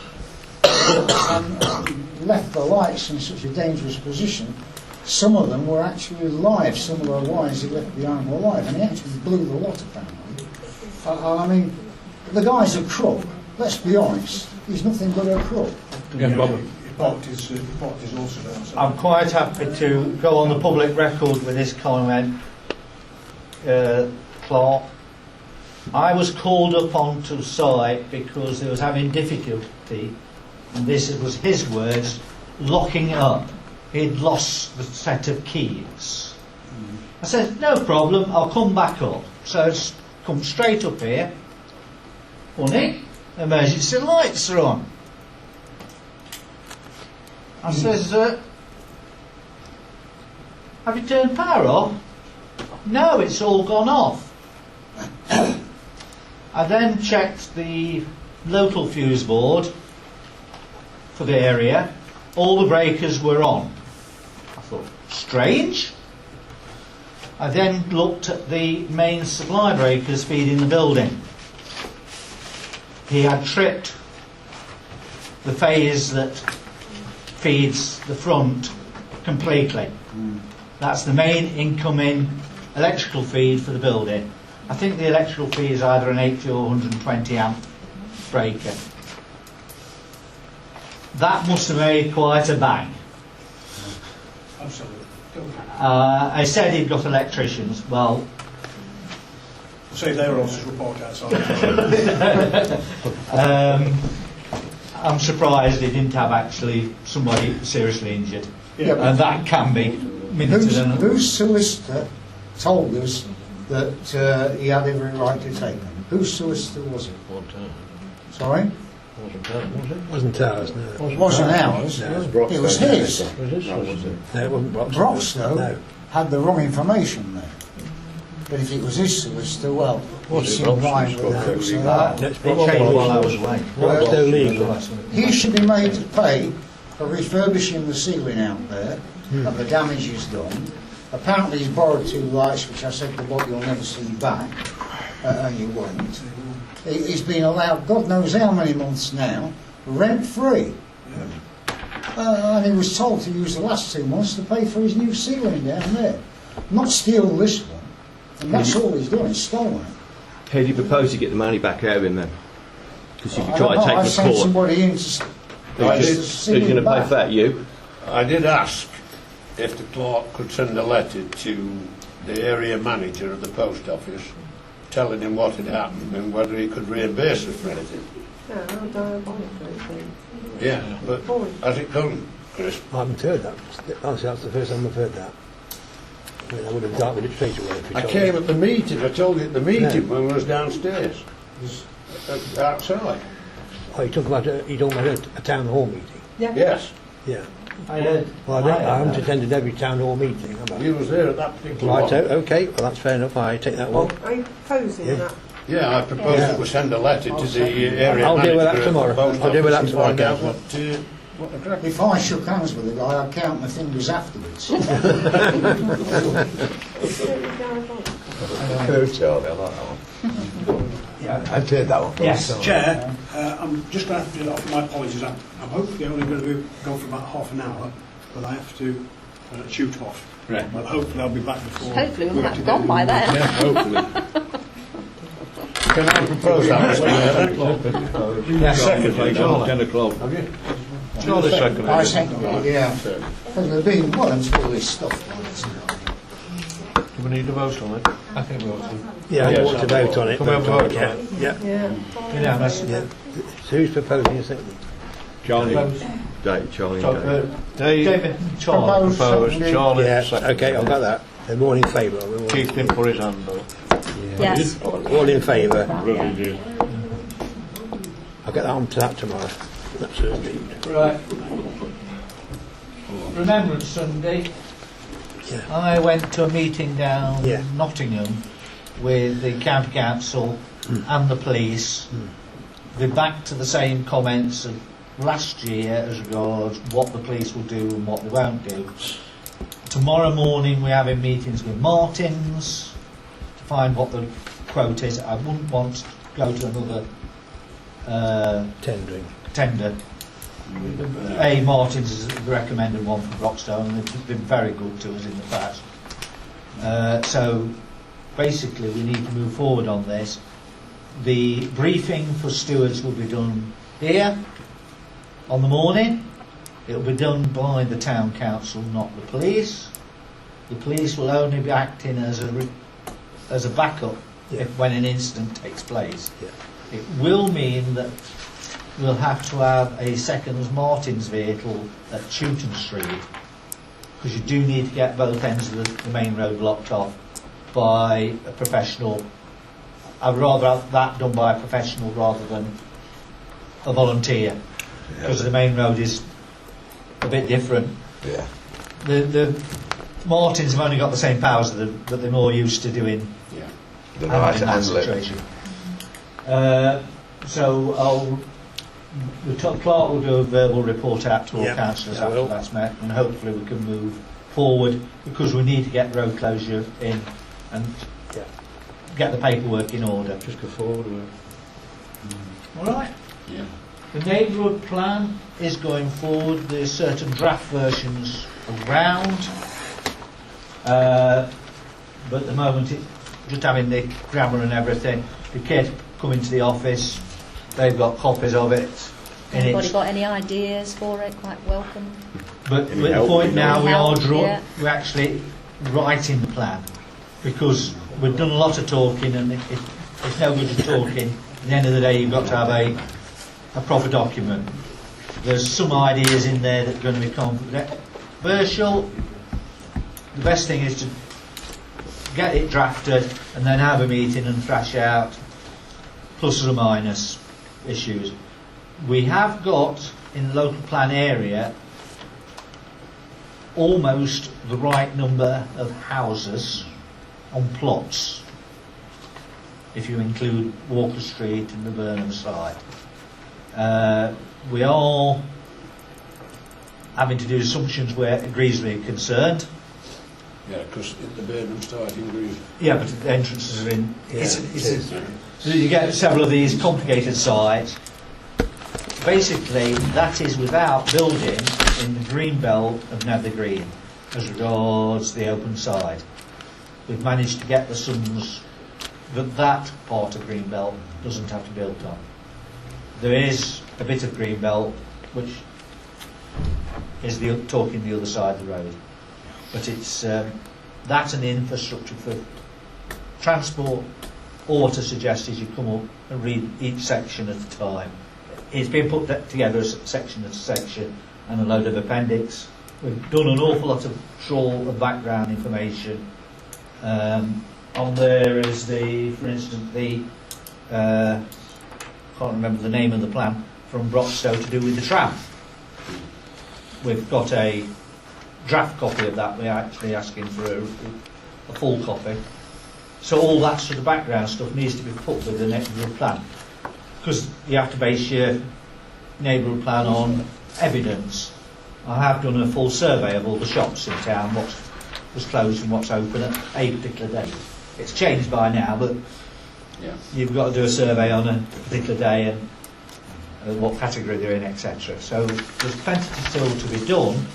and left the lights in such a dangerous position. Some of them were actually live, some of the wires he left behind were live, and he actually blew the lot apparently. I mean, the guy's a crook, let's be honest. He's nothing but a crook. He parked his also down. I'm quite happy to go on the public record with this comment, Clark. I was called up onto site because they was having difficulty, and this was his words, locking up. He'd lost the set of keys. I said, no problem, I'll come back up. So it's come straight up here. Funny, emergency lights are on. I says, have you turned power off? No, it's all gone off. I then checked the local fuse board for the area. All the breakers were on. I thought, strange. I then looked at the main supply breakers feeding the building. He had tripped the phase that feeds the front completely. That's the main incoming electrical feed for the building. I think the electrical feed is either an 80 or 120 amp breaker. That must have made quite a bang. Absolutely. I said he'd got electricians. Well, say their officers report outside. I'm surprised he didn't have actually somebody seriously injured. Yeah, And that can be minuted. Whose solicitor told us that he had every right to take them? Whose solicitor was it? Sorry? Wasn't ours, no. It wasn't ours. No, It was his. No, it wasn't Broxtowe No. had the wrong information there. But if it was his solicitor, well, it's in line with that. So that- It changed while I was away. Broxtowe legal. He should be made to pay for refurbishing the ceiling out there and the damage he's done. Apparently he's borrowed 2 lights, which I said to Bob, you'll never see back, and you won't. He's been allowed God knows how many months now, rent-free. And he was told to use the last 2 months to pay for his new ceiling down there. Not steal this one. And that's all he's done, he's stolen it. How do you propose to get the money back out of him then? Because if you I try don't to know, take I him sent to court, somebody in to who's see going to him pay back. for that? You? I did ask if the clerk could send a letter to the area manager of the post office telling him what had happened and whether he could reimburse us for anything. No, diabolical. Yeah, but has it done, Chris? I haven't heard that. Honestly, that's the first time I've heard that. I mean, I would have dealt with it straight away if you I told came me. at the meeting, I told you at the meeting when we was downstairs, outside. Oh, you're talking about a town hall meeting? Yeah. Yes. Yeah. I heard. Well, I haven't attended every town hall meeting, have I? You was there at that particular Right, one. okay, well that's fair enough, I take that one. Are you proposing Yeah. that? Yeah, I propose that we send a letter to the area I'll deal with that manager of tomorrow. the post I'll deal with office that and find tomorrow, out If I shook hands with the guy, I'd count my fingers afterwards. Good, Charlie, I like that one. I'd take that one. Yes, Chair, I'm just going to have to offer my apologies. I'm hopefully only going to go for about half an hour, but I have to shoot off. Right. But hopefully I'll be back before. Hopefully we'll have gone by then. Yeah, hopefully. Can I propose that? Yeah, second, please, Charlie. 10 o'clock. Have you? Charlie second. I second it, yeah. Because there's been well and all this stuff. Do we need to vote on it? I think we'll. Yeah, I want to vote on it. Can we have a vote on it? Yeah. Unanimous. Yeah. So who's proposing a second? Charlie. Charlie. David, Charlie. Proposed. Charlie. Yeah, second. okay, I've got that. They're all in favour. Keith didn't put his hand up. Yes. All in favour. Really do. I'll get on to that tomorrow. That's Thursday. Right. Remembrance Sunday. Yeah. I went to a meeting down Yeah. Nottingham with the county council and the police. We're back to the same comments of last year as regards what the police will do and what they won't do. Tomorrow morning we're having meetings with Martins to find what the quote is. I wouldn't want to go to another tender. Martins is the recommended one from Broxton, and they've been very good to us in the past. So basically we need to move forward on this. The briefing for stewards will be done here on the morning. It will be done by the town council, not the police. The police will only be acting as a backup when an incident takes place. It will mean that we'll have to have a second Martins vehicle at Chewton Street, because you do need to get both ends of the main road blocked off by a professional. I'd rather have that done by a professional rather than a volunteer, because the main road is a bit different. Yeah. The Martins have only got the same powers that they're more used to doing. Yeah. They know how to handle it. So the clerk will do a verbal report out to all councillors after that's met, and hopefully we can move forward, because we need to get road closure in and get the paperwork in order. Just go forward with it. All right. Yeah. The neighbourhood plan is going forward. There's certain draft versions around, but at the moment it's just having the grammar and everything. The kids come into the office, they've got copies of it. Anybody got any ideas for it? Quite welcome. But at the point now we're actually writing the plan, because we've done a lot of talking, and it's no good just talking. At the end of the day, you've got to have a proper document. There's some ideas in there that are going to be controversial. The best thing is to get it drafted and then have a meeting and thrash out pluses or minus issues. We have got in the local plan area almost the right number of houses on plots, if you include Walker Street and the Burnham side. We are having to do assumptions where Greasley are concerned. Yeah, because the Burnham starting Greasley. Yeah, but the entrances are in. So you get several of these complicated sites. Basically, that is without building in the green belt of Nether Green as regards the open side. We've managed to get the sums that part of green belt doesn't have to be built on. There is a bit of green belt which is talking the other side of the road, but it's that and the infrastructure for transport. Or what I suggest is you come up and read each section at a time. It's been put together as section at a section and a load of appendix. We've done an awful lot of trawl of background information. On there is for instance, can't remember the name of the plan from Broxtowe to do with the tram. We've got a draft copy of that. We're actually asking for a full copy. So all that sort of background stuff needs to be put with the neighbourhood plan, because you have to base your neighbourhood plan on evidence, I have done a full survey of all the shops in town, what was closed and what's open at a particular date. It's changed by now, but you've got to do a survey on a particular day and what category they're in, etc. So there's plenty still to be done,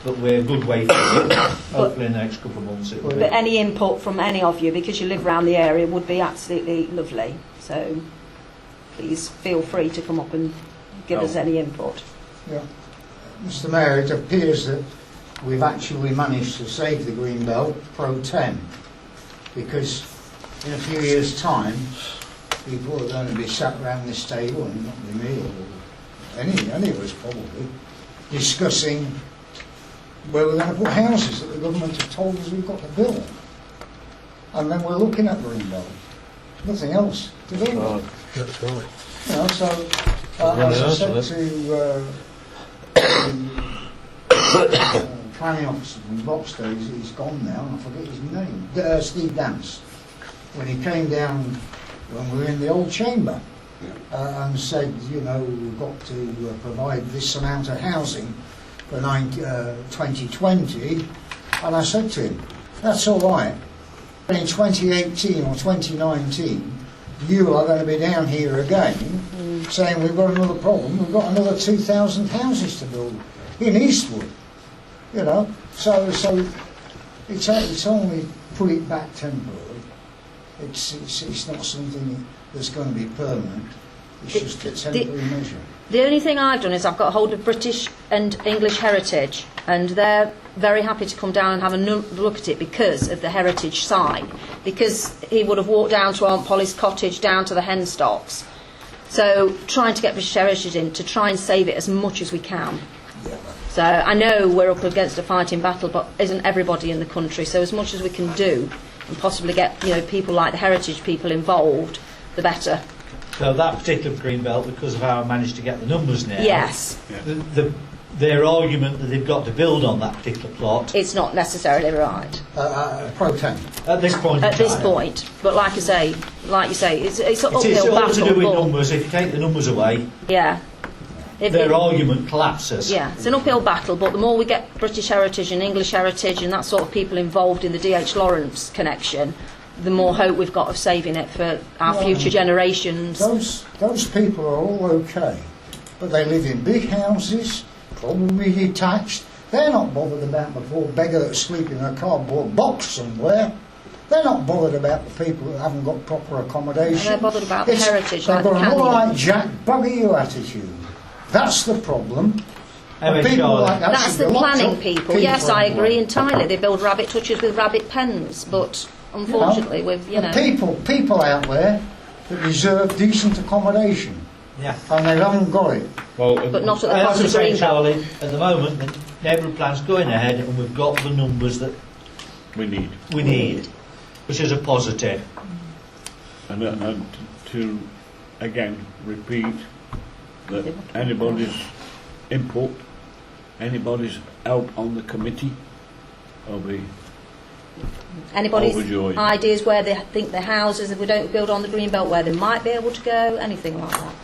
but we're a good way through it. Hopefully in the next couple of months it will be. But any input from any of you, because you live around the area, would be absolutely lovely. So please feel free to come up and give us any input. Yeah. Mr. Mayor, it appears that we've actually managed to save the green belt pro tem, because in a few years' time people are going to be sat around this table, and not me or any of us probably, discussing where we're going to put houses that the government have told us we've got to build. And then we're looking at green belt. Nothing else to do. That's right. You know, so as I said to planning officer from Boxter, he's gone now, and I forget his name, Steve Dance, when he came down when we were in the old chamber and said, you know, we've got to provide this amount of housing for 2020, and I said to him, that's all right. In 2018 or 2019, you are going to be down here again saying we've got another problem, we've got another 2,000 houses to build in Eastwood, you know. So it's only put it back temporarily. It's not something that's going to be permanent. It's just a temporary measure. The only thing I've done is I've got hold of British and English Heritage, and they're very happy to come down and have a look at it because of the heritage side. Because he would have walked down to Aunt Polly's cottage, down to the hen stocks. So trying to get British Heritage in to try and save it as much as we can. So I know we're up against a fighting battle, but isn't everybody in the country? So as much as we can do and possibly get, you know, people like the heritage people involved, the better. So that particular green belt, because of how I managed to get the numbers now, yes, their argument that they've got to build on that particular plot, it's not necessarily right. Pro tem. At this point. At this point, but like you say, it's an uphill It's all battle. to do with numbers. If you take the numbers away, Yeah. their argument collapses. Yeah, it's an uphill battle, but the more we get British Heritage and English Heritage and that sort of people involved in the D.H. Lawrence connection, the more hope we've got of saving it for our future generations. Those people are all okay, but they live in big houses, probably detached. They're not bothered about the poor beggar that's sleeping in a cardboard box somewhere. They're not bothered about the people that haven't got proper accommodation. And they're bothered about the heritage, like they've the got an all canyon. right Jack bugger you attitude. That's the problem. Anyway, People Charlotte, like that That's should the be locked planning up. people. Yes, I agree entirely. They build rabbit hutches with rabbit pens, but unfortunately, with The people out there that deserve decent accommodation, yeah, and they haven't got it. but not at the as cost I of say, green belt. Charlie, at the moment the neighbourhood plan's going ahead, and we've got the numbers that we need, which is a positive. And to again repeat that anybody's input, anybody's help on the committee will be Anybody's overjoyed. ideas where they think their houses, if we don't build on the green belt, where they might be able to go, anything like that.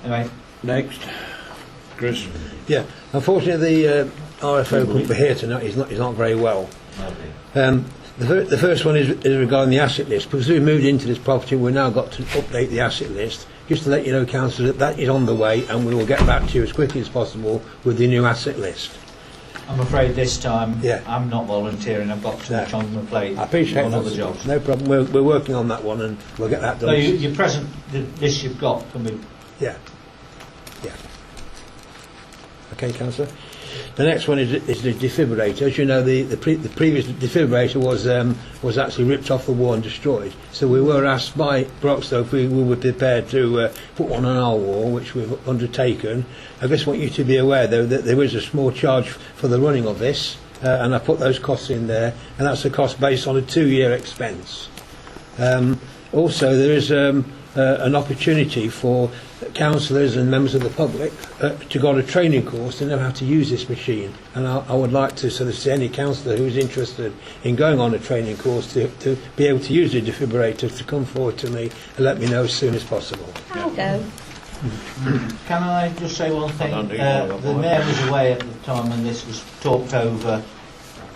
Anyway, next, Chris. Yeah, unfortunately the RFO couldn't be here tonight. He's not very well. The first one is regarding the asset list. Because we've moved into this property, we've now got to update the asset list. Just to let you know, Councillor, that is on the way, and we will get back to you as quickly as possible with the new asset list. I'm afraid this time I'm not volunteering. I've got too much on my plate. I appreciate on that. other jobs. No problem. We're working on that one, and we'll get that done. So your present, the list you've got can be. Yeah. Okay, Councillor. The next one is the defibrillator. As you know, the previous defibrillator was actually ripped off the wall and destroyed. So we were asked by Broxtowe if we were prepared to put one on our wall, which we've undertaken. I just want you to be aware, though, that there is a small charge for the running of this, and I put those costs in there, and that's a cost based on a 2-year expense. Also, there is an opportunity for councillors and members of the public to go on a training course to know how to use this machine, and I would like to sort of see any councillor who is interested in going on a training course to be able to use the defibrillator to come forward to me and let me know as soon as possible. I'll go. Can I just say one thing? I don't need all of The that. Mayor was away at the time when this was talked over.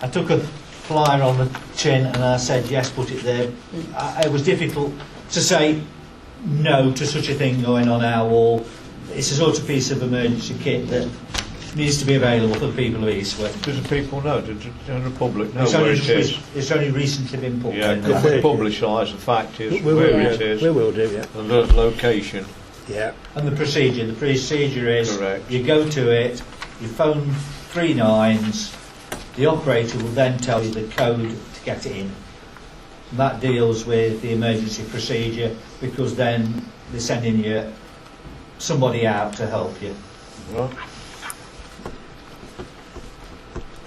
I took a flyer on the tin and I said, yes, put it there. It was difficult to say no to such a thing going on our wall. It's a sort of piece of emergency kit that needs to be available for the people of Eastwick. Does the people know? Does the public know It's where only, it is? it's only recently been put Yeah, there. could we publicise the fact is We where will, it yeah. is We will do, yeah. and the location. Yeah. And the procedure is Correct. you go to it, you phone 3 9s, the operator will then tell you the code to get it in. And that deals with the emergency procedure, because then they're sending you somebody out to help you. Right.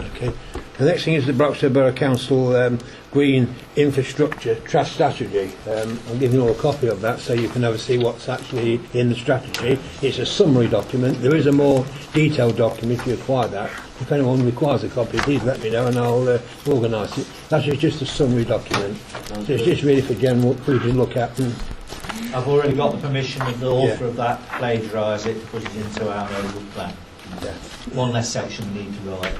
Okay. The next thing is the Broxton Borough Council Green Infrastructure Trust Strategy. I'm giving you all a copy of that so you can have a see what's actually in the strategy. It's a summary document. There is a more detailed document if you require that. If anyone requires a copy, please let me know and I'll organise it. That's just a summary document. So it's just really for general for you to look at. And I've already got the permission of the author of that to plagiarise it, to put it into our notebook plan. Yeah. One less section we need to write.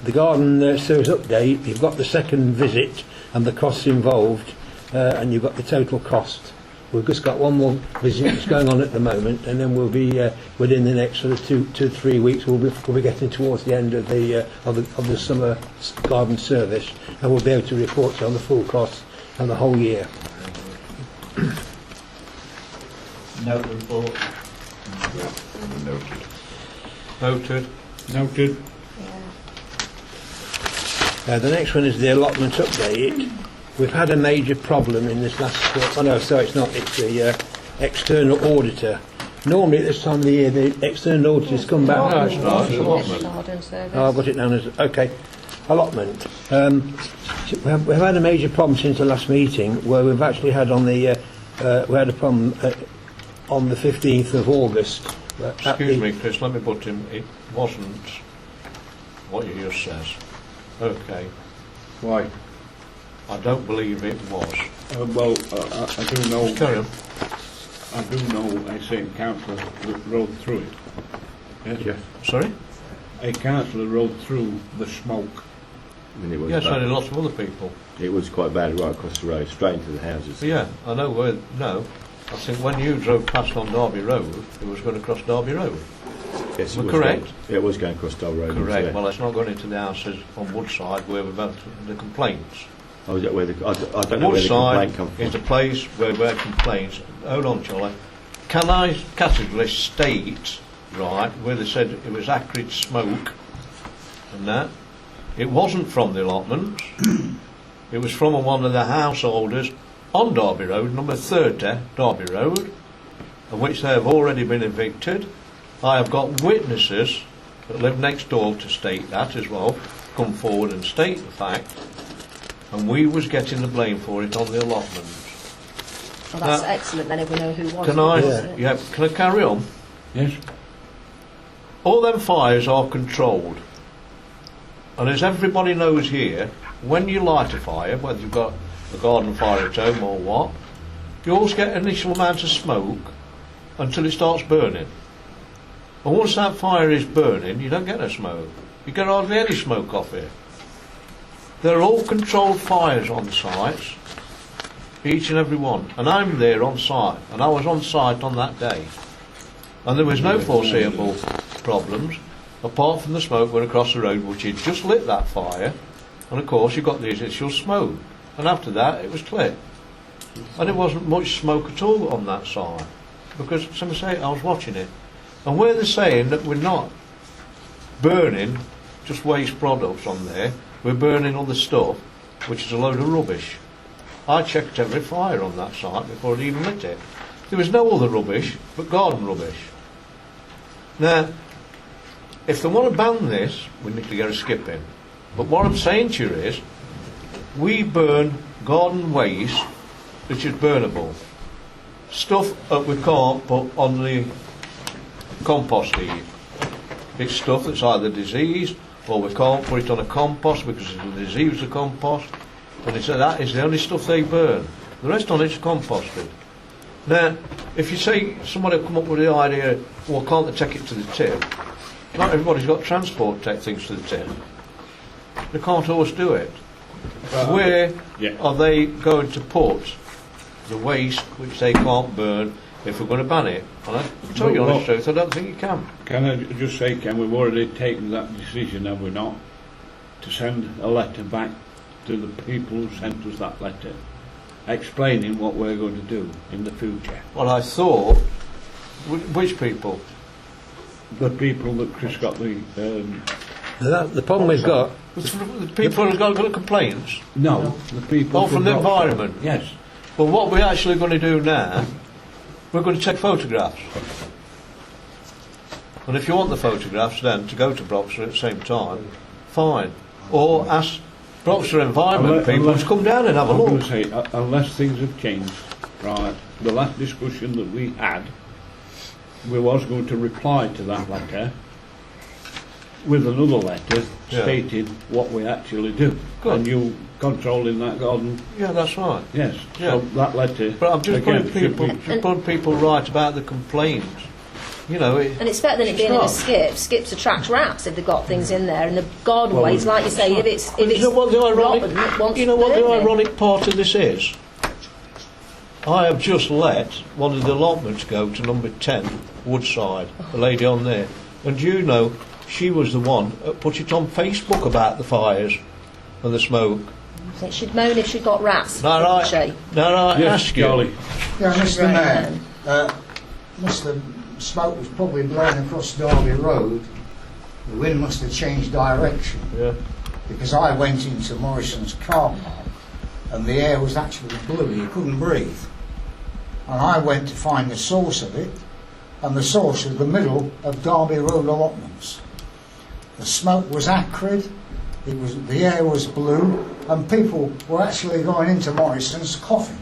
The garden service update, you've got the second visit and the costs involved, and you've got the total cost. We've just got one more visit that's going on at the moment, and then we'll be within the next sort of 2 to 3 weeks. We'll be getting towards the end of the summer garden service, and we'll be able to report on the full cost and the whole year. Note report. Noted. Noted. The next one is the allotment update. We've had a major problem in this last... oh no, sorry, it's not. It's the external auditor. Normally at this time of the year, the external auditors come back... No, it's not. It's allotment. Oh, I've got it down as... OK. Allotment. We've had a major problem since the last meeting, where we've actually had on the... we had a problem on the 15th of August. Excuse me, Chris, let me put in, it wasn't what you just says. Okay. Why? I don't believe it was. Well, I do know. Just carry on. I do know a certain councillor that rode through it. Yes. Yes. Sorry? A councillor rode through the smoke. And it was Yes, bad. only lots of other people. It was quite bad right across the road, straight into the houses. But yeah, I know where, no. I think when you drove past on Derby Road, it was going across Derby Road. Yes, Am I was correct? Going, it was going across Derby Road. Correct. Yeah. Well, it's not going into the houses on Woodside where we've had the complaints. Oh, is that where the, I don't know where the Woodside complaint come from. is the place where we had complaints. Hold on, Charlie. Can I categorically state, right, where they said it was acrid smoke and that? It wasn't from the allotments. It was from one of the householders on Derby Road, number 30 Derby Road, of which they have already been evicted. I have got witnesses that live next door to state that as well, come forward and state the fact, and we was getting the blame for it on the allotments. Well, that's Now, excellent then if we know who was Can it, I? isn't it? Yeah. Can I carry on? Yes. All them fires are controlled, and as everybody knows here, when you light a fire, whether you've got a garden fire at home or what, you always get an initial amount of smoke until it starts burning. And once that fire is burning, you don't get no smoke. You get hardly any smoke off it. They're all controlled fires on sites, each and every one. And I'm there on site, and I was on site on that day. And there was no foreseeable problems, apart from the smoke went across the road, which had just lit that fire. And of course, you got the initial smoke. And after that, it was clear. And there wasn't much smoke at all on that side. Because, some say, I was watching it. And where they're saying that we're not burning just waste products on there, we're burning other stuff, which is a load of rubbish. I checked every fire on that site before it even lit it. There was no other rubbish but garden rubbish. Now, if they want to ban this, we need to get a skip in. But what I'm saying to you is, we burn garden waste which is burnable. Stuff that we can't put on the compost heap. It's stuff that's either diseased or we can't put it on a compost because it's a disease of compost. And they say that is the only stuff they burn. The rest on it's composted. Now, if you say somebody come up with the idea, well, can't they take it to the tip? Not everybody's got transport to take things to the tip. They can't always do it. Where are they going to put the waste which they can't burn if we're going to ban it? And I tell you the honest truth, I don't think you can. Can I just say, Ken, we've already taken that decision, have we not, to send a letter back to the people who sent us that letter, explaining what we're going to do in the future. Well, I thought, which people? The people that Chris got the... The problem we've got... The people who've got complaints? No, the people... from the environment? Yes. Well, what we're actually going to do now, we're going to take photographs. And if you want the photographs then to go to Broxton at the same time, fine. Or ask Broxton Environment people to come down and have a look. I'm going to say, unless things have changed, right, the last discussion that we had, we was going to reply to that letter with another letter stating what we actually do. Good. And you controlling that garden. Yeah, that's right. Yes. Yeah. So that letter. But I'm just again, putting people right about the complaints. You know, and it's better than it being in a skip. Skips attract rats if they've got things in there, and the garden ways, like you say, if it's you know what the ironic, rotten, it wants you know what the burning. ironic part of this is? I have just let one of the allotments go to number 10 Woodside, the lady on there, and you know she was the one that put it on Facebook about the fires and the smoke. I think she'd moan if she got rats. No, right. She? No, right. Yes, Ask you. Charlie. Yeah, Mr. Mayor, Mr. Smoke was probably blowing across Derby Road. The wind must have changed direction. Yeah. Because I went into Morrison's car park and the air was actually blue, you couldn't breathe. And I went to find the source of it, and the source was the middle of Derby Road allotments. The smoke was acrid, the air was blue, and people were actually going into Morrison's coughing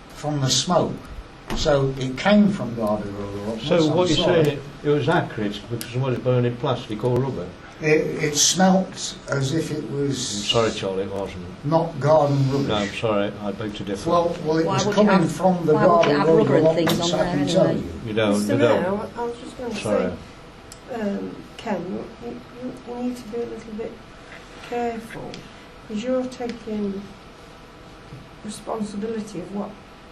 from the smoke. So it came from Derby Road allotments. So what I'm you're sorry. saying, it was acrid because somebody's burning plastic or rubber? It smelt as if it was... I'm sorry, Charlie, it wasn't. Not garden rubbish. No, I'm sorry, I beg to differ. Well, it Why was would you coming have- from the why would you Derby have Road rubber and things allotments, on I there can tell anyway? you. You don't, Mr. you Mayor, don't. I was just going to Sorry. say, Ken, you need to be a little bit careful, because you're taking responsibility of what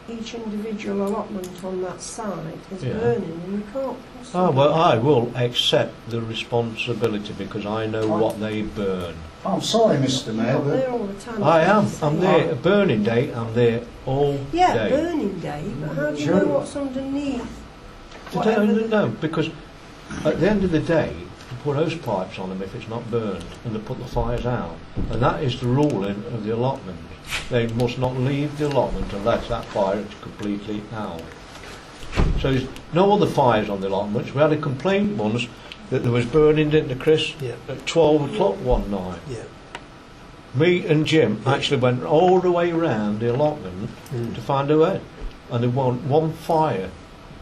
each individual allotment on that site is Yeah. burning, and you can't possibly... Ah, well, I will accept the responsibility because I know what they burn. I'm sorry, Mr. Mayor, Not there but all the time. I am. I'm there. A burning day, I'm there all Yeah, day. burning day, but how do you Sure. know what's underneath? No, because at the end of the day, you put hose pipes on them if it's not burned, and they put the fires out. And that is the ruling of the allotment. They must not leave the allotment unless that fire is completely out. So there's no other fires on the allotments. We had a complaint once that there was burning, didn't there, Chris? Yeah. At 12 o'clock one night. Yeah. Me and Jim actually went all the way round the allotment to find a way. And there wasn't one fire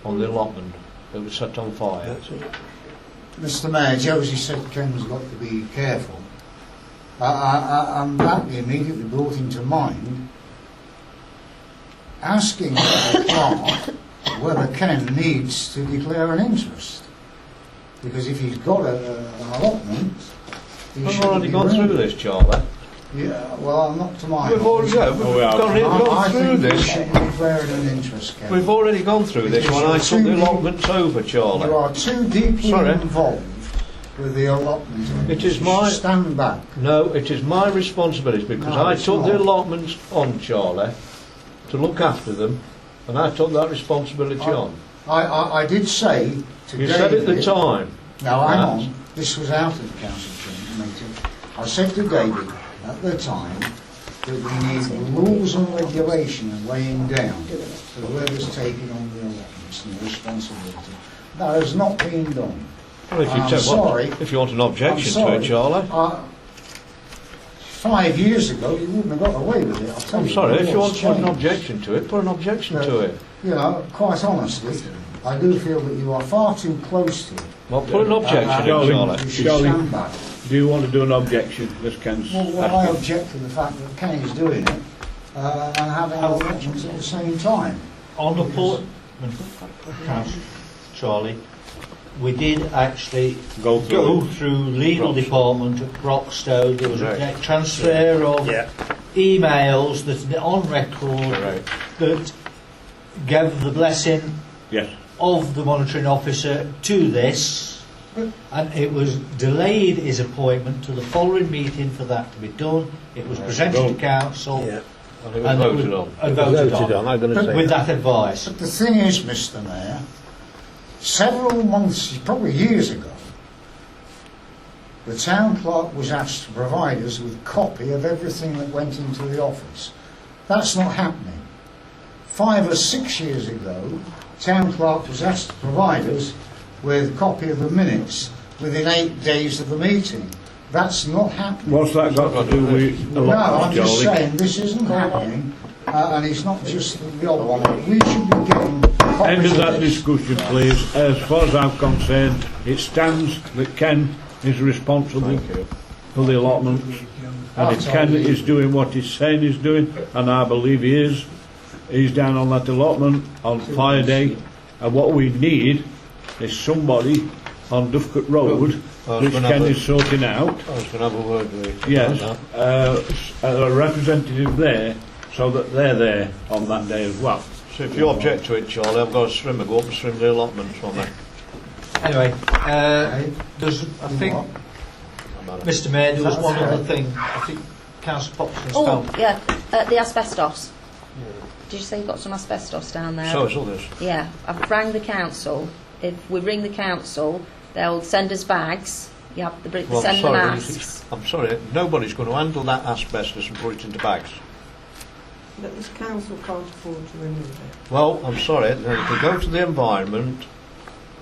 on the allotment that was set on fire. That's it. Mr. Mayor, Josie said Ken's got to be careful. And that immediately brought into mind asking the clerk whether Ken needs to declare an interest. Because if he's got an allotment, he We've should already be gone running. through this, Charlie. Yeah, well, not to my We've already gone through I think this. he should be declaring an interest, Ken. We've already gone through this when I Because took the you're too- allotments over, Charlie. You are too deeply Sorry. involved with the allotment. It is You my- should stand back. No, it is my responsibility because No, I it's took the not. allotments on, Charlie, to look after them, and I took that responsibility on. I did say to You David... said at the time. Now, hang That- on. This was out of the council meeting. I said to David at the time that we need rules and regulations laying down for whoever's taking on the allotments and the responsibility. That has not been done. Well, if you, I'm take one- sorry. if you want an objection I'm to it, sorry. Charlie. 5 years ago, you wouldn't have got away with it. I'll tell I'm you. sorry, The if you want laws to put an changed. objection to it, put an objection to it. You know, quite honestly, I do feel that you are far too close to it. Well, put an objection in, Charlie, Charlie. You should Charlie, stand back. do you want to do an objection, Ms. Ken's Well, I asking? object to the fact that Kenny's doing it and having allotments at the same time. On the port, Charlie, we did actually go through legal department at Broxtowe. There was a transfer of emails that are on record that gave the blessing of the monitoring officer to this, and it was delayed his appointment to the following meeting for that to be done. It was presented to council and it was voted on. I'm going to say with that advice. But the thing is, Mr. Mayor, several months, probably years ago, the town clerk was asked to provide us with a copy of everything that went into the office. That's not happening. 5 or 6 years ago, town clerk was asked to provide us with a copy of the minutes within 8 days of the meeting. That's not happening. What's that got to do with the No, I'm just Charlie? saying this isn't happening, and it's not just the odd one. We should be getting copies End of that this. discussion, please. As far as I'm concerned, it stands that Ken is responsible for the allotments. And if Ken is doing what he's saying he's doing, and I believe he is, he's down on that allotment on fire day. And what we need is somebody on Dufcott Road, which Ken is sorting out. I was going to have a word with you. Yes, a representative there, so that they're there on that day as well. So if you object to it, Charlie, I've got a swimmer, go up and swim the allotments from there. Anyway, there's, I think, Mr. Mayor, there was one other thing. I think Councillor Popson's found. yeah, the asbestos. Did you say you've got some asbestos down there? So it's others. Yeah, I've rang the council. If we ring the council, they'll send us bags. You have the Well, send the sorry, masks. I'm sorry, nobody's going to handle that asbestos and put it into bags. But this council can't afford to remove it. Well, I'm sorry, then if we go to the environment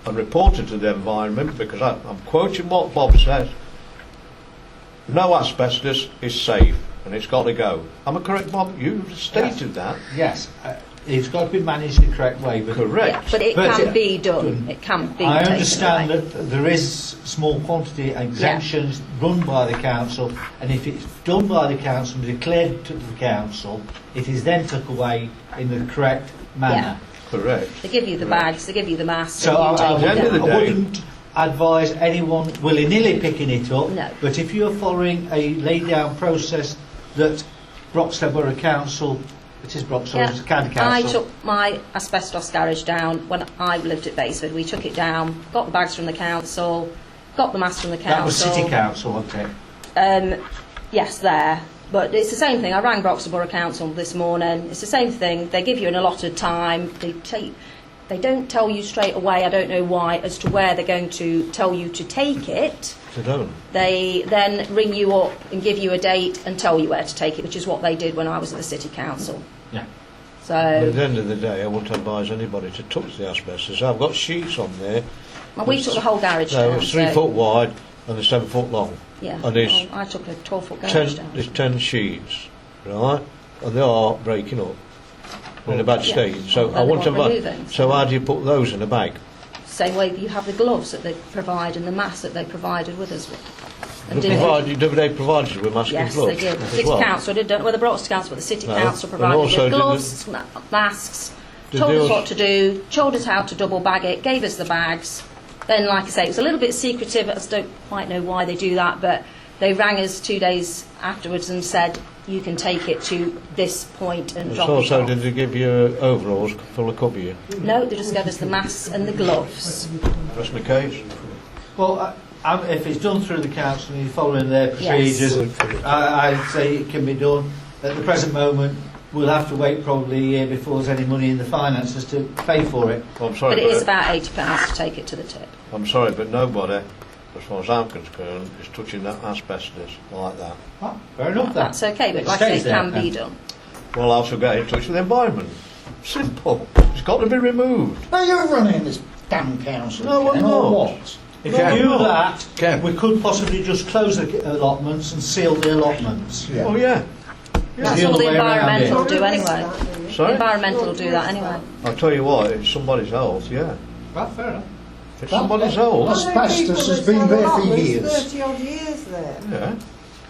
and report it to the environment, because I'm quoting what Bob says, no asbestos is safe and it's got to go. Am I correct, Bob? You've stated that. Yes, it's got to be managed the correct way. But Correct. Yeah, but it can be done. It can be I taken understand away. that there is small quantity exemptions run by the council, and if it's done by the council and declared to the council, it is then took away in the correct manner. Correct. They give you the bags, they give you the masks. So and you I take it down. wouldn't advise anyone willy-nilly picking it up, No. but if you're following a laid-down process that Broxtowe Borough Council, it is Broxtowe, it's County Council. I took my asbestos garage down when I lived at Baseford. We took it down, got the bags from the council, got the masks from the council. That was City Council, wasn't it? Yes, there. But it's the same thing. I rang Broxtowe Borough Council this morning. It's the same thing. They give you an allotted time. They don't tell you straight away, I don't know why, as to where they're going to tell you to take it. They don't. They then ring you up and give you a date and tell you where to take it, which is what they did when I was at the City Council. Yeah. But So, at the end of the day, I wouldn't advise anybody to touch the asbestos. I've got sheets on there. well, we took the whole garage No, down. it's 3 foot wide and they're 7 foot long. Yeah, And there's well, I took a 12-foot garage down. There's 10 sheets, right? And they are breaking up. They're in a bad Yeah. state. So Well, I they want to. want removing, So how do you put those in a bag? Same way that you have the gloves that they provide and the mask that they provided with us. And They did- provided you with masks and Yes, gloves they did. The as City well. Council did, don't know whether Broxtowe Council, but the City No. Council And provided also with did gloves, masks, Did told they us also- what to do, showed us how to double bag it, gave us the bags. Then, like I say, it was a little bit secretive. I just don't quite know why they do that, but they rang us 2 days afterwards and said, you can take it to this point and drop it Also, off. did they give you overalls full of copy? No, they just gave us the masks and the gloves. That's the case. Well, if it's done through the council and you're following their Yes. procedures, I'd say it can be done. At the present moment, we'll have to wait probably a year before there's any money in the finances to pay for it. Well, I'm sorry, But it is about £80 to take it to the tip. I'm sorry, but nobody, as far as I'm concerned, is touching that asbestos like that. Fair enough, That's okay, but It like I say, stays it there, can be then. done. Well, I'll also get in touch with the environment. Simple. It's got to be removed. Now you're running this damn council. No, I'm Ken, or not. what? If No, you do no. that, we could possibly just close the allotments and seal the allotments. Oh, yeah. That's The all other the way around it. environmental do anyway. The Sorry? environmental will do that anyway. I'll tell you what, it's somebody's health, yeah. Well, fair enough. It's somebody's health. Asbestos has been there for years. 30 odd years there. Yeah.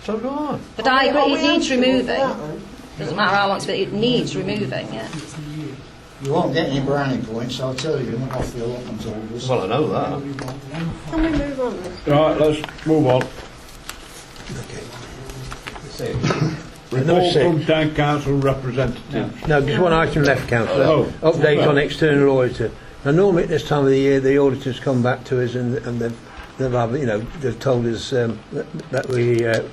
So do I. But I agree, Are we it needs answerable for removing. that then? Doesn't matter how long it's been, it needs removing, yeah. You won't get any brownie points, I'll tell you, off the allotment orders. Well, I know that. Can we move on then? Right, let's move on. Report from Town Council representatives. No, just one item left, Councillor. Update on external auditor. Now, normally at this time of the year, the auditors come back to us and they've told us that the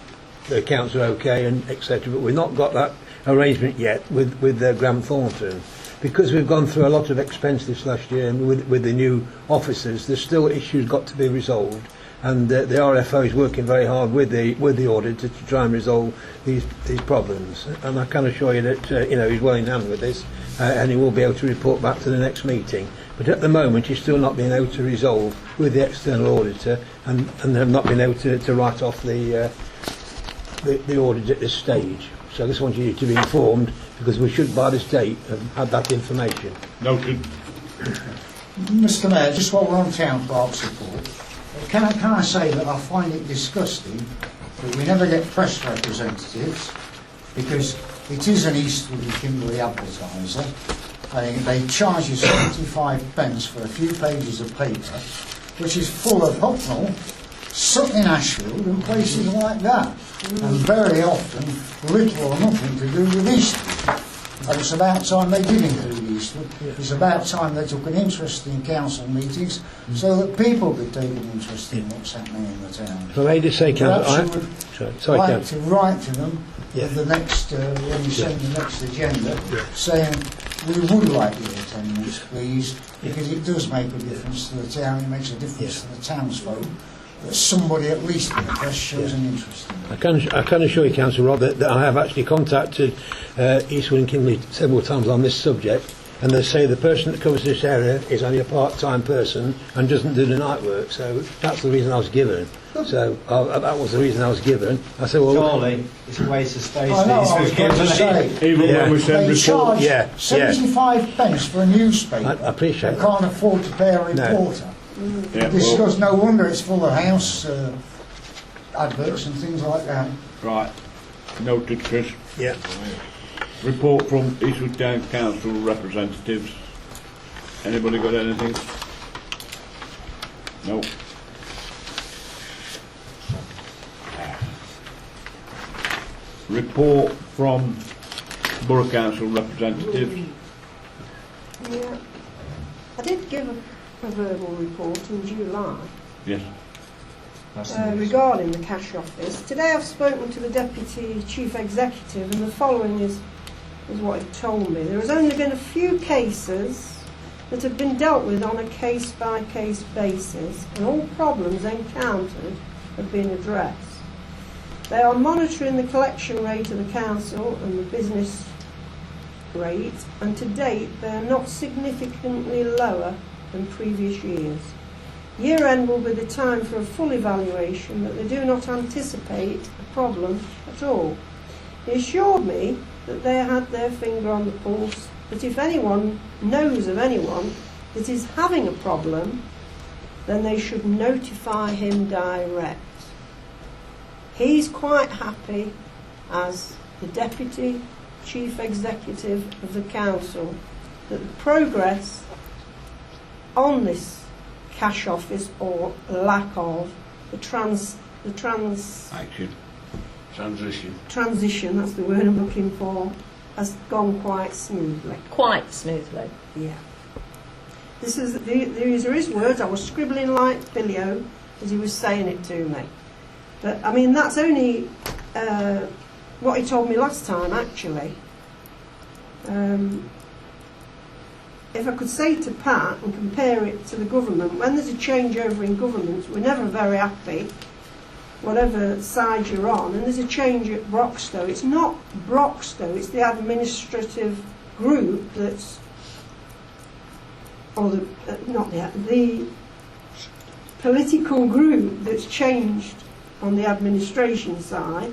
accounts are okay and etc. But we've not got that arrangement yet with Graham Thornton. Because we've gone through a lot of expense this last year and with the new officers, there's still issues got to be resolved. And the RFO is working very hard with the auditor to try and resolve these problems. And I can assure you that he's well in hand with this, and he will be able to report back to the next meeting. But at the moment, he's still not been able to resolve with the external auditor, and have not been able to write off the audit at this stage. So I just wanted you to be informed, because we should, by this date, have had that information. Noted. Mr Mayor, just while we're on Town Clerk's report, can I say that I find it disgusting that we never get press representatives, because it is an Eastwood and Kimberley advertiser. They charge you 75p for a few pages of paper, which is full of Hucknall, Sutton in Ashfield and places like that, and very often little or nothing to do with Eastwood. And it's about time they did include Eastwood. It's about time they took an interest in council meetings so that people could take an interest in what's happening in the town. So I just say, Councillor, like to write to them with the next, when you send the next agenda, saying we would like your attendance, please, because it does make a difference to the town. It makes a difference to the townsfolk. That somebody at least in the press shows an interest in it. I can assure you, Councillor Rob, that I have actually contacted Eastwood and Kimberley several times on this subject, and they say the person that covers this area is only a part-time person and doesn't do the night work. So that's the reason I was given. So that was the reason I was given. I said, well, surely it's a waste of space. I know, I was going to say, even when we send they reports. charge 75p for a newspaper. I appreciate they can't afford to pay a reporter. This goes, no wonder it's full of house adverts and things like that. Right. Noted, Chris. Yeah. Report from Eastwood Town Council representatives. Anybody got anything? No. Report from Borough Council representatives. Yeah. I did give a verbal report in July Yes. regarding the cash office. Today I've spoken to the Deputy Chief Executive, and the following is what he told me. There has only been a few cases that have been dealt with on a case-by-case basis, and all problems encountered have been addressed. They are monitoring the collection rate of the council and the business rate, and to date they are not significantly lower than previous years. Year end will be the time for a full evaluation, but they do not anticipate a problem at all. He assured me that they had their finger on the pulse, that if anyone knows of anyone that is having a problem, then they should notify him direct. He's quite happy, as the Deputy Chief Executive of the Council, that the progress on this cash office, or lack of, the transition, that's the word I'm looking for, has gone quite smoothly. Quite smoothly. Yeah. These are his words. I was scribbling like Billio as he was saying it to me. But, I mean, that's only what he told me last time, actually. If I could say to Pat and compare it to the government, when there's a changeover in government, we're never very happy, whatever side you're on, and there's a change at Broxtowe. It's not Broxtowe, it's the administrative group that's, or the political group that's changed on the administration side,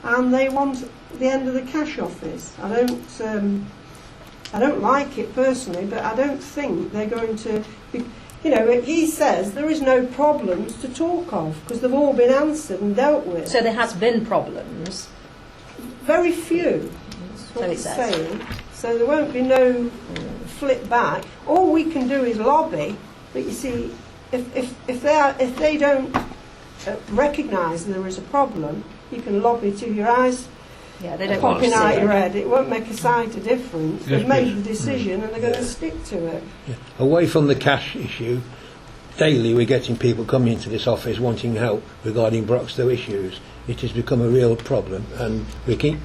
and they want the end of the cash office. I don't like it personally, but I don't think they're going to be, he says there is no problems to talk of because they've all been answered and dealt with. So there has been problems? Very few. That's what So he he's says. saying. So there won't be no flip back. All we can do is lobby, but you see, if they don't recognise there is a problem, you can lobby till your eyes they don't popping want to out see your it. head. It won't make a sight of difference. They've made the decision and they're going to stick to it. Away from the cash issue, daily we're getting people coming into this office wanting help regarding Broxtowe issues. It has become a real problem, and we keep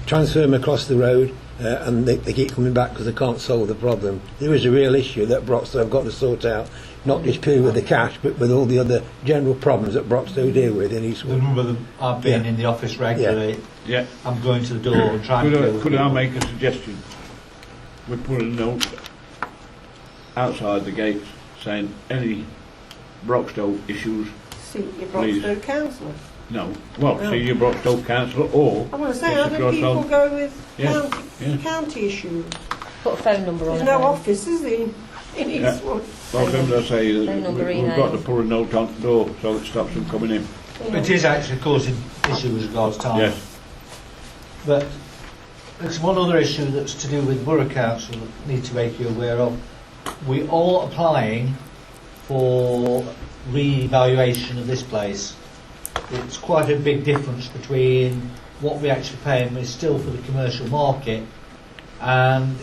transferring them across the road, and they keep coming back because they can't solve the problem. There is a real issue that Broxtowe have got to sort out, not just purely with the cash, but with all the other general problems that Broxtowe deal with in Eastwood. I've been in the office regularly. Yeah. I'm going to the door and trying to deal with Could I people. make a suggestion? We put a note outside the gates saying any Broxtowe issues, See your please. Broxtowe councillor. No. Well, No. see your Broxtowe councillor, or I want to say, it's how do across people on- go with Yeah, yeah. county issues? Put a phone number on There's it. no then. office, is there, in Yeah. Eastwood? Well, sometimes I say that Phone number, we've got to email. put a note on the door so it stops them coming in. It is actually causing issue with regards to time. Yes. But there's one other issue that's to do with Borough Council that I need to make you aware of. We are applying for re-evaluation of this place. It's quite a big difference between what we actually pay and we're still for the commercial market. And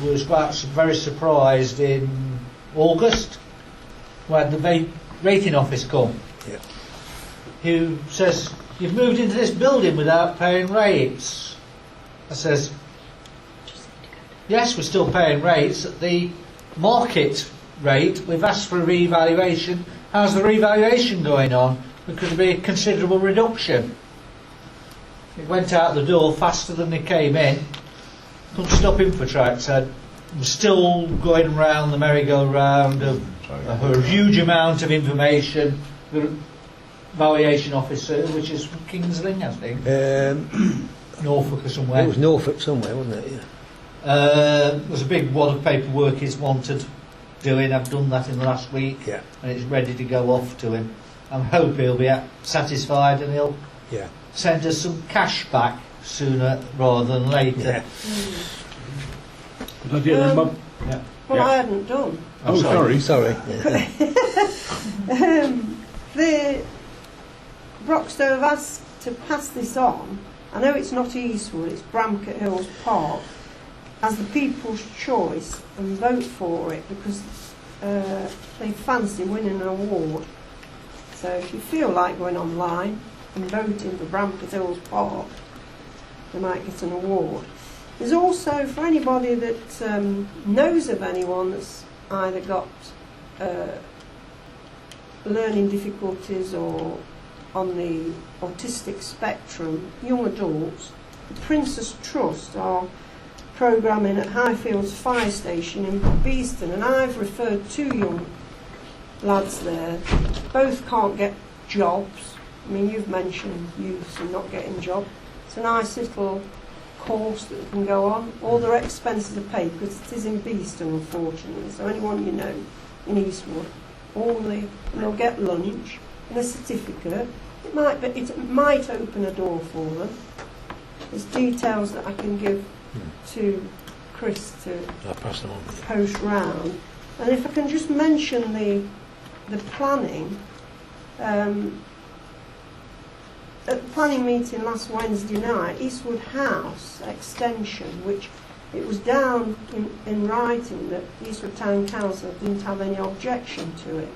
we was quite very surprised in August when the rating office come. Yeah. Who says, "You've moved into this building without paying rates." I says, "Yes, we're still paying rates at the market rate. We've asked for a re-evaluation. How's the re-evaluation going on? Because there'll be a considerable reduction." It went out the door faster than they came in. Couldn't stop him for track. Said, "We're still going round the merry-go-round of a huge amount of information." The valuation officer, which is from King's Lynn, I think, Norfolk or somewhere. It was Norfolk somewhere, wasn't it? Yeah. There's a big wad of paperwork he's wanted doing. I've done that in the last week, Yeah. and it's ready to go off to him. I'm hoping he'll be satisfied and he'll Yeah. send us some cash back sooner rather than later. Could I get them up? Yeah. Well, Yeah. I hadn't done. Oh, sorry. Sorry. The Broxtowe have asked to pass this on. I know it's not Eastwood, it's Bramcote Hills Park, as the people's choice, and vote for it because they fancy winning an award. So if you feel like going online and voting for Bramcote Hills Park, they might get an award. There's also, for anybody that knows of anyone that's either got learning difficulties or on the autistic spectrum, young adults, the Princess Trust are programming at Highfields Fire Station in Beeston, and I've referred two young lads there. Both can't get jobs. I mean, you've mentioned youths and not getting jobs. It's a nice little course that they can go on. All their expenses are paid because it is in Beeston, unfortunately. So anyone you know in Eastwood, and they'll get lunch and a certificate. It might open a door for them. There's details that I can give to Chris to I'll pass them on. post round. And if I can just mention the planning, at the planning meeting last Wednesday night, Eastwood House extension, which it was down in writing that Eastwood Town Council didn't have any objection to it.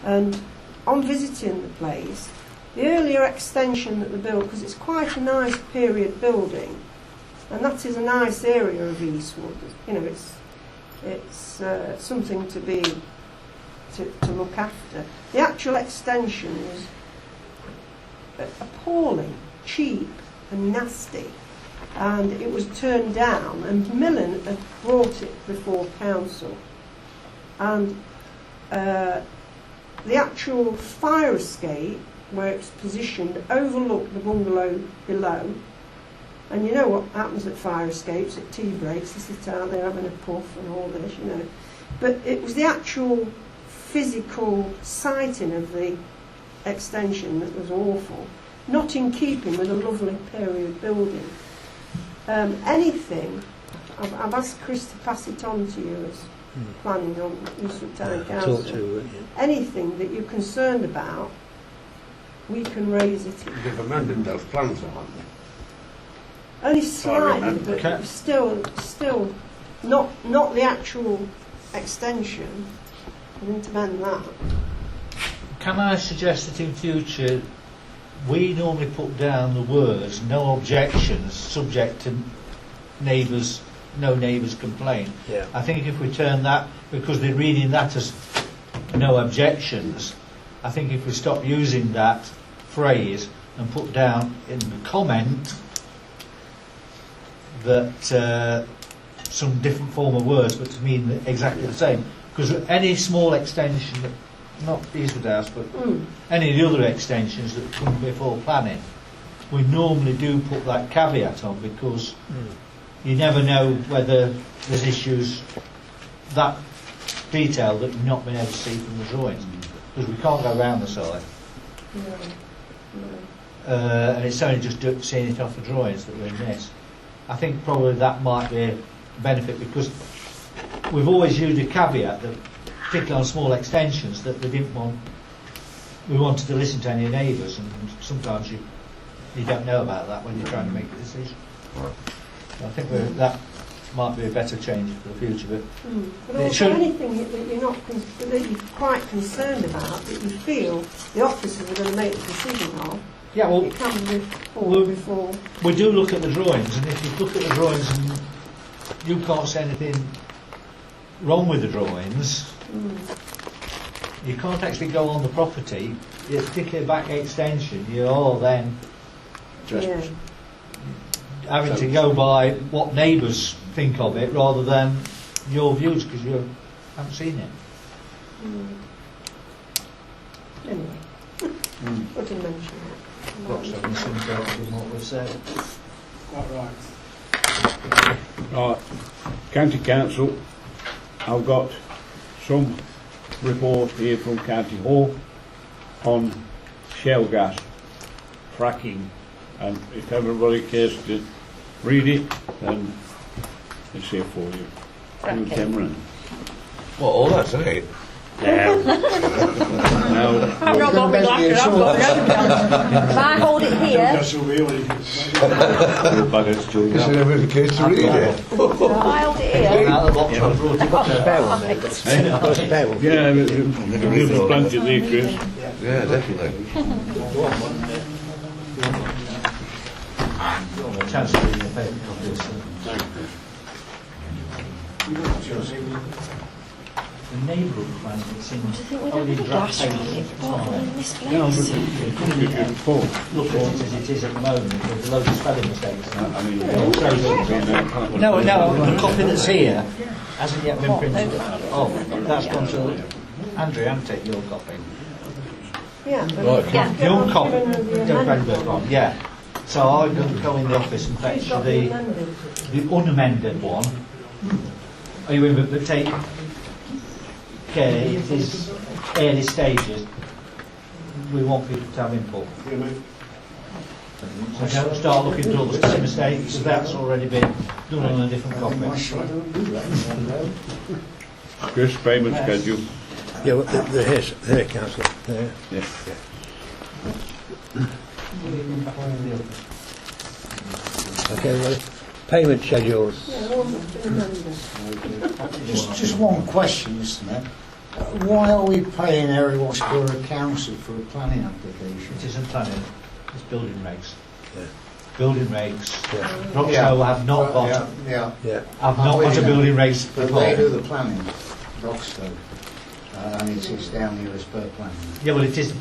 And on visiting the place, the earlier extension that they built, because it's quite a nice period building, and that is a nice area of Eastwood. You know, it's something to be to look after. The actual extension was appalling, cheap, and nasty, and it was turned down. And Millen had brought it before council, and the actual fire escape, where it's positioned, overlooked the bungalow below. And you know what happens at fire escapes, at tea breaks, they sit out there having a puff and all this, you know. But it was the actual physical siting of the extension that was awful, not in keeping with a lovely period building. Anything, I've asked Chris to pass it on to you as planning on Eastwood Town Talk Council. to, Anything that you're concerned about, we can raise it. They've amended those plans, haven't they? Only slightly, remember. but still not the actual extension. We need to amend that. Can I suggest that in future we normally put down the words "no objections," subject to neighbours, no neighbours complaint. Yeah. I think if we turn that, because they're reading that as no objections, I think if we stop using that phrase and put down in the comment that some different form of words but to mean exactly the same, because any small extension, not Eastwood House but any of the other extensions that come before planning, we normally do put that caveat on, because you never know whether there's issues that detailed that you've not been able to see from the drawings, because we can't go around the side. And it's only just seeing it off the drawings that we miss. I think probably that might be a benefit, because we've always used a caveat that, particularly on small extensions, that we wanted to listen to any neighbours, and sometimes you don't know about that when you're trying to make a decision. So I think that might be a better change for the future. But also anything that you're not that you're quite concerned about, that you feel the officers are going to make the decision of. Yeah, well, it can be forward before. We do look at the drawings, and if you look at the drawings and you can't see anything wrong with the drawings, you can't actually go on the property, particularly a back extension, you're then just having to go by what neighbours think of it rather than your views, because you haven't seen it. Anyway, what did mention it? Got something similar to what was said. Right, County Council, I've got some report here from County Hall on shale gas fracking, and if everybody cares to read it, then it's here for you. Fracking. Well, all that's it. Now, I've not got my glasses, I've got no. If I hold it here, Is there ever the case to read it? if I hold it here. yeah, there's plenty there, Chris. Yeah, definitely. Chance to read the paper copies. The neighbourhood plan, it seems. Do you think we'd have a glass around it in this place? Yeah, but Look at it as it is at the moment, with loads of spelling mistakes. I mean, No, the copy that's here hasn't yet been printed. Oh, that's gone to Andrew, hasn't it, your copy? Yeah, but Right. Your copy, given her the don't amendment. on, yeah. So I'm going to go in the office and fetch She's got the the amendment. unamended one. Are you in, but take care, it is early stages. We want people to have input. So don't start looking at all the spelling mistakes, because that's already been done on a different copy. Chris, payment schedule. Yeah, well, they're here, Councillor. There. Yeah. Okay, well, payment schedules. Yeah, the one that's been amended. Just one question, Mr. Mayor. Why are we paying Erewash Borough Council for a planning application? It isn't planning, it's building regs. Yeah. Building regs. Yeah. Roxo have not got, Yeah. have not got a building regs But they do report. the planning, Roxton. And it is down here as per planning. Yeah, well, it isn't.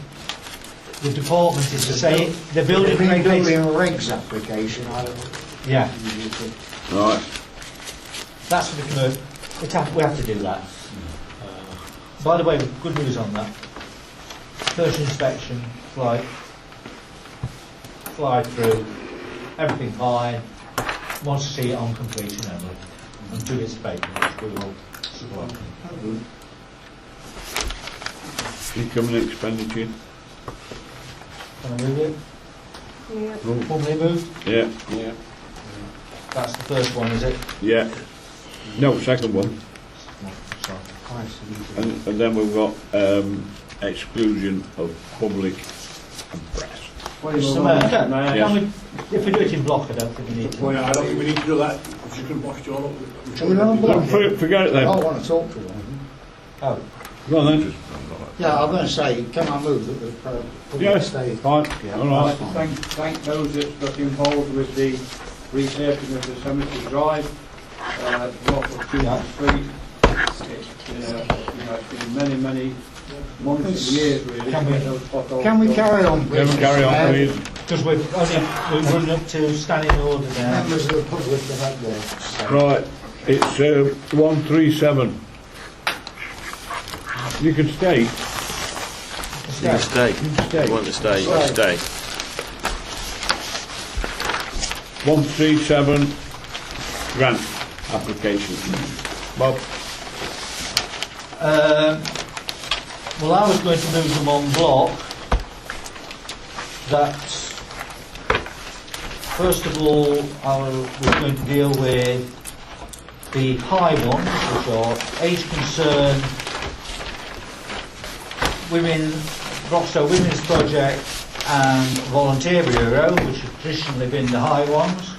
The department is to say, the building Building regs. regs application, I don't know. Yeah, Right. that's for the commercial, we have to do that. By the way, good news on that. First inspection, fly through, everything fine. Wants to see it on completion only. And 2 bits of paper, which we will supply. Incoming expenditure. Can I move it? Yeah. Formally moved? Yeah. Yeah. That's the first one, is it? Yeah. No, second one. Sorry. And then we've got exclusion of public and press. Mr. Mayor, can we, if we do it in block, I don't think we need to. Well, I don't think we need to do that. If you can block it all up. Forget it then. I want to talk to them. Oh. Go on then. Yeah, I'm going to say, can I move that the public Yes, stay? fine. Yeah, All right. Thank those that got involved with the resurfacing of the Cemetery Drive, block of Junior Street. It's been many months and years really. Can we carry on, please? Can we carry on, please? Because we're running up to standing order now. Members of the public have had their say. Right, it's 137. You can stay. You can stay. You want to stay, you can stay. 137 grant application. Bob? Well, I was going to move them on block. That, first of all, we're going to deal with the high ones, which are Age Concern, Rochdale Women's Project and Volunteer Bureau, which have traditionally been the high ones.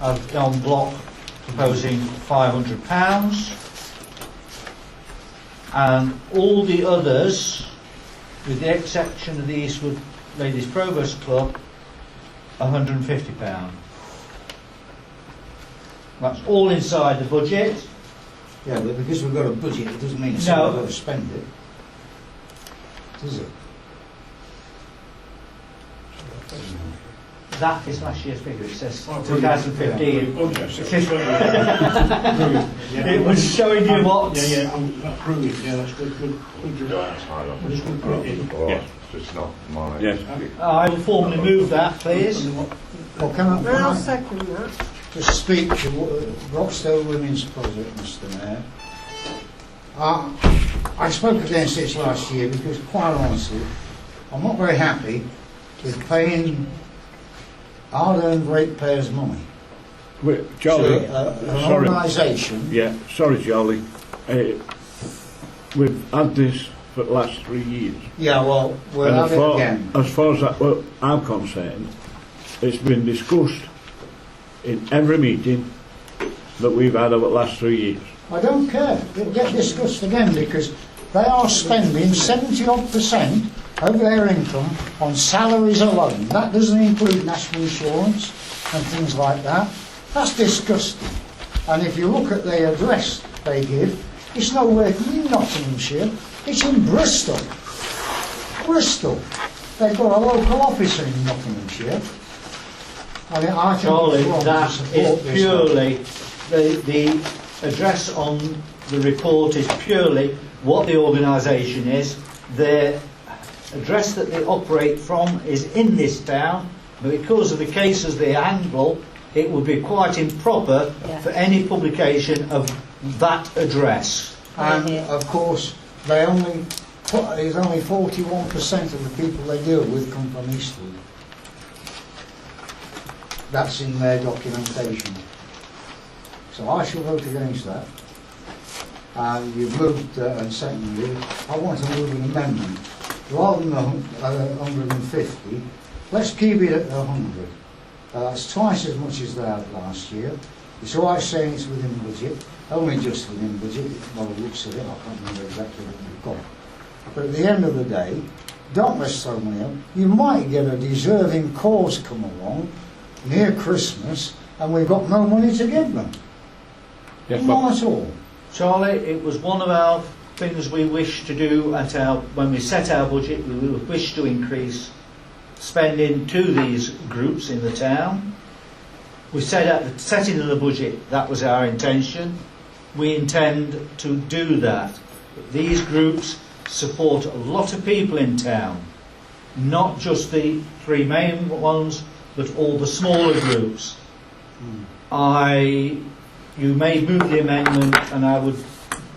I've gone block proposing £500. And all the others, with the exception of the Eastwood Ladies Provost Club, £150. That's all inside the budget. Yeah, but because we've got a budget, it doesn't mean we've No. got to spend it. Does it? That is last year's figure. It says 2015. It was showing you what. Yeah, that's brilliant. Yeah, that's good. Good job. Just good put it in. Yeah. It's not mine. Yes. I will formally move that, please. Well, can I'll I second that. just speak to Rochdale Women's Project, Mr. Mayor? I spoke against this last year because, quite honestly, I'm not very happy with paying hard-earned ratepayers' money. Wait, Charlie, to an sorry. organisation. Yeah, sorry, Charlie. We've had this for the last 3 years. Yeah, well, we'll And have it again. as far as I'm concerned, it's been discussed in every meeting that we've had over the last 3 years. I don't care. It'll get discussed again because they are spending 70% of their income on salaries alone. That doesn't include national insurance and things like that. That's disgusting. And if you look at the address they give, it's nowhere in Nottinghamshire. It's in Bristol. Bristol. They've got a local office in Nottinghamshire. I mean, I think Charlie, it's wrong to that support is this. purely, the address on the report is purely what the organisation is. Their address that they operate from is in this town, but because of the cases they handle, it would be quite improper for any publication of that address. And of course, there's only 41% of the people they deal with come from Eastwood. That's in their documentation. So I shall vote against that. And you've moved and seconded. I want to move an amendment. Rather than 150, let's keep it at 100. It's twice as much as they had last year. It's all right saying it's within budget, only just within budget. Well, it looks at it, I can't remember exactly what we've got. But at the end of the day, don't let's throw money up. You might get a deserving cause come along near Christmas, and we've got no money to give them. Yes, Not at all. Charlie, it was one of our things we wished to do at when we set our budget. We wish to increase spending to these groups in the town. We said at the setting of the budget that was our intention. We intend to do that. These groups support a lot of people in town, not just the three main ones, but all the smaller groups. You may move the amendment, and I would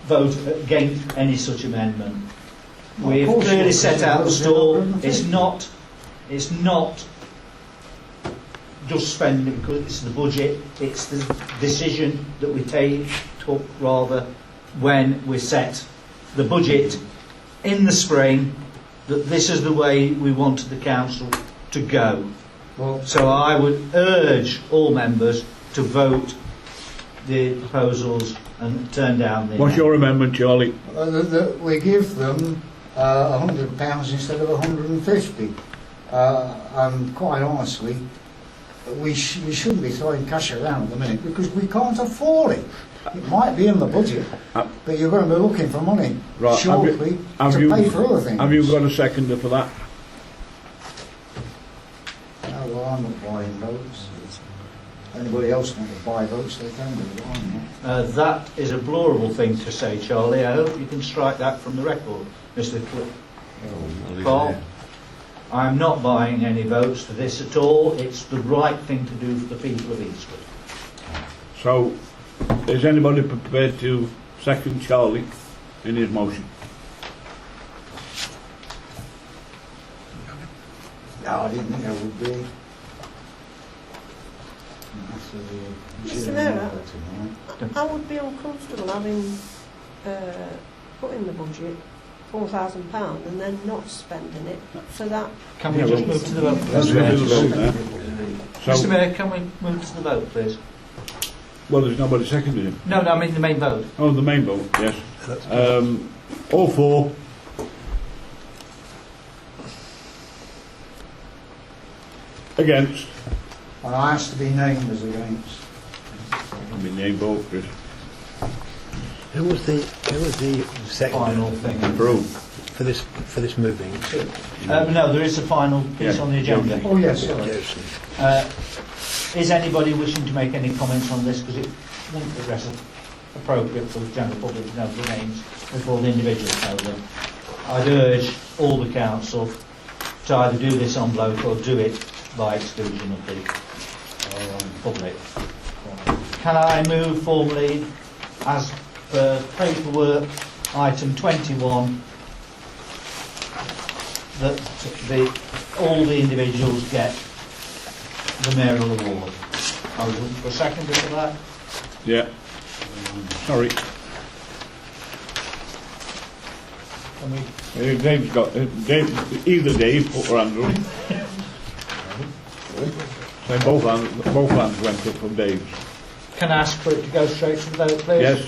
vote against any such amendment. Well, We've of course clearly you set would, out the because stall. you're not It's not just spend it because it's the budget, it's the decision that we took rather when we set the budget in the spring, that this is the way we wanted the council to go. So I would urge all members to vote the proposals and turn down the... What's your amendment, Charlie? That we give them £100 instead of 150. And quite honestly, we shouldn't be throwing cash around at the minute because we can't afford it. It might be in the budget, but you're going to be looking for money shortly to pay for other things. Have you got a seconder for that? No, well, I'm not buying votes. Anybody else want to buy votes, they can do. I'm not. That is a blurable thing to say, Charlie. I hope you can strike that from the record, Mr. Clark. I'm not buying any votes for this at all. It's the right thing to do for the people of Eastwood. So, is anybody prepared to second Charlie in his motion? No, I didn't think I would be. Mr. Mayor, I would be uncomfortable having put in the budget £4,000 and then not spending it for that. Can we just move to the vote, please? Mr. Mayor, can we move to the vote, please? Well, there's nobody seconding him. No, I mean the main vote. Oh, the main vote, yes. All for. Against. And I asked to be named as against. I'll be named both, Chris. Who was the second final thing for this moving? No, there is a final piece on the agenda. Oh yes. Is anybody wishing to make any comments on this? Because it wouldn't address it appropriate for the general public to know the names before the individuals know them. I'd urge all the council to either do this en bloc or do it by exclusion of the public. Can I move formally as per paperwork item 21 that all the individuals get the mayoral award? I was looking for a second for that. Yeah. Sorry. Dave's got either Dave or Andrew. So both hands went up from Dave's. Can I ask for it to go straight to the vote, please? Yes.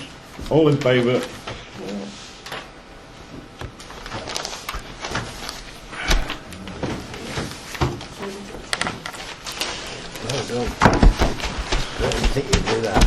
All in favour? I didn't think you'd do that.